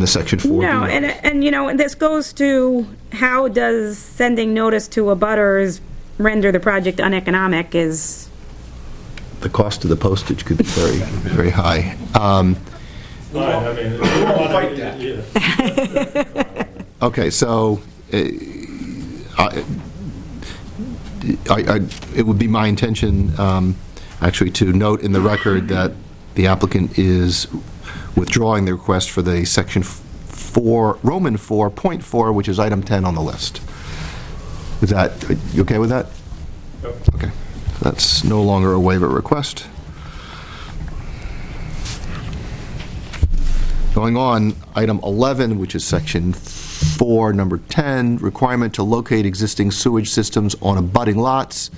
Section 4B? No, and you know, this goes to how does sending notice to abutters render the project uneconomic is, The cost of the postage could be very, very high. Fine, I mean, if you wanna- fight that. yeah. Okay, so it would be my intention, actually, to note in the record that the applicant is withdrawing the request for the Section 4, Roman 4.4, which is item 10 on the list. Is that, you okay with that? Yep. Okay. That's no longer a waiver request. Going on, item 11, which is Section 4, number 10, requirement to locate existing sewage systems on abutting lots.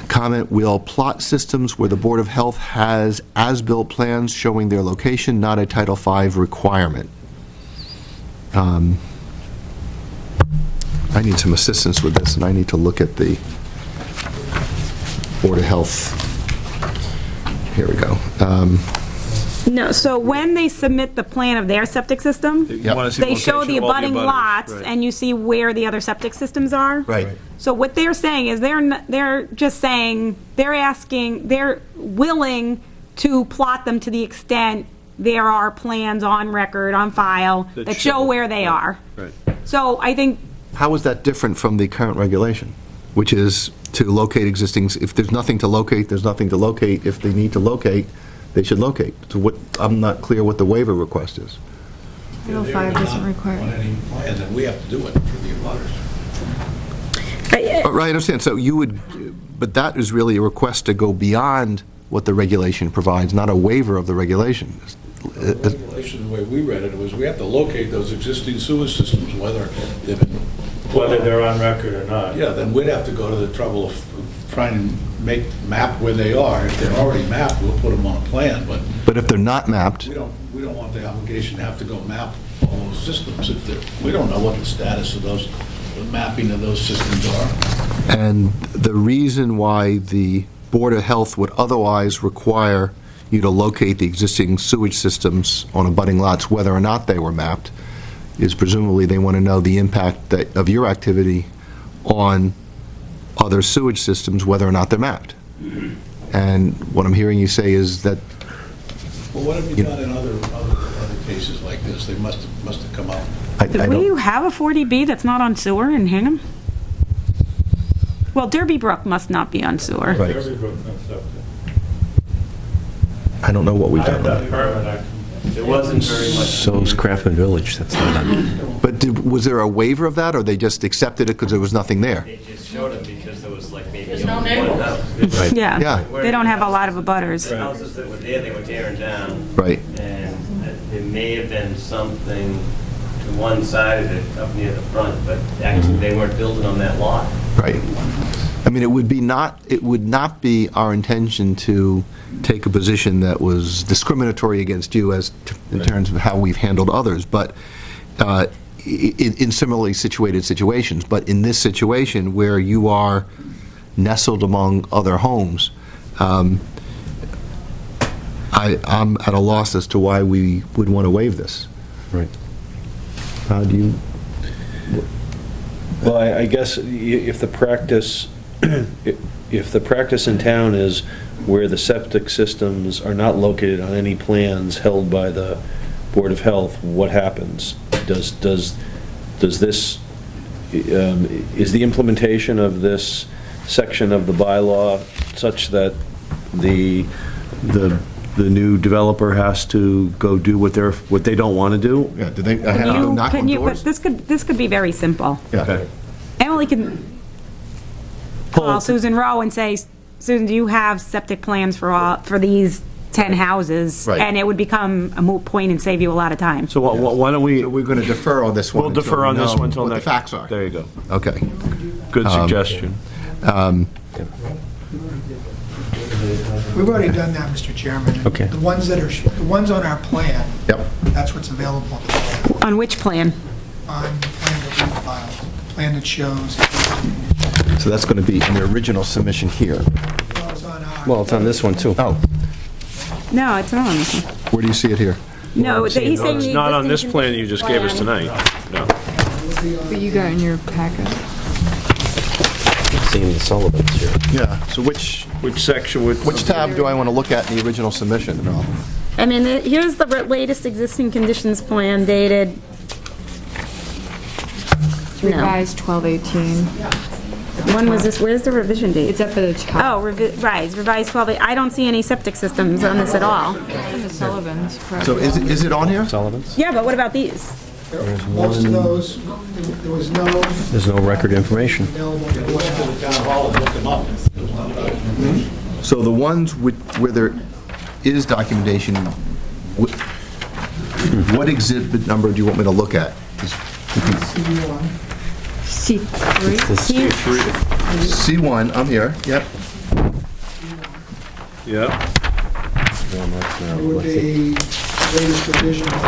Comment, will plot systems where the Board of Health has as-built plans showing their location, not a Title V requirement. I need some assistance with this, and I need to look at the Board of Health. Here we go. No, so when they submit the plan of their septic system, Yep. they show the abutting lots, right. and you see where the other septic systems are. Right. So what they're saying is they're just saying, they're willing to plot them to the extent there are plans on record, on file, that show where they are. Right. So I think, How is that different from the current regulation, which is to locate existing, if there's nothing to locate, there's nothing to locate. If they need to locate, they should locate. So what, I'm not clear what the waiver request is. Title 5 doesn't require. On any plan, then we have to do it for the abutters. Right, I understand. So you would, but that is really a request to go beyond what the regulation provides, not a waiver of the regulation. The regulation, the way we read it, was we have to locate those existing sewer systems, whether they've been... Whether they're on record or not. Yeah, then we'd have to go to the trouble of trying to map where they are. If they're already mapped, we'll put them on a plan, but But if they're not mapped, we don't want the obligation to have to go map all those systems. If they're, we don't know what the status of those, the mapping of those systems are. and the reason why the Board of Health would otherwise require you to locate the existing sewage systems on abutting lots, whether or not they were mapped, is presumably they want to know the impact of your activity on other sewage systems, whether or not they're mapped. And what I'm hearing you say is that, Well, what have you done in other cases like this? They must have come out. I do don't, you have a 40B that's not on sewer in Hingham? Well, Derby Brook must not be on sewer. Right. Every brook and septic. I don't know what we've I have done. that permit. There wasn't very much. So is Craftsman Village, that's not on. But was there a waiver of that, or they just accepted it because there was nothing there? They just showed them because there was like maybe only one house. Right. Yeah. Yeah. They don't have a lot of abutters. The houses that were there, they were tearing down. Right. And there may have been something to one side of it up near the front, but actually they weren't building on that lot. Right. I mean, it would not be our intention to take a position that was discriminatory against you in terms of how we've handled others, but in similarly situated situations. But in this situation where you are nestled among other homes, I'm at a loss as to why we would want to waive this. Right. How do you? Well, I guess if the practice, if the practice in town is where the septic systems are not located on any plans held by the Board of Health, what happens? Does this, is the implementation of this section of the bylaw such that the new developer has to go do what they don't want to do? Yeah, do they have to knock on doors? This could be very simple. Yeah. Emily can call Susan Rowe and say, Susan, do you have septic plans for these 10 houses? Right. And it would become a moot point and save you a lot of time. So why don't we, So we're going to defer on this one. we'll until defer we on this know one until what next. the facts are. There you go. Okay. Good suggestion. We've already done that, Mr. Chairman. Okay. The ones that are, the ones on our plan, Yep. that's what's available On which plan? on the plan that we filed, the plan that shows. So that's going to be in the original submission here. Well, it's on this one, too. Oh, No, it's not on this one. where do you see it here? No, he's saying It's the not on this existing plan you just gave us plan. tonight. No. But you got in your packet. Seeing the Sullivans here. Yeah, so which section would? which tab do I want to look at in the original submission and all? I mean, here's the latest existing conditions plan dated. No. Revised 12/18. When was this, where's the revision date? It's up at the top. Oh, revised 12, I don't see any septic systems on this at all. From the Sullivan's. So is it on here? Sullivan's? Yeah, but what about these? Most of those, there was no There's no record information. available. Went to the town hall and looked them up. So the ones where there is documentation, what exhibit number do you want me to look at? C3. C1, I'm here, yep. Yeah. It would be latest revision of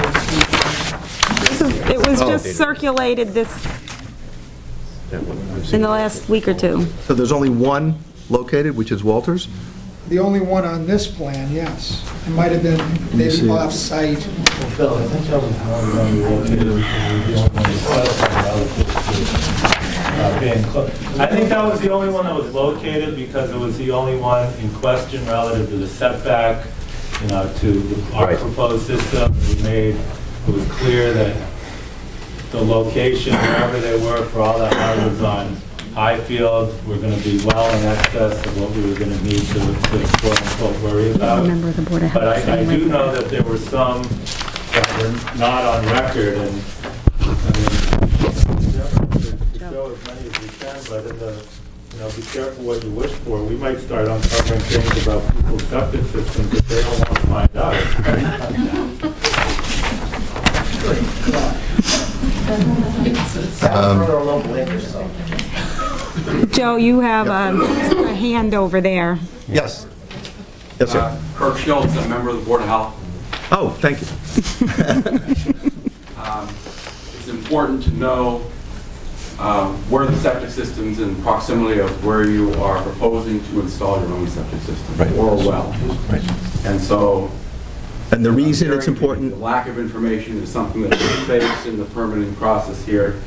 It was just circulated this, in the last week or two. So there's only one located, which is Walters? the only one on this plan, yes. It might have been maybe off-site. Bill, I think that was how we located. I think that was the only one that was located because it was the only one in question relative to the setback, to our proposed system. It was clear that the location, wherever they were for all the houses on Highfield, were going to be well in excess of what we were going to need to quote unquote worry about. Member of the Board of But Health. I do know that there were some that were not on record, and I mean, to show as many as we can, but in the, be careful what you wish for. We might start uncovering things about people's septic systems that they don't want to find out. Joe, you have a hand over there. Yes. Yes, sir. Kirk Schultz, a member of the Board of Health. Oh, thank you. It's important to know where the septic system's in proximity of where you are proposing to install your own septic system or a well. Right. And so... And the reason it's important... The lack of information is something that we face in the permitting process here,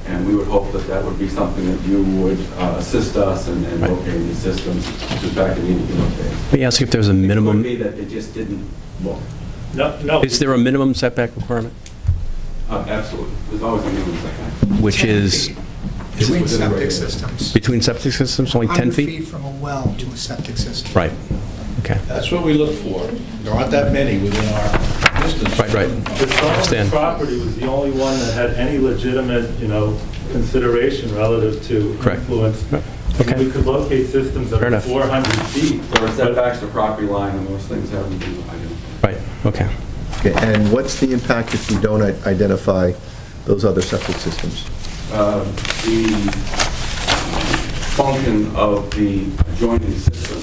and we would hope that that would be something that you would assist us in locating these systems. In fact, it needed to be located. Let me ask if there's a minimum... It could be that it just didn't look. No. Is there a minimum setback requirement? Absolutely. There's always a minimum setback. Which is... Between septic systems. Between septic systems, only 10 feet? 100 feet from a well to a septic system. Right. Okay. That's what we look for. There aren't that many within our distance. Right. The Sullivan property was the only one that had any legitimate, consideration relative to influence. Okay. We could locate systems that Fair are enough. 400 feet. There are setbacks to property line, and those things haven't been identified. Right, okay. Okay, and what's the impact if we don't identify those other septic systems? The function of the adjoining system,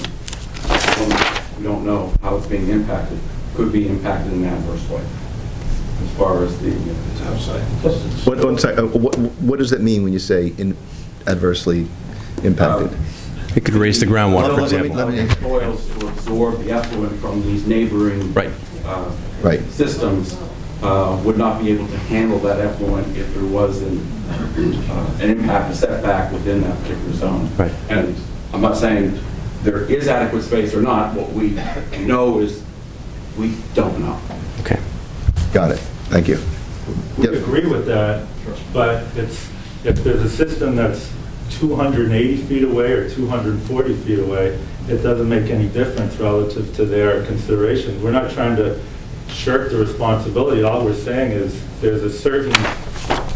we don't know how it's being impacted, could be impacted in an adverse way as far as the outside. What does that mean when you say adversely impacted? It could raise the groundwater, for example. Soils to absorb the effluent from these neighboring systems would not be able to handle that effluent if there was an impact, a setback within that particular zone. Right. And I'm not saying there is adequate space or not. What we know is we don't know. Okay. Got it. Thank you. We agree with that, but if there's a system that's 280 feet away or 240 feet away, it doesn't make any difference relative to their considerations. We're not trying to shirk the responsibility. All we're saying is there's a certain,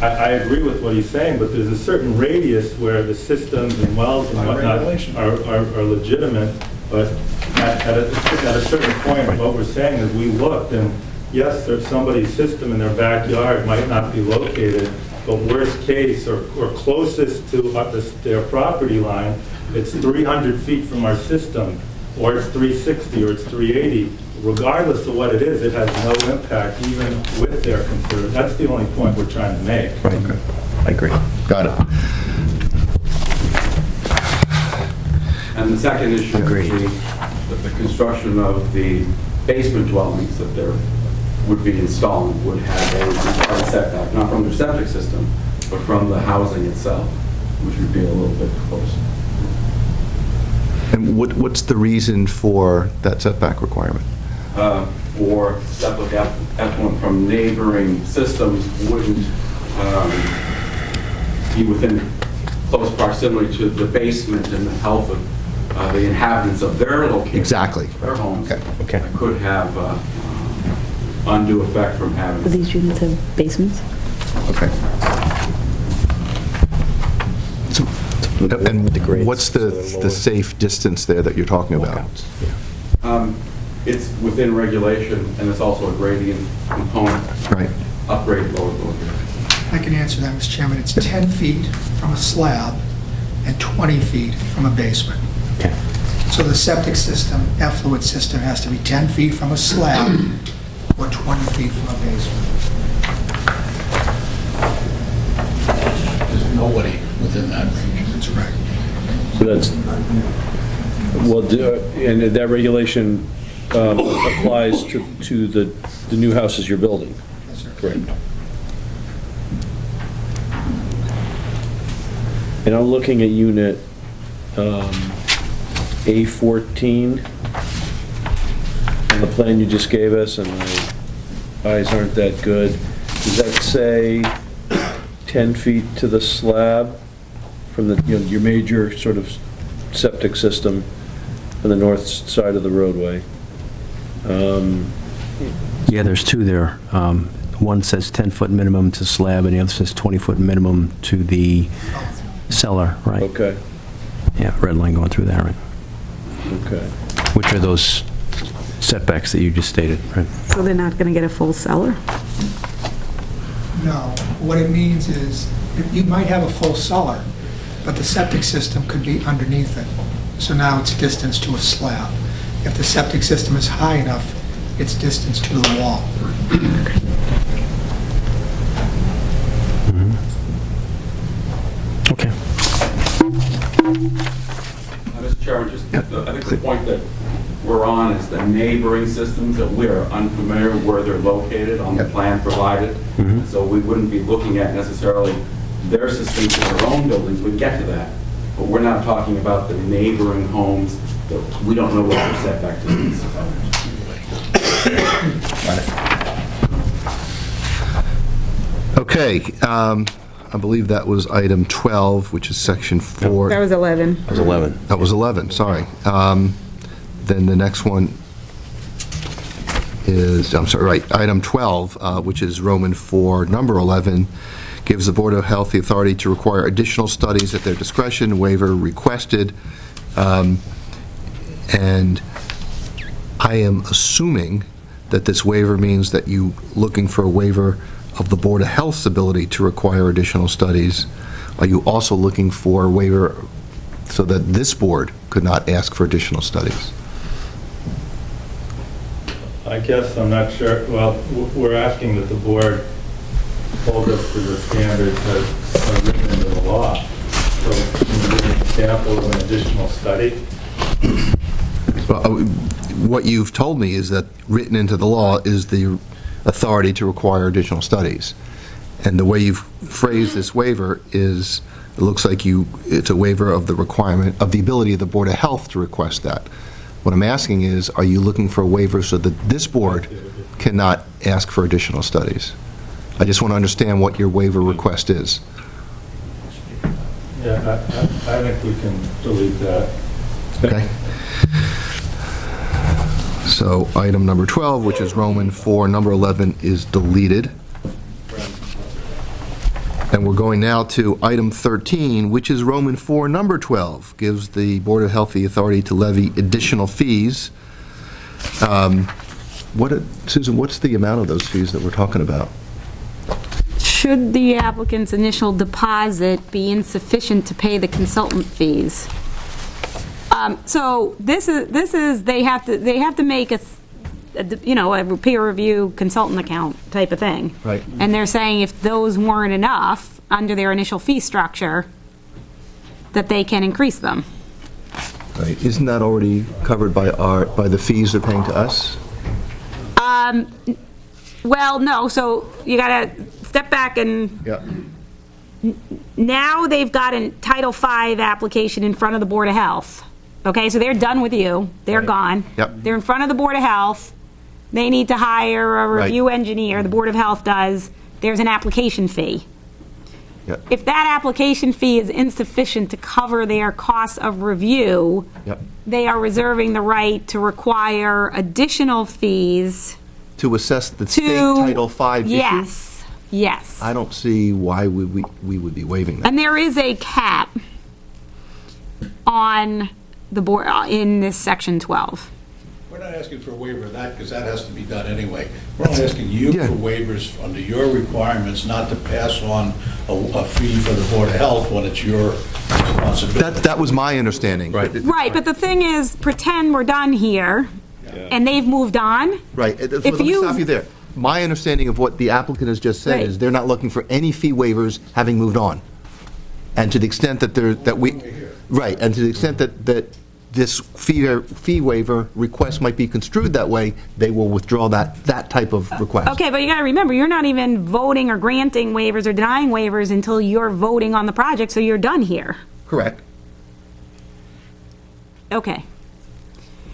I agree with what he's saying, but there's a certain radius where the systems and wells and whatnot are legitimate, but at a certain point, what we're saying is we looked, and yes, there's somebody's system in their backyard might not be located, but worst case or closest to their property line, it's 300 feet from our system, or it's 360 or it's 380. Regardless of what it is, it has no impact even with their consideration. That's the only point we're trying to make. Right. I agree. Got it. And the second issue Agreed. would be the construction of the basement dwellings that there would be installing would have a required setback, not from their septic system, but from the housing itself, which would be a little bit closer. And what's the reason for that setback requirement? For septic effluent from neighboring systems wouldn't be within close proximity to the basement and the health of the inhabitants of their location. Exactly. Their homes. Okay. That could have undue effect from having. Do these units have basements? Okay. And what's the safe distance there that you're talking about? It's within regulation, and it's also a gradient component. Right. Upgrade, lower. I can answer that, Mr. Chairman. It's 10 feet from a slab and 20 feet from a basement. Okay. So the septic system, effluent system, has to be 10 feet from a slab or 20 feet from a basement. There's nobody within that range. That's right. So that's, well, and that regulation applies to the new houses you're building? Yes, sir. Correct. And I'm looking at unit A14 on the plan you just gave us, and my eyes aren't that good. Does that say 10 feet to the slab from the, your major sort of septic system on the north side of the roadway? Yeah, there's two there. One says 10-foot minimum to slab, and the other says 20-foot minimum to the cellar, right? Okay, Yeah, red line going through there, right? okay. Which are those setbacks that you just stated, right? So they're not going to get a full cellar? No. What it means is, you might have a full cellar, but the septic system could be underneath it. So now it's distance to a slab. If the septic system is high enough, it's distance to the wall. Okay. Mr. Chairman, just, I think the point that we're on is the neighboring systems, that we are unfamiliar where they're located on the plan provided. So we wouldn't be looking at necessarily their systems in their own buildings. We'd get to that. But we're not talking about the neighboring homes that we don't know what their setback distance is. Okay, I believe that was item 12, which is section 4. That was 11. That was 11. That was 11, sorry. Then the next one is, I'm sorry, right, item 12, which is Roman 4, number 11, gives the Board of Health the authority to require additional studies at their discretion, waiver requested. And I am assuming that this waiver means that you looking for a waiver of the Board of Health's ability to require additional studies. Are you also looking for a waiver so that this board could not ask for additional studies? I guess I'm not sure, well, we're asking that the board hold us to the standards that are written into the law. So, can you give an example of an additional study? Well, what you've told me is that written into the law is the authority to require additional studies. And the way you've phrased this waiver is, it looks like it's a waiver of the requirement, of the ability of the Board of Health to request that. What I'm asking is, are you looking for a waiver so that this board cannot ask for additional studies? I just want to understand what your waiver request is. Yeah, I think we can delete that. Okay? So item number 12, which is Roman 4, number 11, is deleted. And we're going now to item 13, which is Roman 4, number 12, gives the Board of Health the authority to levy additional fees. Susan, what's the amount of those fees that we're talking about? Should the applicant's initial deposit be insufficient to pay the consultant fees? So this is they have to make a peer review consultant account type of thing. Right. And they're saying if those weren't enough under their initial fee structure, that they can increase them. Right. Isn't that already covered by the fees they're paying to us? Well, no. So you got to step back and. Yeah. Now they've got a Title V application in front of the Board of Health. Okay, so they're done with you. They're gone. Yep. They're in front of the Board of Health. They need to hire a review engineer. The Board of Health does. There's an application fee. Yep. If that application fee is insufficient to cover their costs of review, Yep. they are reserving the right to require additional fees To assess the to... state Title V issue? Yes, yes. I don't see why we would be waiving that. And there is a cap on the board, in this section 12. We're not asking for a waiver of that, because that has to be done anyway. We're only asking you Yeah. for waivers under your requirements, not to pass on a fee for the Board of Health when it's your responsibility. That was my understanding. Right. Right, but the thing is, pretend we're done here, and they've moved on. Right. Let me stop you there. My understanding of what the applicant has just said Right. is they're not looking for any fee waivers having moved on. And to the extent that right, and to the extent that this fee waiver request might be construed that way, they will withdraw that type of request. Okay, but you gotta remember, you're not even voting or granting waivers or denying waivers until you're voting on the project, so you're done here. Correct. Okay.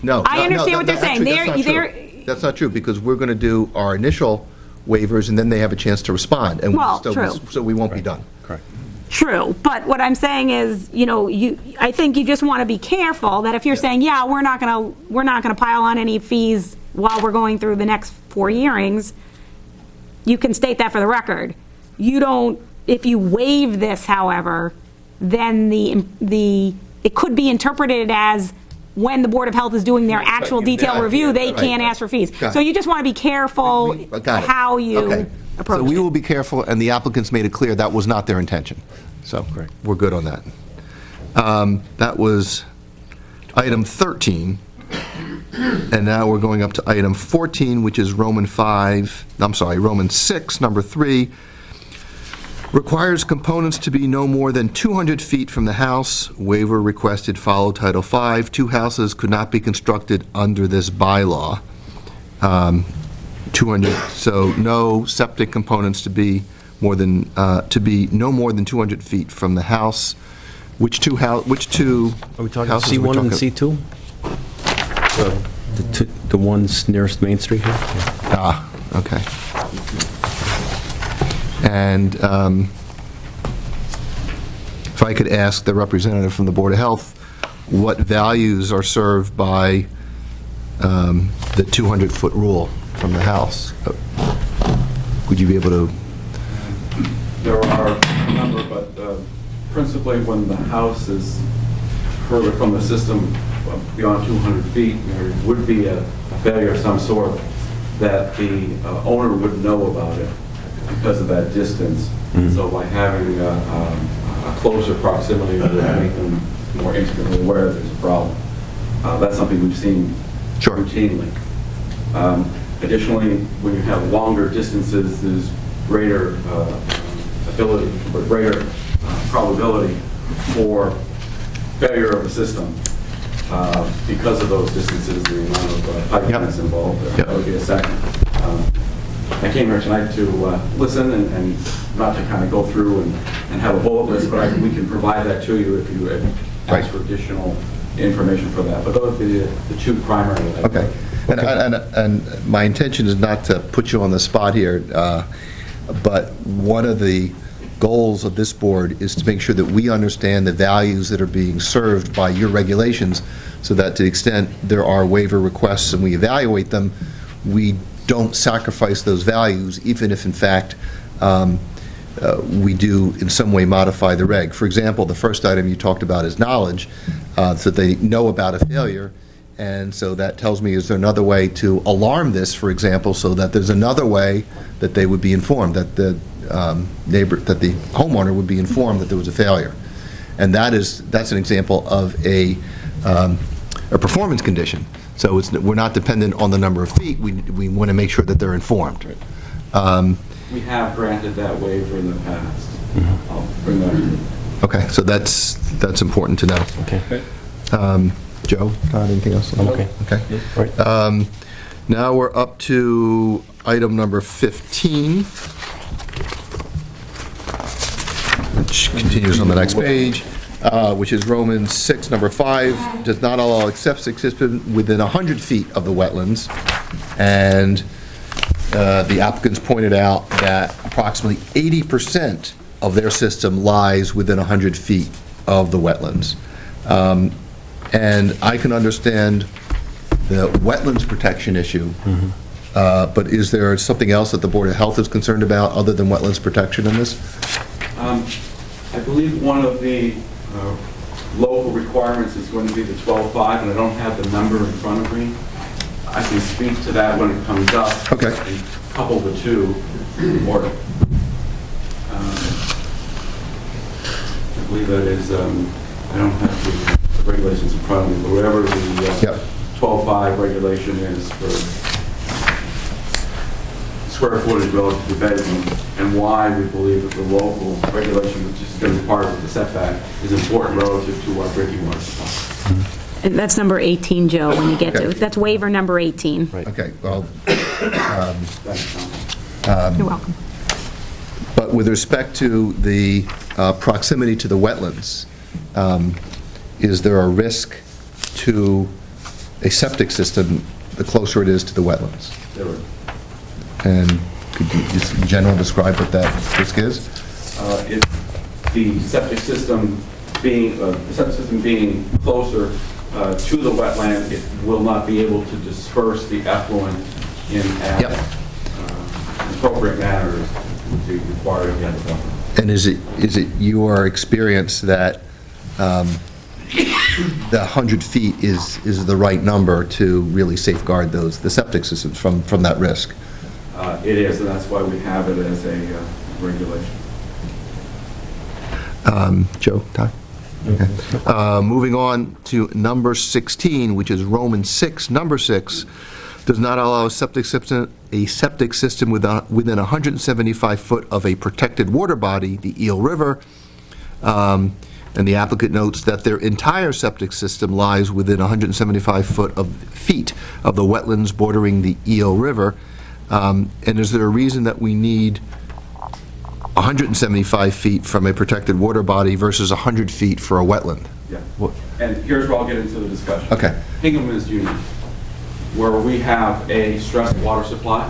No. I understand what they're saying. Actually, that's not true, because we're going to do our initial waivers, and then they have a chance to respond. And Well, true. So we won't be done. Correct. True, but what I'm saying is, I think you just want to be careful that if you're saying, yeah, we're not gonna pile on any fees while we're going through the next 4 hearings, you can state that for the record. If you waive this, however, then it could be interpreted as when the Board of Health is doing their actual detailed review, they can't ask for fees. Got it. So you just want to be careful Got it. how you Okay. approach So we it. will be careful, and the applicants made it clear that was not their intention. So we're good on that. That was item 13. And now we're going up to item 14, which is Roman 6, number 3. Requires components to be no more than 200 feet from the house. Waiver requested, follow Title V. 2 houses could not be constructed under this bylaw. 200, so no septic components to be no more than 200 feet from the house. Which two Are we talking houses C1 and C2? The ones nearest Main Street here? Ah, okay. And if I could ask the representative from the Board of Health, what values are served by the 200-foot rule from the house? Would you be able to? There are a number, but principally when the house is further from the system beyond 200 feet, there would be a failure of some sort that the owner would know about it because of that distance. So by having a closer proximity would make them more intimately aware that there's a problem. That's something we've seen routinely. Additionally, when you have longer distances, there's greater probability for failure of the system because of those distances, the amount of pipe that's involved. That would be a second. I came here tonight to listen and not to kind of go through and have a bullet list, but we can provide that to you if you ask for additional information for that. But those would be the two primary. Okay. And my intention is not to put you on the spot here, but one of the goals of this board is to make sure that we understand the values that are being served by your regulations, so that to the extent there are waiver requests and we evaluate them, we don't sacrifice those values, even if in fact we do in some way modify the reg. For example, the first item you talked about is knowledge, so that they know about a failure. And so that tells me, is there another way to alarm this, for example, so that there's another way that they would be informed, that the homeowner would be informed that there was a failure. And that's an example of a performance condition. So we're not dependent on the number of feet. We want to make sure that they're informed. We have granted that waiver in the past. I'll bring that in. Okay, so that's important to know. Okay. Joe, Todd, anything else? I'm okay. Okay. Right. Now we're up to item number 15, which continues on the next page, which is Romans 6, number 5, does not allow septic system within 100 feet of the wetlands. And the applicants pointed out that approximately 80% of their system lies within 100 feet of the wetlands. And I can understand the wetlands protection issue, but is there something else that the Board of Health is concerned about other than wetlands protection in this? I believe one of the local requirements is going to be the 12.5, and I don't have the number in front of me. I can speak to that when it comes up. Okay. And couple the two, or I believe that is, I don't have the regulations in front of me, but whatever the 12.5 regulation is for square footage relative to bedroom, and why we believe that the local regulation, which is going to be part of the setback, is important relative to our drinking water supply. And that's number 18, Joe, when you get to, Okay. that's waiver number 18. Okay, well, You're welcome. but with respect to the proximity to the wetlands, is there a risk to a septic system the closer it is to the wetlands? There are. And could you just in general describe what that risk is? It's the septic system being closer to the wetland, it will not be able to disperse the effluent in an appropriate manner as would be required to get the buffer. And is it your experience that the 100 feet is the right number to really safeguard the septic systems from that risk? It is, and that's why we have it as a regulation. Joe, Ty? Okay. Moving on to number 16, which is Roman 6. Number 6 does not allow a septic system within 175 foot of a protected water body, the Eel River. And the applicant notes that their entire septic system lies within 175 feet of the wetlands bordering the Eel River. And is there a reason that we need 175 feet from a protected water body versus 100 feet for a wetland? Yeah. And here's where I'll get into the discussion. Okay. Hingham is unique, where we have a stressed water supply.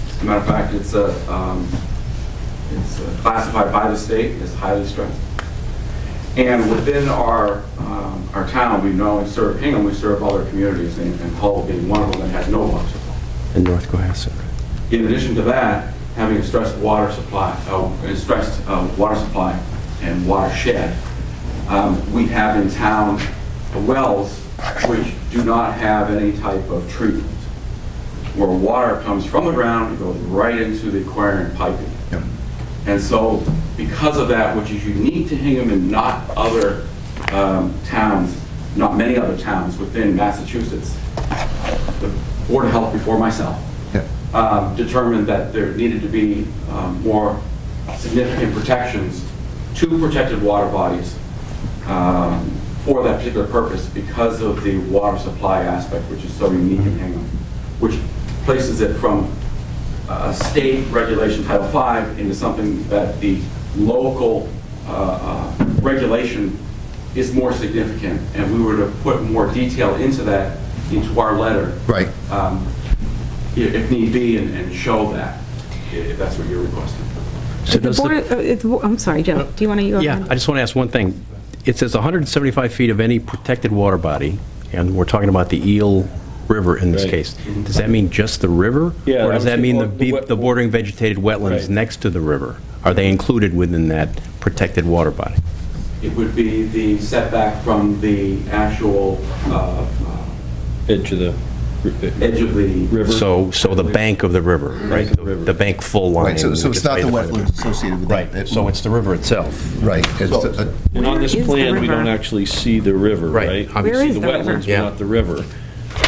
As a matter of fact, it's classified by the state as highly stressed. And within our town, we not only serve Hingham, we serve other communities, and Hull being one of them that has no water supply. In North Cohasset. In addition to that, having a stressed water supply, and watershed, we have in town wells which do not have any type of treatment, where water comes from the ground and goes right into the aquarium piping. Yep. And so, because of that, which is unique to Hingham and not other towns, not many other towns within Massachusetts, the Board of Health before myself determined that there needed to be more significant protections to protected water bodies for that particular purpose because of the water supply aspect, which is so unique in Hingham, which places it from a state regulation, Title V, into something that the local regulation is more significant. And we were to put more detail into that, into our letter. Right. If need be, and show that, if that's what you're requesting. So The does board, I'm sorry, Joe, do you want to go Yeah, ahead? I just want to ask one thing. It says 175 feet of any protected water body, and we're talking about the Eel River in this Right. case. Does that mean just the river? Yeah, Or does that mean the the bordering vegetated wetlands Right. next to the river? Are they included within that protected water body? It would be the setback from the actual Edge of the edge of the river. So the bank of the river, right? of the river. The bank full line. Right, so which it's is not the rated by wetlands associated with that. Right, so it's the river itself. Right. It's, And on this Where is the plan, we river? don't actually see the river, Right. right? Where We see is the the river? wetlands, but Yeah. not the river.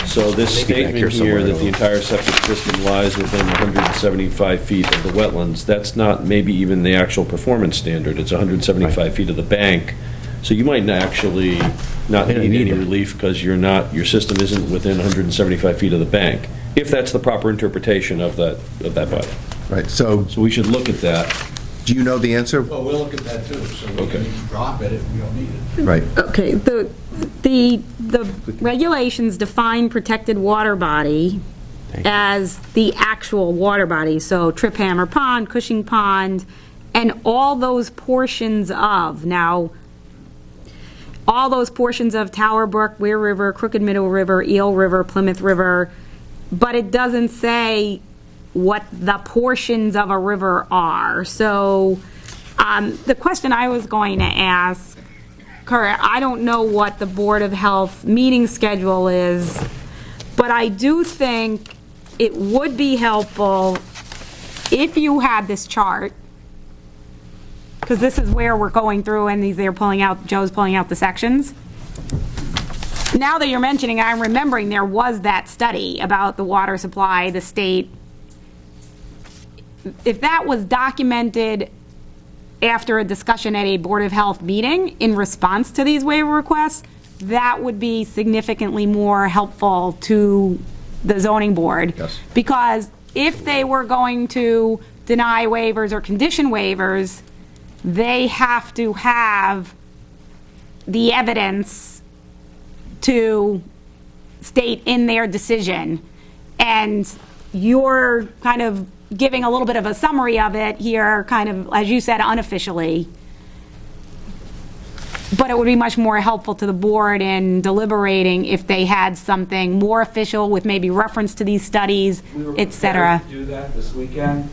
So this Maybe back here statement somewhere, here I that don't the know. entire septic system lies within 175 feet of the wetlands, that's not maybe even the actual performance standard. It's 175 feet of the bank. So you might actually not You don't need need any it. relief because your system isn't within 175 feet of the bank, if that's the proper interpretation of that body. right, so So we should look at that. do you know the answer? Well, we'll look at that too, so we Okay. can drop it if we don't need it. Right. Okay, the regulations define protected water body Thank you. as the actual water body, so Trip Hammer Pond, Cushing Pond, And all those portions of, now, all those portions of Tower Brook, Weir River, Crooked Meadow River, Eel River, Plymouth River, but it doesn't say what the portions of a river are. So the question I was going to ask, Kurt, I don't know what the Board of Health meeting schedule is, but I do think it would be helpful if you had this chart, because this is where we're going through and they're pulling out, Joe's pulling out the sections. Now that you're mentioning, I'm remembering there was that study about the water supply, the state. If that was documented after a discussion at a Board of Health meeting in response to these waiver requests, that would be significantly more helpful to the zoning board. Yes. Because if they were going to deny waivers or condition waivers, they have to have the evidence to state in their decision. And you're kind of giving a little bit of a summary of it here, kind of, as you said, unofficially. But it would be much more helpful to the board in deliberating if they had something more official with maybe reference to these studies, et cetera. We were prepared to do that this weekend.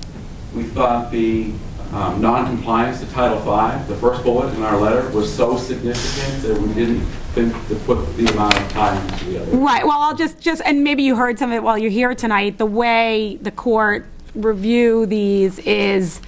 We thought the non-compliance to Title V, the first bullet in our letter, was so significant that we didn't think to put the amount of time into the other. Right, well, I'll just, and maybe you heard some of it while you're here tonight, the way the court review these is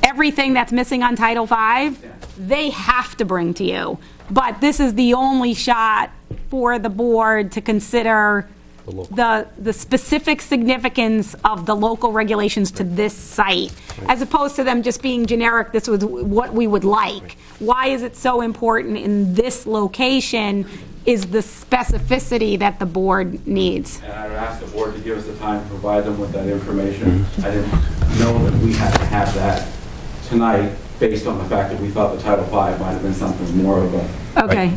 everything that's missing on Title V, they have to bring to you. But this is the only shot for the board to consider the specific significance of the local regulations to this site, as opposed to them just being generic, this was what we would like. Why is it so important in this location is the specificity that the board needs. And I would ask the board to give us the time to provide them with that information. I didn't know that we had to have that tonight based on the fact that we thought the Title V might have been something more of a... Okay.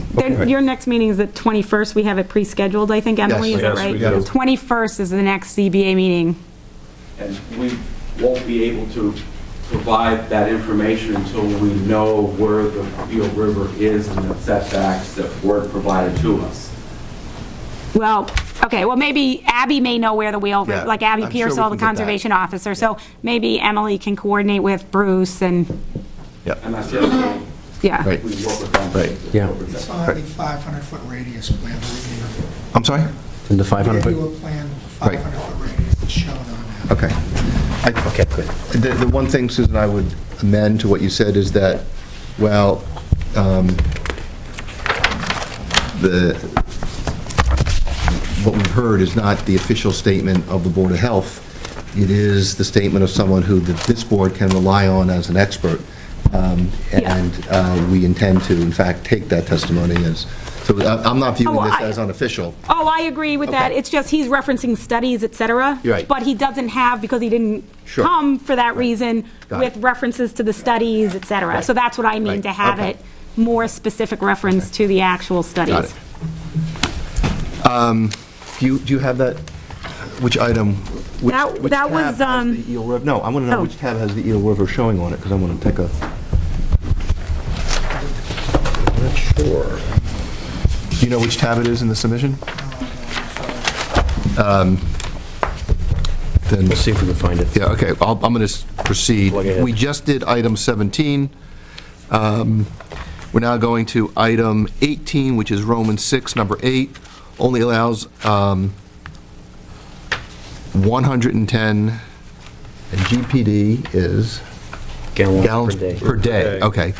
Your next meeting is the 21st. We have it pre-scheduled, I think, Emily, is that right? Yes, we do. 21st is the next CBA meeting. And we won't be able to provide that information until we know where the Eel River is and the setbacks that were provided to us. Well, okay, well, maybe Abby may know where the wheel, Yeah, like Abby I'm sure Pearsall, we the can get that. conservation officer, so maybe Emily can coordinate with Bruce and, And that's the other thing. yeah. Right. We work with them. Right. Yeah. It's on the 500-foot radius plan. I'm sorry? In the 500 We foot? do a plan, 500-foot radius, it's shown on that. Okay. Okay, good. The one thing, Susan, I would amend to what you said is that, well, what we've heard is not the official statement of the Board of Health. It is the statement of someone who this board can rely on as an expert. And we intend to, in fact, take that testimony as, so I'm not viewing this as unofficial. Oh, I agree with that. Okay. It's just he's referencing studies, et cetera. Right. But he doesn't have, because he didn't Sure. come for that reason, Got with it. references to the studies, et cetera. Right. So that's what I mean, Right. to have Okay. it more specific reference to the actual studies. Got it. Do you have that, which item? Which That tab was, has the Eel River? No, I want to know Oh. which tab has the Eel River showing on it, because I want to take a... I'm not sure. Do you know which tab it is in the submission? Then, We'll see if we can find it. yeah, okay, I'm going to proceed. Plug ahead. We just did item 17. We're now going to item 18, which is Roman 6, number 8, only allows 110, and GPD is? Gallons per day. Per day, okay.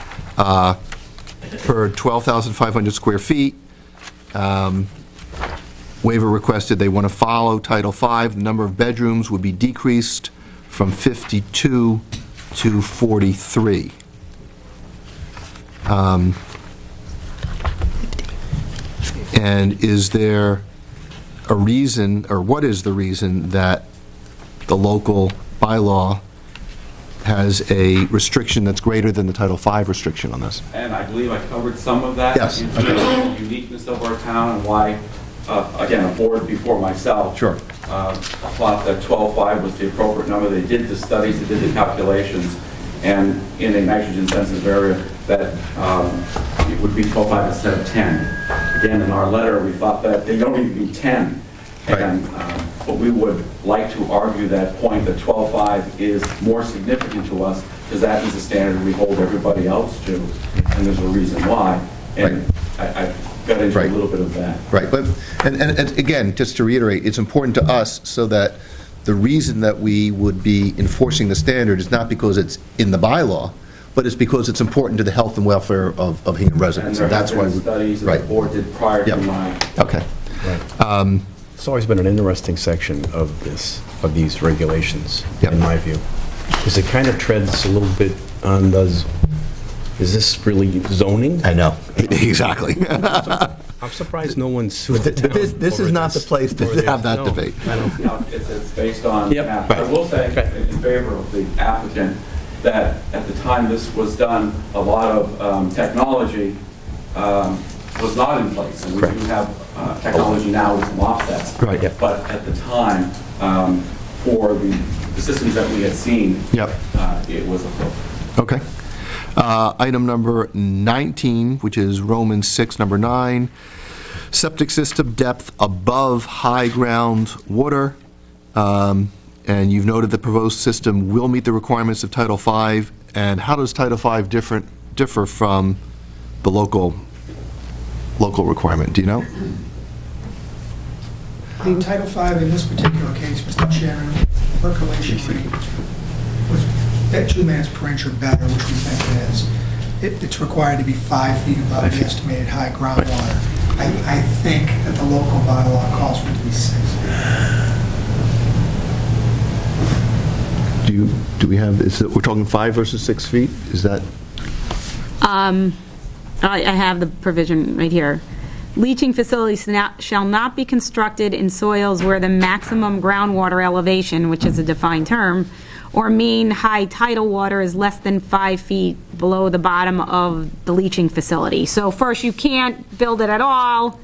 Per 12,500 square feet. Waiver requested, they want to follow Title V. The number of bedrooms would be decreased from 52 to 43. And is there a reason, or what is the reason that the local bylaw has a restriction that's greater than the Title V restriction on this? And I believe I covered some of that. Yes, In terms of the uniqueness of our town and why, again, a board before myself. Sure. Thought that 12.5 was the appropriate number. They did the studies, they did the calculations, and in a nitrogen-sensitive area, that it would be 12.5 instead of 10. Again, in our letter, we thought that they don't need to be 10. And, but we would like to argue that point that 12.5 is more significant to us because that is the standard we hold everybody else to, and there's a reason why. And I got into a little bit of that. Right, but, and again, just to reiterate, it's important to us so that the reason that we would be enforcing the standard is not because it's in the bylaw, but it's because it's important to the health and welfare of Hingham residents. And there that's have why been studies that the board did prior to mine. Okay. Right. It's always been an interesting section of these regulations, in my view, because it kind of treads a little bit on is this really zoning? I know, exactly. I'm surprised no one's sued the town. This is not the place to have that debate. No, it's based on math. I will say, in favor of the applicant, that at the time this was done, a lot of technology was not in place. And we do have technology now with some offsets. Right. Yep. But at the time, for the systems that we had seen, it was appropriate. Okay. Item number 19, which is Romans 6, number 9, septic system depth above high ground water. And you've noted the proposed system will meet the requirements of Title V. And how does Title V differ from the local requirement? Do you know? Title V in this particular case, Mr. Chairman, percolation rate was at 2 minutes per inch or better, which we think it is. It's required to be 5 feet above the estimated high groundwater. I think that the local bylaw calls for it to be 6 feet. Do we have, we're talking 5 versus 6 feet? Is that? I have the provision right here. Leaching facilities shall not be constructed in soils where the maximum groundwater elevation, which is a defined term, or mean high tidal water is less than 5 feet below the bottom of the leaching facility. So first, you can't build it at all.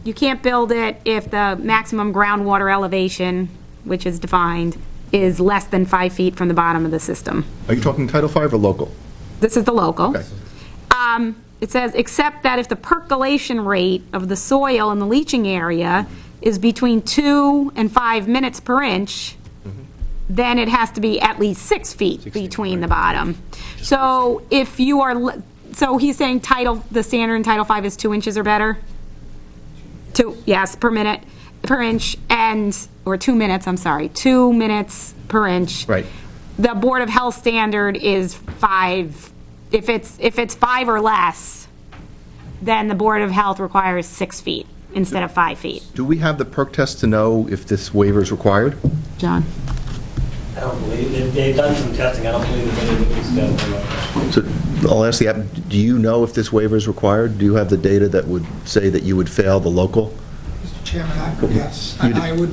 You can't build it if the maximum groundwater elevation, which is defined, is less than 5 feet from the bottom of the system. Are you talking Title V or local? This is the local. Okay. It says, except that if the percolation rate of the soil in the leaching area is between 2 and 5 minutes per inch, then it has to be at least 6 feet between the bottom. So if you are, so he's saying the standard in Title V is 2 inches or better? 2, yes, per inch, or 2 minutes, I'm sorry, 2 minutes per inch. Right. The Board of Health standard is 5. If it's 5 or less, then the Board of Health requires 6 feet instead of 5 feet. Do we have the perk test to know if this waiver is required? John? I don't believe, they've done some testing, I don't believe there's any stuff. So I'll ask the applicant, do you know if this waiver is required? Do you have the data that would say that you would fail the local? Mr. Chairman, yes. I would,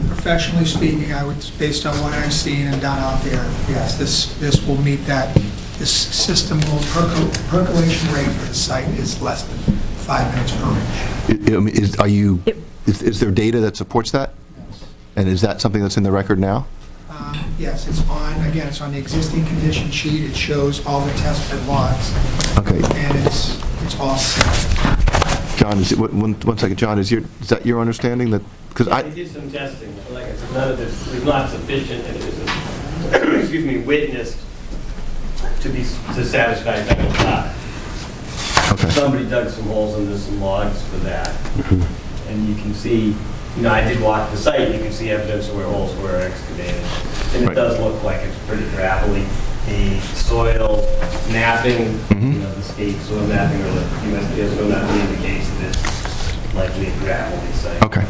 professionally speaking, I would, based on what I've seen and done out there, yes, this will meet that. This system will, percolation rate for the site is less than 5 minutes per inch. Is there data that supports that? Yes. And is that something that's in the record now? Yes, it's on the existing condition sheet. It shows all the tested lots. Okay. And it's all set. John, one second, John, is that your understanding that, because I did some testing, like I said, none of this was not sufficient, and it was, excuse me, witnessed to satisfy Title V. Okay. Somebody dug some holes into some logs for that. And you can see, I did walk the site, you can see evidence of where holes were excavated. And it does look like it's pretty gravelly. The soil mapping, the state soil mapping or the USDA soil mapping indicates that it's likely a gravelly site. Okay.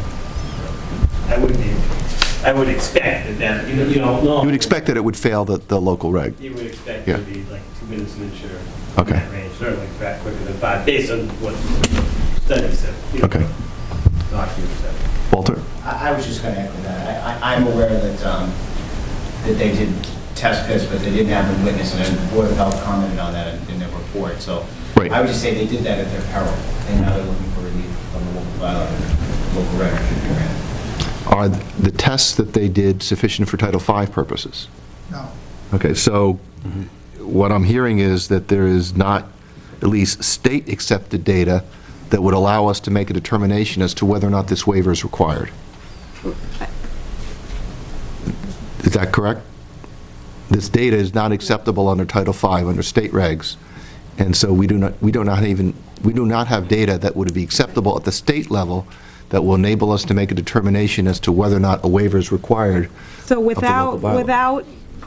I would expect that, you don't know. You would expect that it would fail the local reg? You would expect it to be like 2 minutes an inch or Okay. in that range, certainly quicker than 5, based on what studies said. Okay. Documents said. Walter? I was just going to echo that. I'm aware that they did test pits, but they didn't have them witness, and the Board of Health commented on that in their report. So I would just say they did that at their peril, and now they're looking for relief from the local bylaw. Local record should be granted. Are the tests that they did sufficient for Title V purposes? No. Okay, so what I'm hearing is that there is not at least state-accepted data that would allow us to make a determination as to whether or not this waiver is required. Is that correct? This data is not acceptable under Title V, under state regs, and so we do not have data that would be acceptable at the state level that will enable us to make a determination as to whether or not a waiver is required. So of the local bylaw. without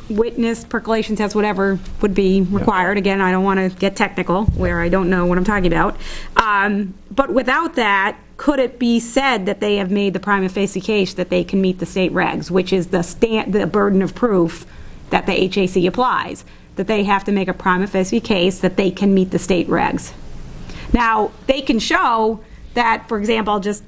witness percolation tests, whatever would be required, again, I don't want to get technical where I don't know what I'm talking about, but without that, could it be said that they have made the prima facie case that they can meet the state regs, which is the burden of proof that the HAC applies, that they have to make a prima facie case that they can meet the state regs? Now, they can show that, for example, just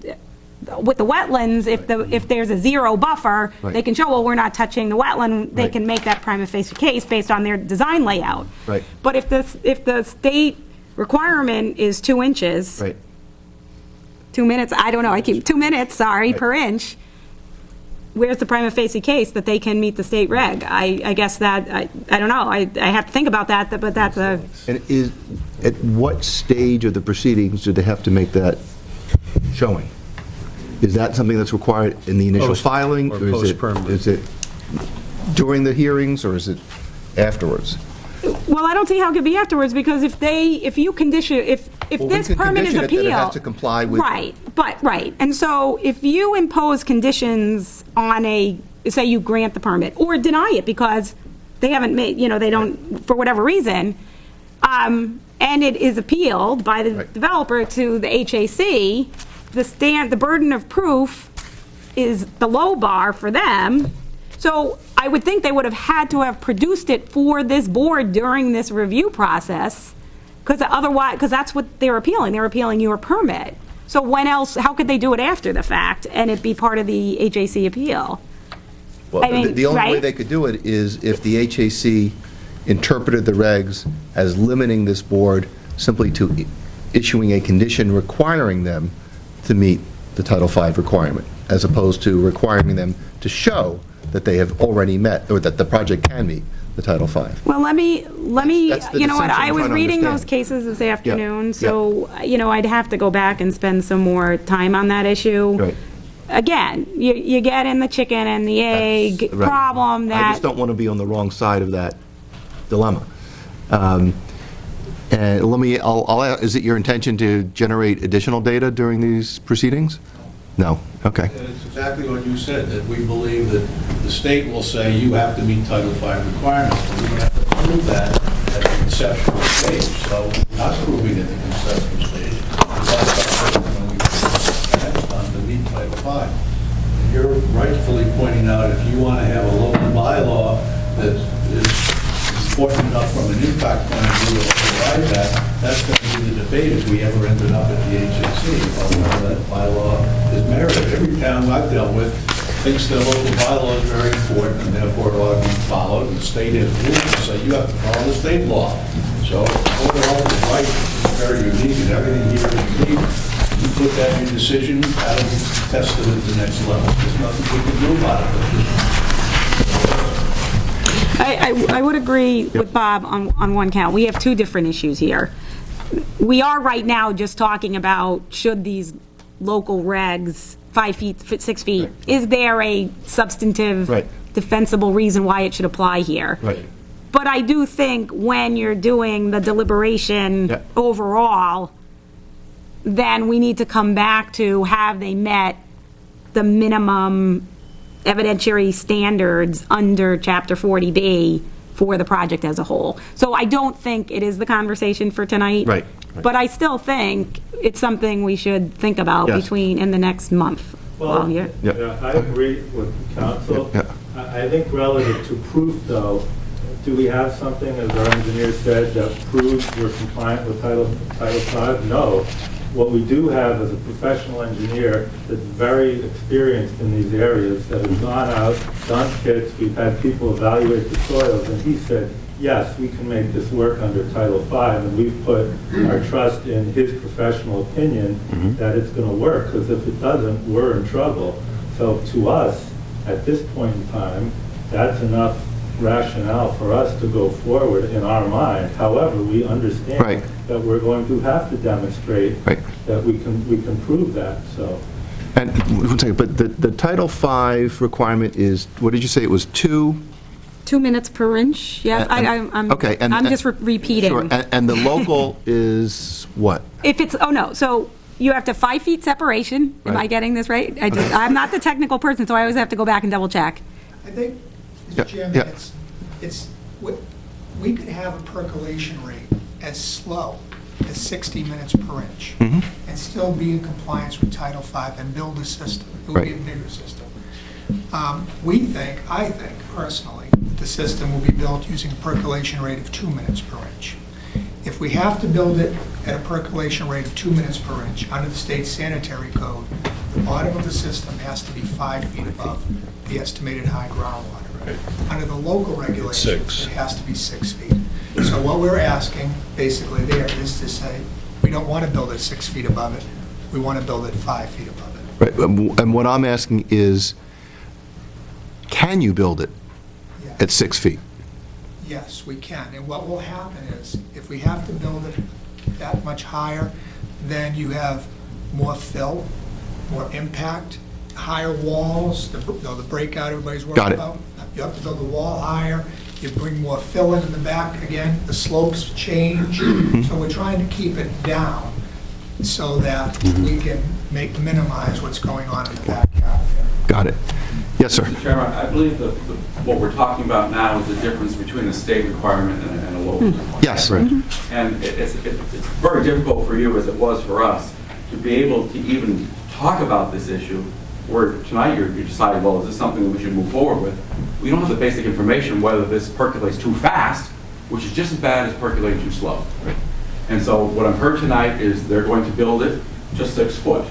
with the wetlands, if there's a zero buffer, Right. they can show, well, we're not touching the wetland. They Right. can make that prima facie case based on their design layout. Right. But if the state requirement is 2 inches, Right. 2 minutes, I don't know, 2 minutes, sorry, Right. per inch, where's the prima facie case that they can meet the state reg? I guess that, I don't know, I have to think about that, but that's a, And at what stage of the proceedings do they have to make that showing? Is that something that's required in the initial Post- filing? or is it- post-permit. Is it during the hearings, or is it afterwards? well, I don't see how it could be afterwards, because if you condition, if Well, we this can permit is condition it that it appealed. has to comply with- Right, right. And so if you impose conditions on say you grant the permit, or deny it because they haven't made, they don't, for whatever reason, and it is appealed by the Right. developer to the HAC, the burden of proof is the low bar for them. So I would think they would have had to have produced it for this board during this review process, because that's what they're appealing. They're appealing your permit. So when else, how could they do it after the fact and it be part of the HAC appeal? Well, I mean, the only way right? they could do it is if the HAC interpreted the regs as limiting this board simply to issuing a condition requiring them to meet the Title V requirement, as opposed to requiring them to show that they have already met, or that the project can meet the Title V. Well, let me, That's the you know what, distinction I I'm was trying to reading those understand. cases this afternoon, Yeah. so, I'd have to go back and spend some more time on that issue. Right. Again, you get in the chicken and the egg That's right. problem I just that, don't want to be on the wrong side of that dilemma. And is it your intention to generate additional data during these proceedings? No? Okay. And it's exactly what you said, that we believe that the state will say you have to meet Title V requirements, and we have to prove that at the conceptual stage. So we're not proving at the conceptual stage. That's when we have to meet Title V. And you're rightfully pointing out, if you want to have a local bylaw that is important enough from an impact point of view to provide that, that's going to be the debate if we ever ended up at the HAC about whether that bylaw is merited. Every town I've dealt with thinks their local bylaw is very important and therefore it ought to be followed, and the state has rules, so you have to follow the state law. So overall, the right is very unique, and everything here is unique. You put that in your decision, that'll be tested at the next level. There's nothing we can do about it. I would agree with Bob on one count. We have two different issues here. We are right now just talking about, should these local regs, 5 feet, 6 feet, is there a substantive, Right. defensible reason why it should apply here? Right. But I do think when you're doing the deliberation Yeah. overall, then we need to come back to, have they met the minimum evidentiary standards under Chapter 40B for the project as a whole. So I don't think it is the conversation for tonight. Right. But I still think it's something we should think about Yes. in the next month. Well, Yeah. Yeah. I agree with council. Yeah. I think relative to proof, though, do we have something, as our engineer said, that proves we're compliant with Title V? No. What we do have is a professional engineer that's very experienced in these areas, that has gone out, done pits, we've had people evaluate the soils, and he said, yes, we can make this work under Title V, and we've put our trust in his professional opinion that it's going to work, because if it doesn't, we're in trouble. So to us, at this point in time, that's enough rationale for us to go forward in our mind. However, we understand Right. that we're going to have to demonstrate Right. that we can prove that, so. And, one second, but the Title V requirement is, what did you say, it was 2? 2 minutes per inch, yes, I'm Okay, and- I'm just repeating. Sure, and the local is what? If it's, oh no, so you have to 5 feet separation, am I Right. getting this right? I'm not the technical person, so I always have to go back and double check. I think, Yeah, Mr. Chairman, yeah. we could have a percolation rate as slow as 60 minutes per inch Mm-hmm. and still be in compliance with Title V and build a system. It would be a Right. bigger system. I think personally, that the system will be built using a percolation rate of 2 minutes per inch. If we have to build it at a percolation rate of 2 minutes per inch under the state sanitary code, the bottom of the system has to be 5 feet above the estimated high groundwater. Under the local regulations, it has to be 6 feet. So what we're asking basically there is to say, we don't want to build it 6 feet above it, we want to build it 5 feet above it. Right, and what I'm asking is, can you build it Yeah. at 6 feet? Yes, we can. And what will happen is, if we have to build it that much higher, then you have more fill, more impact, higher walls, the breakout everybody's Got worried it. about. You have to build the wall higher, you bring more fill in the back again, the slopes change. So we're trying to keep it down so that we can minimize what's going on in the backyard. Got it. Yes, sir. Mr. Chairman, I believe that what we're talking about now is the difference between a state requirement and a local requirement. Yes. Right. And it's very difficult for you, as it was for us, to be able to even talk about this issue, where tonight you're deciding, well, is this something that we should move forward with? We don't have the basic information whether this percolates too fast, which is just as bad as percolating too slow. And so what I've heard tonight is they're going to build it just 6 foot.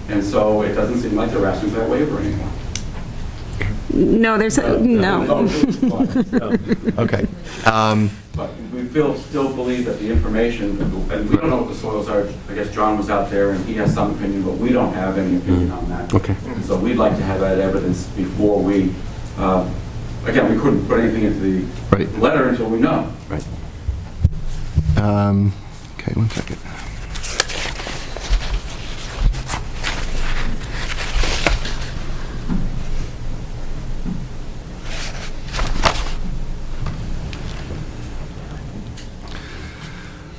And so it doesn't seem like they're asking for that waiver anymore. No, there's, no. Okay. But we still believe that the information, and we don't know what the soils are. I guess John was out there and he has some opinion, but we don't have any opinion on that. Okay. And so we'd like to have that evidence before we, again, we couldn't put anything into the Right. letter until we know. Right. Okay, one second.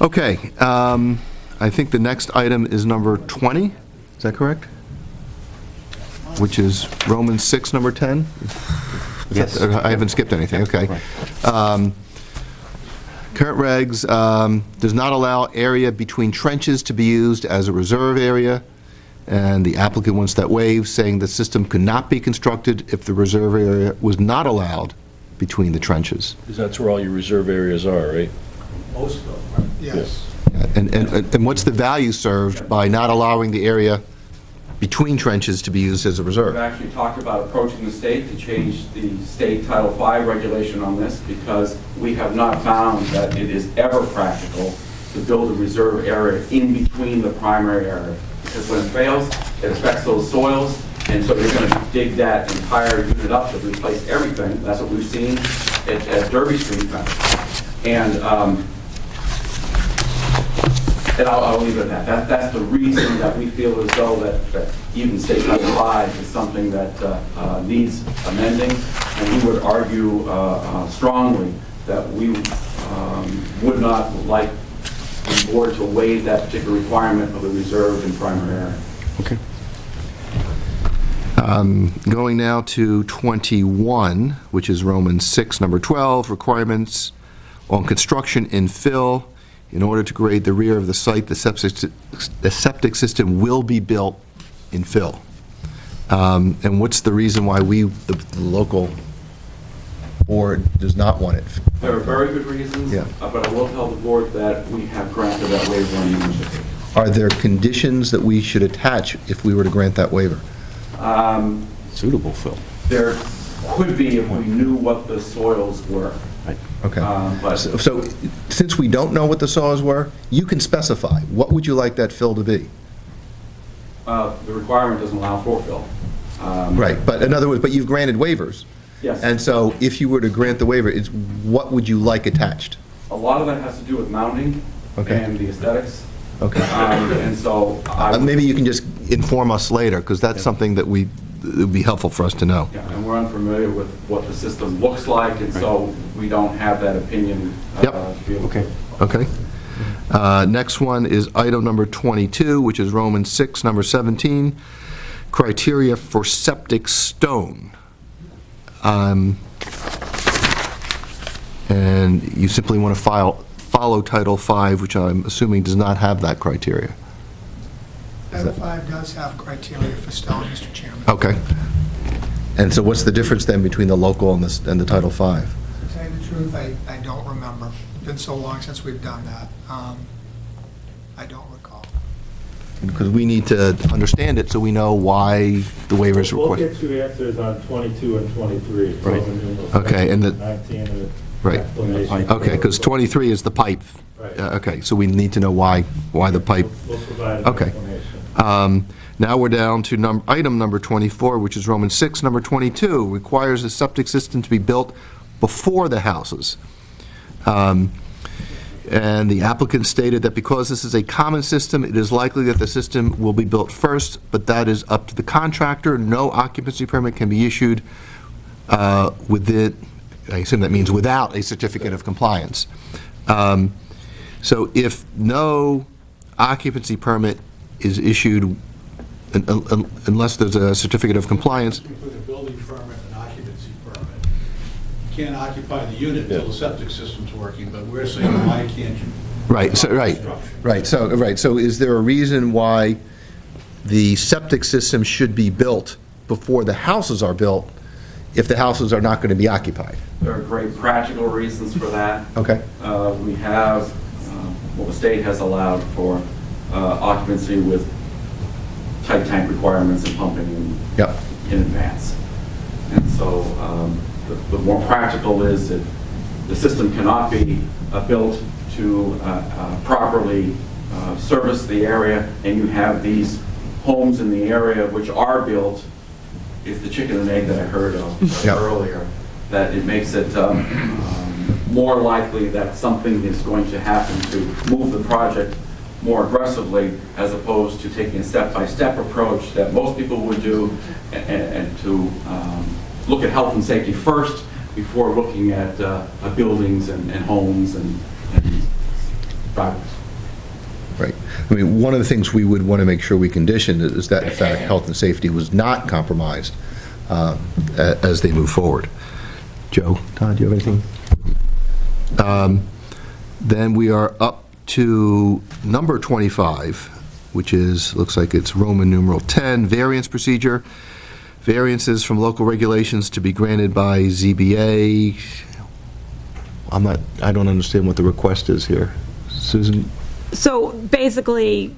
Okay, I think the next item is number 20, is that correct? Which is Romans 6, number 10? Yes. I haven't skipped anything, okay. Current regs does not allow area between trenches to be used as a reserve area, and the applicant wants that waived, saying the system could not be constructed if the reserve area was not allowed between the trenches. Because that's where all your reserve areas are, right? Most of them, right? Yes. And what's the value served by not allowing the area between trenches to be used as a We've reserve? actually talked about approaching the state to change the state Title V regulation on this because we have not found that it is ever practical to build a reserve area in between the primary area. Because when it fails, it affects those soils, and so you're going to dig that entire unit up to replace everything. That's what we've seen at Derby Street. And I'll leave it at that. That's the reason that we feel as though that even state Title V is something that needs amending, and we would argue strongly that we would not like the board to waive that particular requirement of the reserve and primary area. Okay. Going now to 21, which is Romans 6, number 12, requirements on construction in fill. In order to grade the rear of the site, the septic system will be built in fill. And what's the reason why the local board does not want it? There are very good reasons, Yeah. but I will tell the board that we have granted that waiver on the initiative. Are there conditions that we should attach if we were to grant that waiver? Suitable fill. There could be if we knew what the soils were. Okay. But So since we don't know what the soils were, you can specify. What would you like that fill to be? the requirement doesn't allow for fill. Right, but in other words, but you've granted waivers. Yes. And so if you were to grant the waiver, what would you like attached? A lot of that has to do with mounting Okay. and the aesthetics. Okay. And so Maybe you can just inform us later, because that's something that it would be helpful for us to know. Yeah, and we're unfamiliar with what the system looks like, and so we don't have that opinion. Yep. To be able to- Okay. Next one is item number 22, which is Roman 6, number 17, criteria for septic stone. And you simply want to follow Title 5, which I'm assuming does not have that criteria. Title 5 does have criteria for stone, Mr. Chairman. Okay. And so what's the difference then between the local and the Title 5? To tell you the truth, I don't remember. It's been so long since we've done that. I don't recall. Because we need to understand it so we know why the waiver is We'll requested. get you answers on 22 and 23. Right. Roman numeral Okay, and 19 and the Right. explanation. Okay, because 23 is the pipe. Right. Okay, so we need to know why the pipe. We'll provide an Okay. explanation. Now we're down to item number 24, which is Roman 6, number 22, requires a septic system to be built before the houses. And the applicant stated that because this is a common system, it is likely that the system will be built first, but that is up to the contractor. No occupancy permit can be issued within, I assume that means without a certificate of compliance. So if no occupancy permit is issued unless there's a certificate of compliance. With a building permit and occupancy permit, you can't occupy the unit until the septic system's working, but we're saying, why can't you? Right, so is there a reason why the septic system should be built before the houses are built if the houses are not going to be occupied? There are great practical reasons for that. Okay. We have, well, the state has allowed for occupancy with tight tank requirements and pumping in advance. And so the more practical is that the system cannot be built to properly service the area, and you have these homes in the area which are built. It's the chicken and egg that I heard of earlier, that it makes it more likely that something is going to happen to move the project more aggressively, as opposed to taking a step-by-step approach that most people would do, and to look at health and safety first before looking at buildings and homes and driveways. Right. I mean, one of the things we would want to make sure we condition is that, in fact, health and safety was not compromised as they move forward. Joe, Todd, do you have anything? Then we are up to number 25, which looks like it's Roman numeral 10, variance procedure. Variances from local regulations to be granted by ZBA. I don't understand what the request is here. Susan? So basically,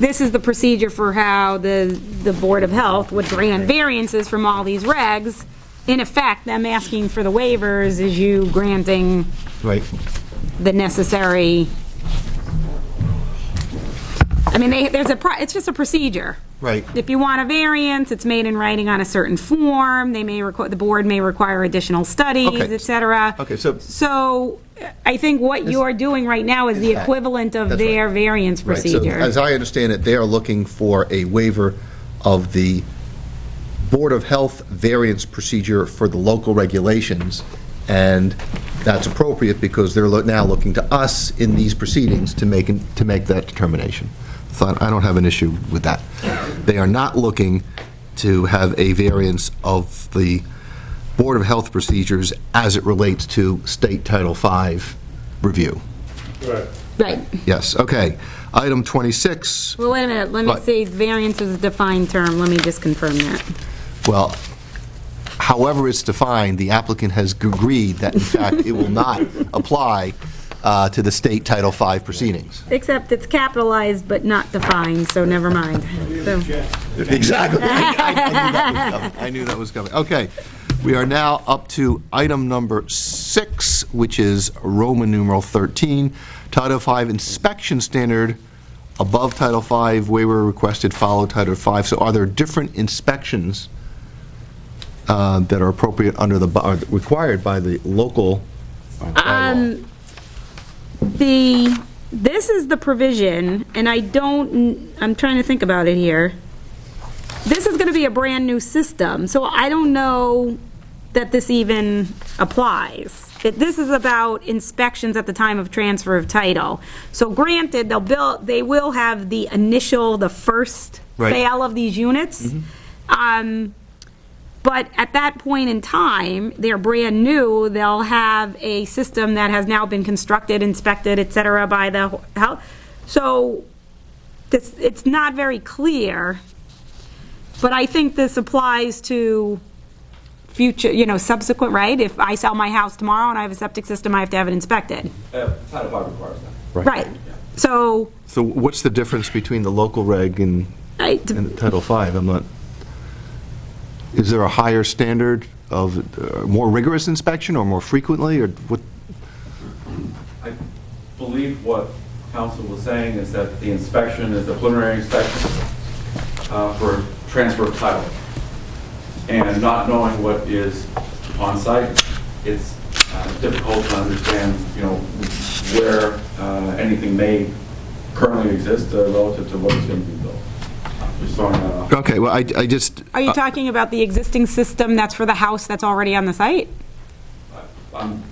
this is the procedure for how the Board of Health would grant variances from all these regs. In effect, them asking for the waivers is you granting the necessary. I mean, it's just a procedure. Right. If you want a variance, it's made in writing on a certain form. The board may require additional studies, et cetera. Okay, so I think what you're doing right now is the equivalent of their variance procedure. So as I understand it, they are looking for a waiver of the Board of Health variance procedure for the local regulations, and that's appropriate because they're now looking to us in these proceedings to make that determination. So I don't have an issue with that. They are not looking to have a variance of the Board of Health procedures as it relates to State Title V review. Right. Yes, okay. Item 26. Well, wait a minute, let me see, variance is a defined term, let me just confirm that. Well, however it's defined, the applicant has agreed that, in fact, it will not apply to the State Title V proceedings. Except it's capitalized but not defined, so never mind. So. Exactly. I knew that was coming. Okay. We are now up to item number 6, which is Roman numeral 13, Title V inspection standard above Title V, waiver requested, follow Title V. So are there different inspections that are appropriate under the, are required by the local bylaw? This is the provision, and I'm trying to think about it here. This is going to be a brand-new system, so I don't know that this even applies. This is about inspections at the time of transfer of title. So granted, they will have the first Right. sale of these units. But at that point in time, they're brand new, they'll have a system that has now been constructed, inspected, et cetera, by the health. So it's not very clear, but I think this applies to future, subsequent, right? If I sell my house tomorrow and I have a septic system, I have to have it inspected. Title V requires that. Right. So what's the difference between the local reg and Title V? I'm not, is there a higher standard of more rigorous inspection or more frequently, or what? I believe what council was saying is that the inspection is the preliminary inspection for transfer of title. And not knowing what is on site, it's difficult to understand, where anything may currently exist relative to what is going to be built. Just throwing that off. Okay, well, I just... are you talking about the existing system that's for the house that's already on the site? I'm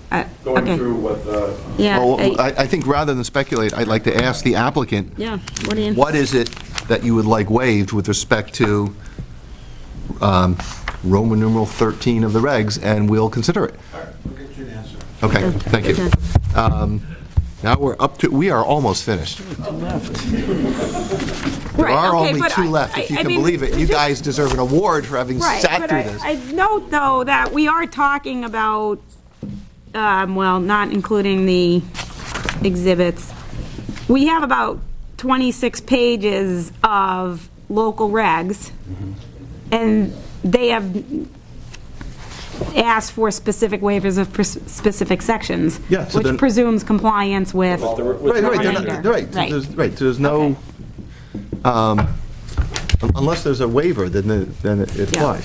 going okay. through what the... Yeah. Well, I think rather than speculate, I'd like to ask the applicant, Yeah, what do you... what is it that you would like waived with respect to Roman numeral 13 of the regs, and we'll consider it. All right, we'll get you an answer. Okay, thank you. Okay. Now we are almost finished. There Right, are okay, only but two left, if you I can mean, believe it. You guys deserve an award for having Right, sat but through this. I note, though, that we are talking about, well, not including the exhibits, we have about 26 pages of local regs, and they have asked for specific waivers of specific sections, Yeah, so which then- presumes compliance with Right, the they're not- remainder. right. There's no, unless there's a waiver, then it applies.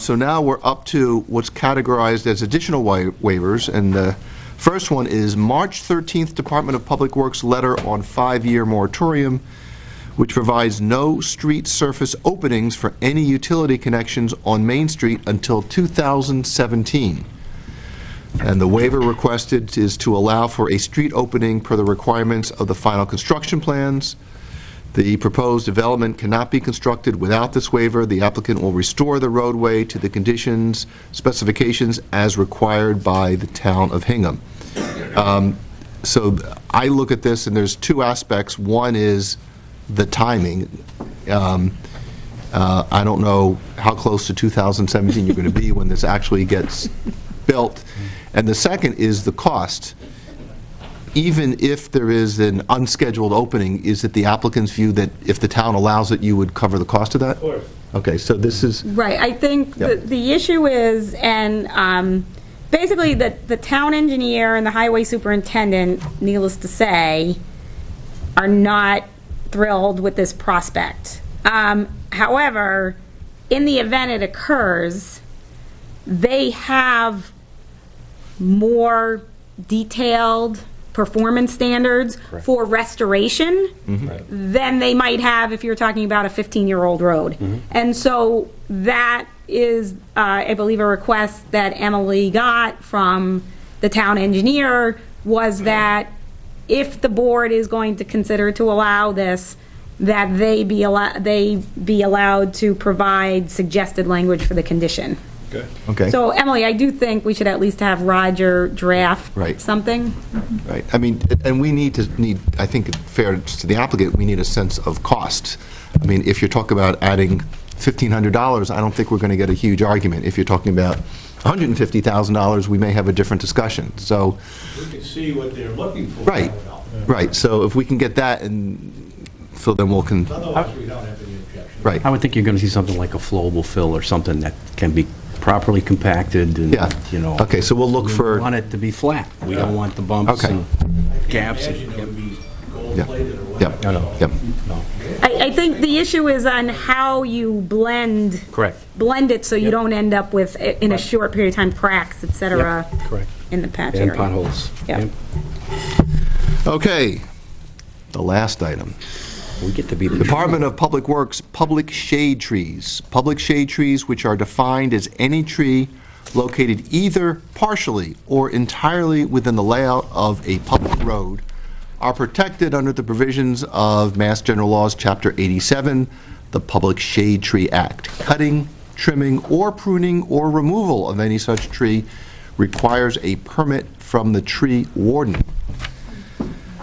So now we're up to what's categorized as additional waivers, and the first one is March 13th Department of Public Works letter on 5-year moratorium, which provides no street surface openings for any utility connections on Main Street until 2017. And the waiver requested is to allow for a street opening per the requirements of the final construction plans. The proposed development cannot be constructed without this waiver. The applicant will restore the roadway to the conditions, specifications as required by the town of Hingham. So I look at this, and there's two aspects. One is the timing. I don't know how close to 2017 you're going to be when this actually gets built. And the second is the cost. Even if there is an unscheduled opening, is it the applicant's view that if the town allows it, you would cover the cost of that? Of course. Okay, so this is, Right, I think Yep. the issue is, and basically, the town engineer and the highway superintendent, needless to say, are not thrilled with this prospect. However, in the event it occurs, they have more detailed performance standards for restoration than they might have if you're talking about a 15-year-old road. And so that is, I believe, a request that Emily got from the town engineer, was that if the board is going to consider to allow this, that they be allowed to provide suggested language for the condition. okay. So, Emily, I do think we should at least have Roger draft Right. something. Right, I mean, and we need, I think, fair to the applicant, we need a sense of cost. I mean, if you're talking about adding $1,500, I don't think we're going to get a huge argument. If you're talking about $150,000, we may have a different discussion, so. We can see what they're looking for. Right, right, so if we can get that, and so then we'll Otherwise, we don't have any objection. right. I would think you're going to see something like a flowable fill or something that can be properly compacted and, Yeah. you know. Okay, so we'll look We want for, it to be flat. We don't want the bumps Okay. and I can't gaps. imagine it would be Yeah. gold-plated or Yep. No. Yep. No. I think the issue is on how you blend it so you don't end up with, in a short period of time, cracks, et cetera, Correct. in the patch And area. potholes. Yep. Okay, the last item. We get to be the Department of Public Works, public shade trees. Public shade trees, which are defined as any tree located either partially or entirely within the layout of a public road, are protected under the provisions of Mass General Laws, Chapter 87, the Public Shade Tree Act. Cutting, trimming, or pruning or removal of any such tree requires a permit from the tree warden.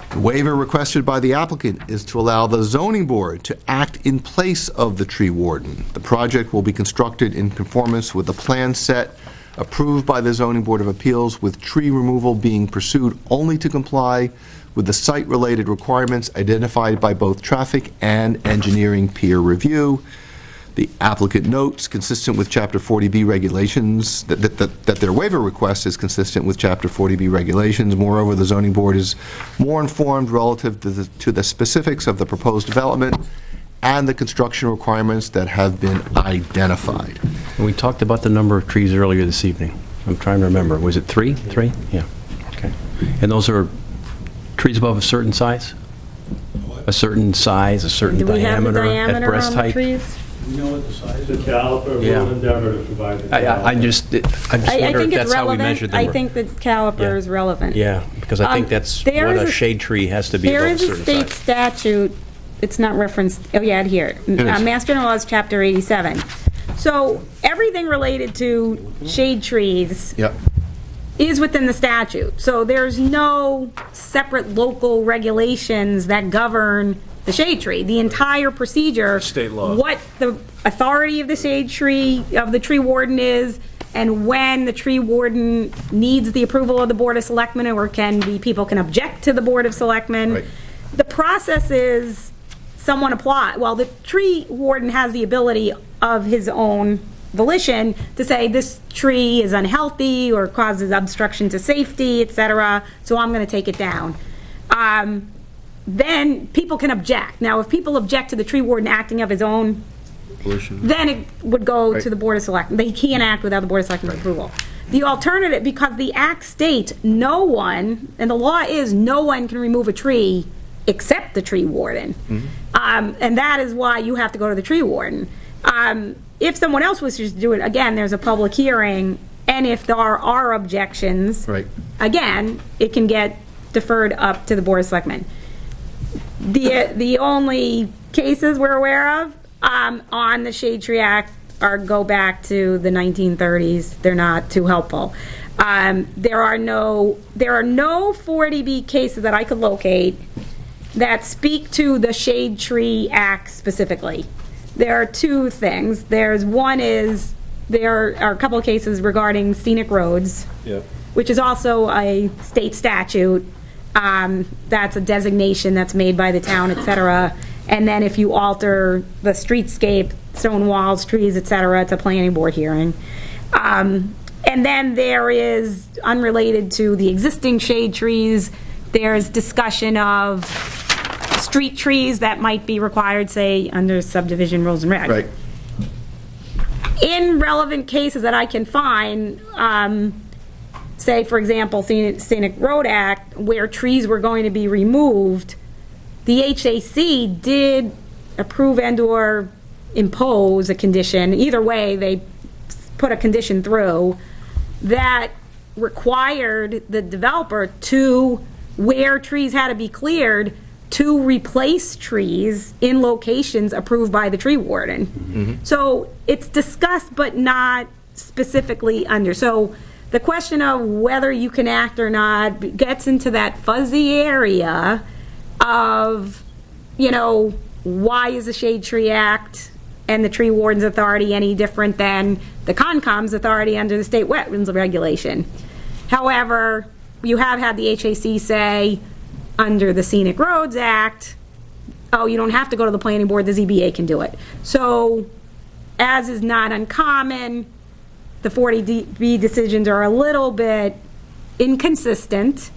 The waiver requested by the applicant is to allow the zoning board to act in place of the tree warden. The project will be constructed in conformance with the plan set approved by the Zoning Board of Appeals, with tree removal being pursued only to comply with the site-related requirements identified by both traffic and engineering peer review. The applicant notes, consistent with Chapter 40B regulations, that their waiver request is consistent with Chapter 40B regulations. Moreover, the zoning board is more informed relative to the specifics of the proposed development and the construction requirements that have been identified. We talked about the number of trees earlier this evening. I'm trying to remember. Was it 3? 3? Yeah. Okay. And those are trees above a certain size? A certain size, a certain Do we have the diameter at diameter breast on the height? trees? You know what the size The is? caliper Yeah. will endeavor to provide the caliper. I just I wonder if think it's that's how we relevant. measured them. I think the caliper is relevant. Yeah, because I think that's there what is a a- shade tree has to be above There a is a certain state size. statute, it's not referenced, oh yeah, here. is. Mass General Laws, Chapter 87. So everything related to shade trees Yep. is within the statute. So there's no separate local regulations that govern the shade tree. The entire procedure. State law. What the authority of the shade tree, of the tree warden is, and when the tree warden needs the approval of the Board of Selectmen, or people can object to the Board of Selectmen. Right. The process is someone apply, well, the tree warden has the ability of his own volition to say this tree is unhealthy or causes obstruction to safety, et cetera, so I'm going to take it down. Then people can object. Now, if people object to the tree warden acting of his own, then it would go to the Board of Selectmen. They can't act without the Board of Selectmen's approval. The alternative, because the Act states no one, and the law is no one can remove a tree except the tree warden. And that is why you have to go to the tree warden. If someone else wishes to do it, again, there's a public hearing, and if there are objections, Right. again, it can get deferred up to the Board of Selectmen. The only cases we're aware of on the Shade Tree Act go back to the 1930s. They're not too helpful. There are no 40B cases that I could locate that speak to the Shade Tree Act specifically. There are two things. There are a couple of cases regarding scenic roads, which is also a state statute. That's a designation that's made by the town, et cetera. And then if you alter the streetscape, stone walls, trees, et cetera, it's a planning board hearing. And then there is, unrelated to the existing shade trees, there's discussion of street trees that might be required, say, under subdivision rules and regs. Right. In relevant cases that I can find, say, for example, Scenic Road Act, where trees were going to be removed, the HAC did approve and/or impose a condition. Either way, they put a condition through that required the developer to, where trees had to be cleared, to replace trees in locations approved by the tree warden. So it's discussed but not specifically under. So the question of whether you can act or not gets into that fuzzy area of, why is the Shade Tree Act and the Tree Warden's authority any different than the Concom's authority under the state wetlands regulation. However, you have had the HAC say, under the Scenic Roads Act, oh, you don't have to go to the planning board, the ZBA can do it. So, as is not uncommon, the 40B decisions are a little bit inconsistent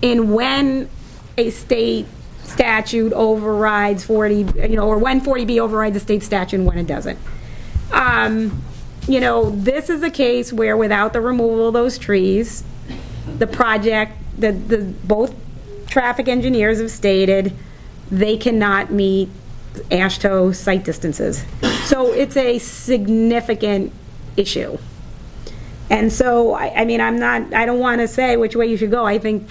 in when a state statute overrides 40, or when 40B overrides the state statute and when it doesn't. This is a case where without the removal of those trees, the project, both traffic engineers have stated they cannot meet AASHTO site distances. So it's a significant issue. And so, I don't want to say which way you should go. I think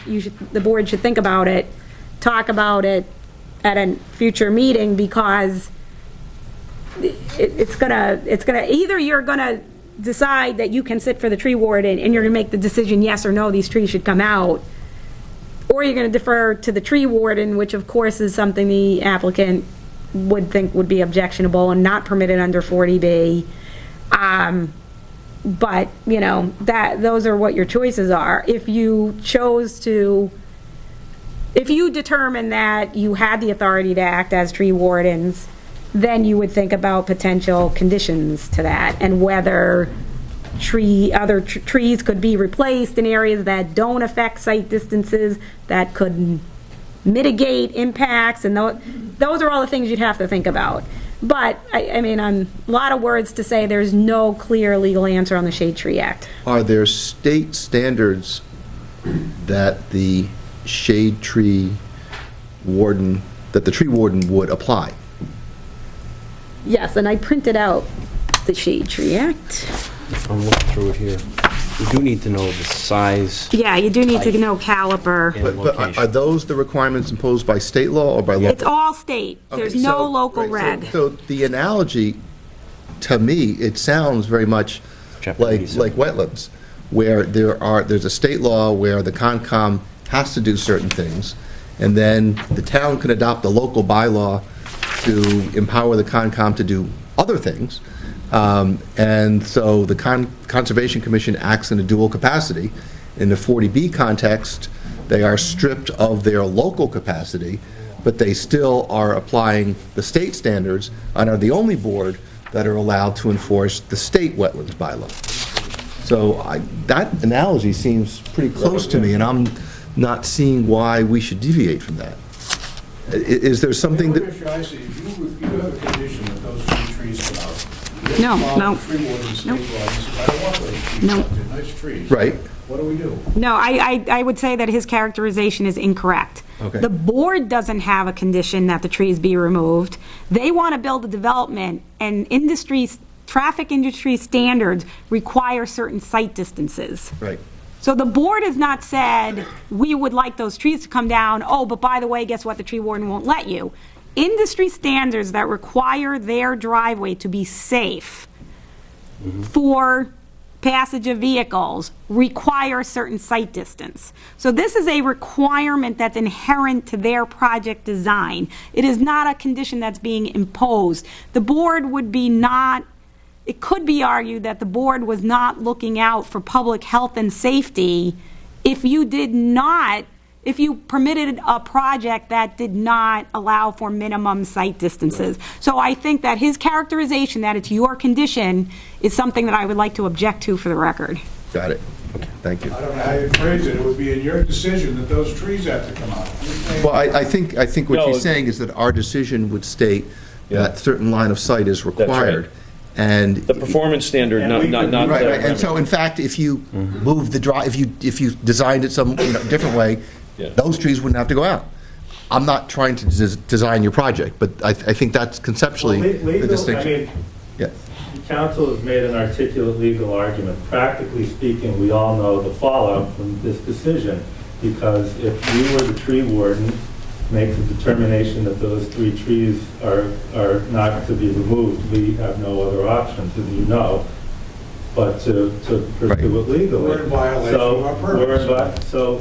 the board should think about it, talk about it at a future meeting, because it's gonna, either you're gonna decide that you can sit for the tree warden and you're gonna make the decision, yes or no, these trees should come out, or you're gonna defer to the tree warden, which of course is something the applicant would think would be objectionable and not permitted under 40B. But, those are what your choices are. If you determine that you had the authority to act as tree wardens, then you would think about potential conditions to that and whether other trees could be replaced in areas that don't affect site distances, that could mitigate impacts, and those are all the things you'd have to think about. But, a lot of words to say there's no clear legal answer on the Shade Tree Act. Are there state standards that the shade tree warden, that the tree warden would apply? Yes, and I printed out the Shade Tree Act. I'm looking through it here. We do need to know the size. Yeah, you do need to know caliper. But are those the requirements imposed by state law or by local? It's all state. There's Okay, no so- local right, reg. So the analogy, to me, it sounds very much like wetlands, where there's a state law where the Concom has to do certain things, and then the town can adopt a local bylaw to empower the Concom to do other things. And so the Conservation Commission acts in a dual capacity. In the 40B context, they are stripped of their local capacity, but they still are applying the state standards and are the only board that are allowed to enforce the state wetlands bylaw. So that analogy seems pretty close to me, and I'm not seeing why we should deviate from that. Is there something The that... only issue I see is you have a condition that those three trees come out. No. Tree warden state law, you say, I don't want those trees No. out, they're nice trees. Right. What do we do? No, I would say that his characterization is incorrect. Okay. The board doesn't have a condition that the trees be removed. They want to build a development, and traffic industry standards require certain site distances. Right. So the board has not said, we would like those trees to come down, oh, but by the way, guess what, the tree warden won't let you. Industry standards that require their driveway to be safe for passage of vehicles require a certain site distance. So this is a requirement that's inherent to their project design. It is not a condition that's being imposed. The board would be not, it could be argued that the board was not looking out for public health and safety if you permitted a project that did not allow for minimum site distances. So I think that his characterization that it's your condition is something that I would like to object to for the record. Got it. Okay, thank you. I don't know how you phrase it, it would be in your decision that those trees have to come out. Well, I think what she's saying is that our decision would state that certain line of sight is required. And The performance standard, not right, the... right. And so, in fact, if you move the drive, if you designed it some different way, those trees wouldn't have to go out. I'm not trying to design your project, but I think that's conceptually the distinction. Yeah. Council has made an articulate legal argument. Practically speaking, we all know the fallout from this decision, because if you were the tree warden, make the determination that those three trees are not to be removed, we have no other options, as you know, but to pursue it legally. We're in violation of our purpose. So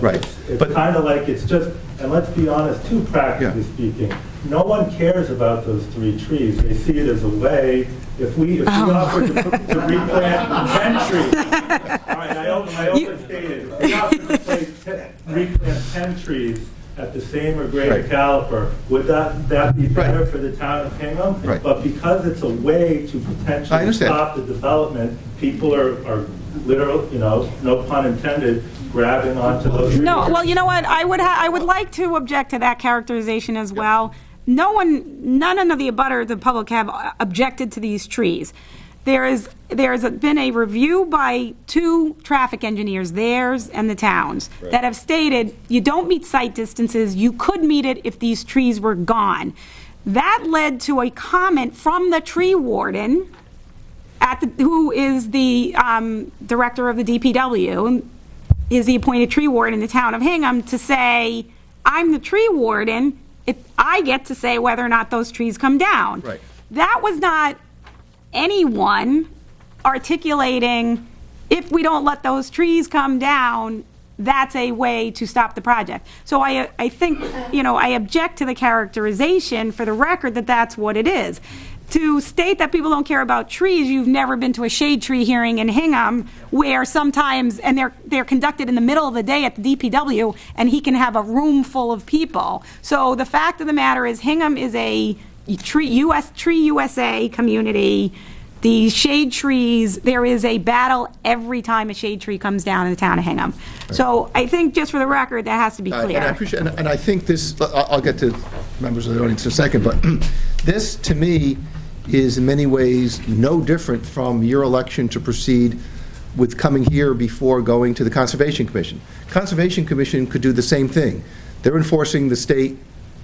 it's kind of like, it's just, and let's be honest too, practically speaking, no one cares about those three trees. They see it as a way, if we offer to replant 10 trees, all right, I overstated, if we offer to replant 10 trees at the same or greater caliper, would that be better for the town of Hingham? Right. But because it's a way to potentially stop the development, people are literal, no pun intended, grabbing onto those trees? No, well, you know what, I would like to object to that characterization as well. None of the abutters, the public, have objected to these trees. There's been a review by 2 traffic engineers, theirs and the town's, that have stated you don't meet site distances, you could meet it if these trees were gone. That led to a comment from the tree warden, who is the director of the DPW, and is the appointed tree warden in the town of Hingham, to say, I'm the tree warden, I get to say whether or not those trees come down. Right. That was not anyone articulating, if we don't let those trees come down, that's a way to stop the project. So I think, I object to the characterization for the record that that's what it is. To state that people don't care about trees, you've never been to a shade tree hearing in Hingham where sometimes, and they're conducted in the middle of the day at the DPW, and he can have a room full of people. So the fact of the matter is Hingham is a Tree USA community. The shade trees, there is a battle every time a shade tree comes down in the town of Hingham. So I think, just for the record, that has to be clear. And I appreciate, and I think this, I'll get to members of the audience in a second, but this, to me, is in many ways no different from your election to proceed with coming here before going to the Conservation Commission. Conservation Commission could do the same thing. They're enforcing the state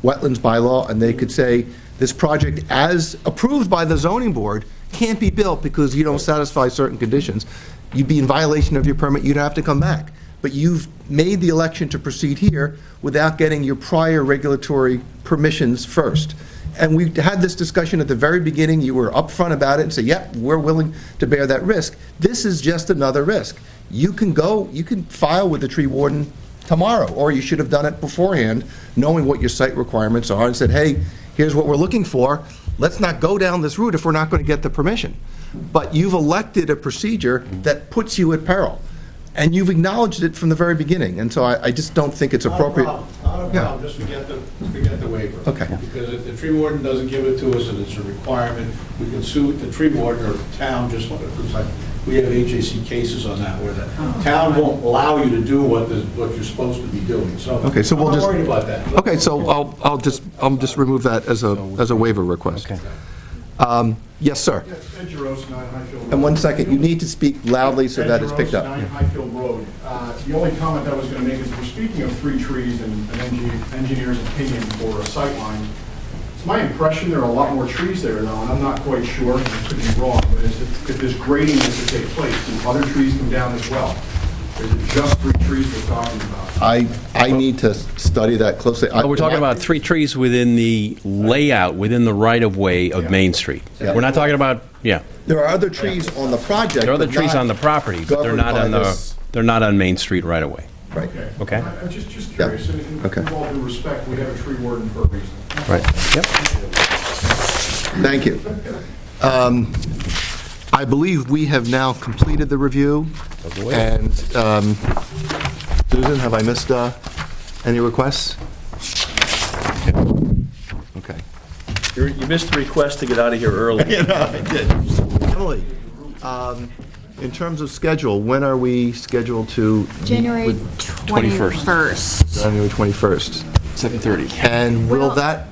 wetlands bylaw, and they could say, this project, as approved by the zoning board, can't be built because you don't satisfy certain conditions. You'd be in violation of your permit, you'd have to come back. But you've made the election to proceed here without getting your prior regulatory permissions first. And we had this discussion at the very beginning. You were upfront about it and said, yep, we're willing to bear that risk. This is just another risk. You can file with the tree warden tomorrow, or you should have done it beforehand, knowing what your site requirements are, and said, hey, here's what we're looking for. Let's not go down this route if we're not going to get the permission. But you've elected a procedure that puts you at peril, and you've acknowledged it from the very beginning. And so I just don't think it's appropriate. Not a problem, just forget the waiver. Okay. Because if the tree warden doesn't give it to us and it's a requirement, we can sue the tree warden or the town, just like, we have HAC cases on that, where the town won't allow you to do what you're supposed to be doing, so. Okay, so we'll I'm just. not worried about that. Okay, so I'll just remove that as a waiver request. Okay. Yes, sir. Yes, Ed Jaros, 9 Highfield. And 1 second, you need to speak loudly so that it's picked up. 9 Highfield Road. The only comment I was going to make is, we're speaking of 3 trees and an engineer's opinion for a sight line. It's my impression there are a lot more trees there, though, and I'm not quite sure, I could be wrong, but if there's grading is to take place, do other trees come down as well? Or is it just 3 trees we're talking about? I need to study that closely. We're talking about 3 trees within the layout, within the right-of-way of Main Street. Yeah. We're not talking about, There are other trees on the project. there are other but trees not on the property, but they're governed not by on this. they're not on Main Street right-of-way. Right. Okay? I'm just curious, and Okay. with all due respect, we have a tree warden for a reason. Right. Yep. Thank you. I believe we have now completed the review. And Susan, have I missed any requests? Okay. You missed the request to get out of here early. I did. Emily, in terms of schedule, when are we scheduled to meet January with- 21st. January 21st. 7:30. And will Well- that,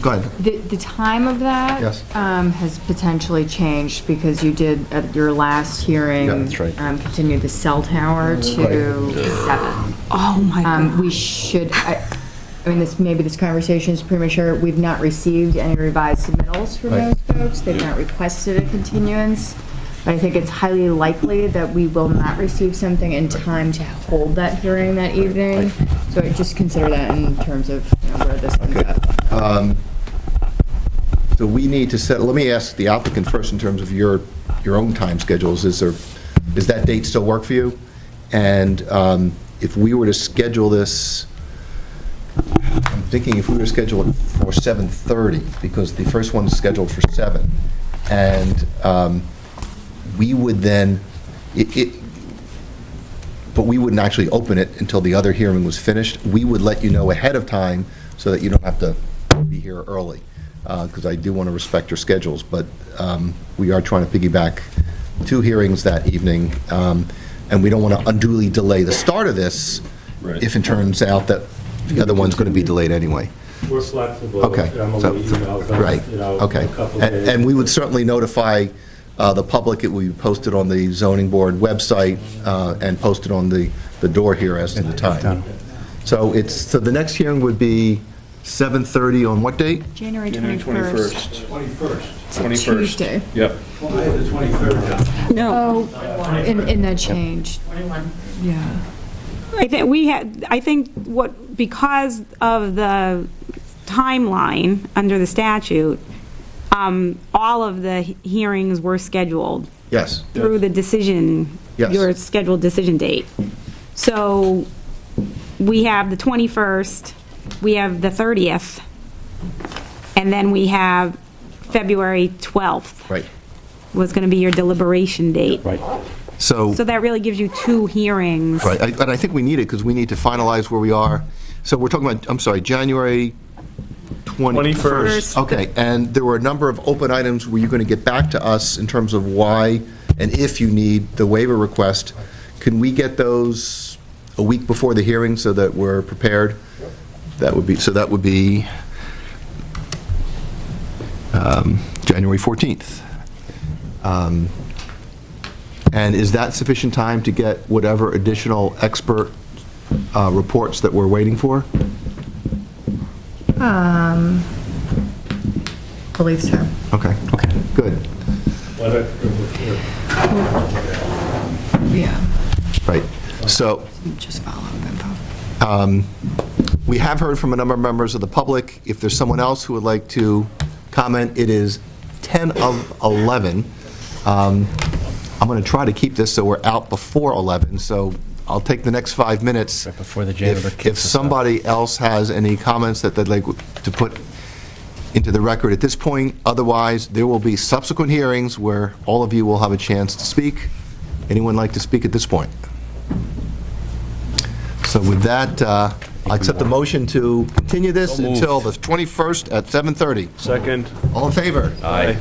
go ahead. The time of that Yes. has potentially changed because you did, at your last hearing, Yeah, that's right. continue the cell tower to 7. Oh, my God. We should, maybe this conversation is premature. We've not received any revised submittals from Right. those folks. They've not requested a continuance. But I think it's highly likely that we will not receive something in time to hold that hearing that evening. So I just consider that in terms of where this ends up. So we need to set, let me ask the applicant first in terms of your own time schedules. Does that date still work for you? And if we were to schedule this, I'm thinking if we were to schedule it for 7:30, because the first one is scheduled for 7, and we would then, but we wouldn't actually open it until the other hearing was finished. We would let you know ahead of time so that you don't have to be here early, because I do want to respect your schedules, but we are trying to piggyback 2 hearings that evening. and we don't want to unduly delay the start of this Right. if it turns out that the other one's going to be delayed anyway. We're flexible. Okay. Emily So- emails us, Right, okay. a couple And days. and we would certainly notify the public. It will be posted on the zoning board website and posted on the door here as to the time. So the next hearing would be 7:30 on what date? January 21st. 21st. It's a Tuesday. Yep. Well, I had the 23rd down. Oh, in that change. Yeah. I think because of the timeline under the statute, all of the hearings were scheduled Yes. through the decision, Yes. your scheduled decision date. So we have the 21st, we have the 30th, and then we have February 12th. Right. Was going to be your deliberation date. Right. So, So that really gives you 2 hearings. right, and I think we need it because we need to finalize where we are. So we're talking about, I'm sorry, January 21st. Okay, and there were a number of open items. Were you going to get back to us in terms of why and if you need the waiver request? Can we get those a week before the hearing so that we're prepared? That would be January 14th. And is that sufficient time to get whatever additional expert reports that we're waiting for? Believe so. Okay. Okay. Good. Yeah. Right. So Just follow up info. we have heard from a number of members of the public. If there's someone else who would like to comment, it is 10 of 11. I'm going to try to keep this so we're out before 11, so I'll take the next 5 minutes. Right before the janitor If kicks us out. somebody else has any comments that they'd like to put into the record at this point, otherwise, there will be subsequent hearings where all of you will have a chance to speak. Anyone like to speak at this point? So with that, I accept the motion to continue this until the 21st at 7:30. Second. All in favor? Aye.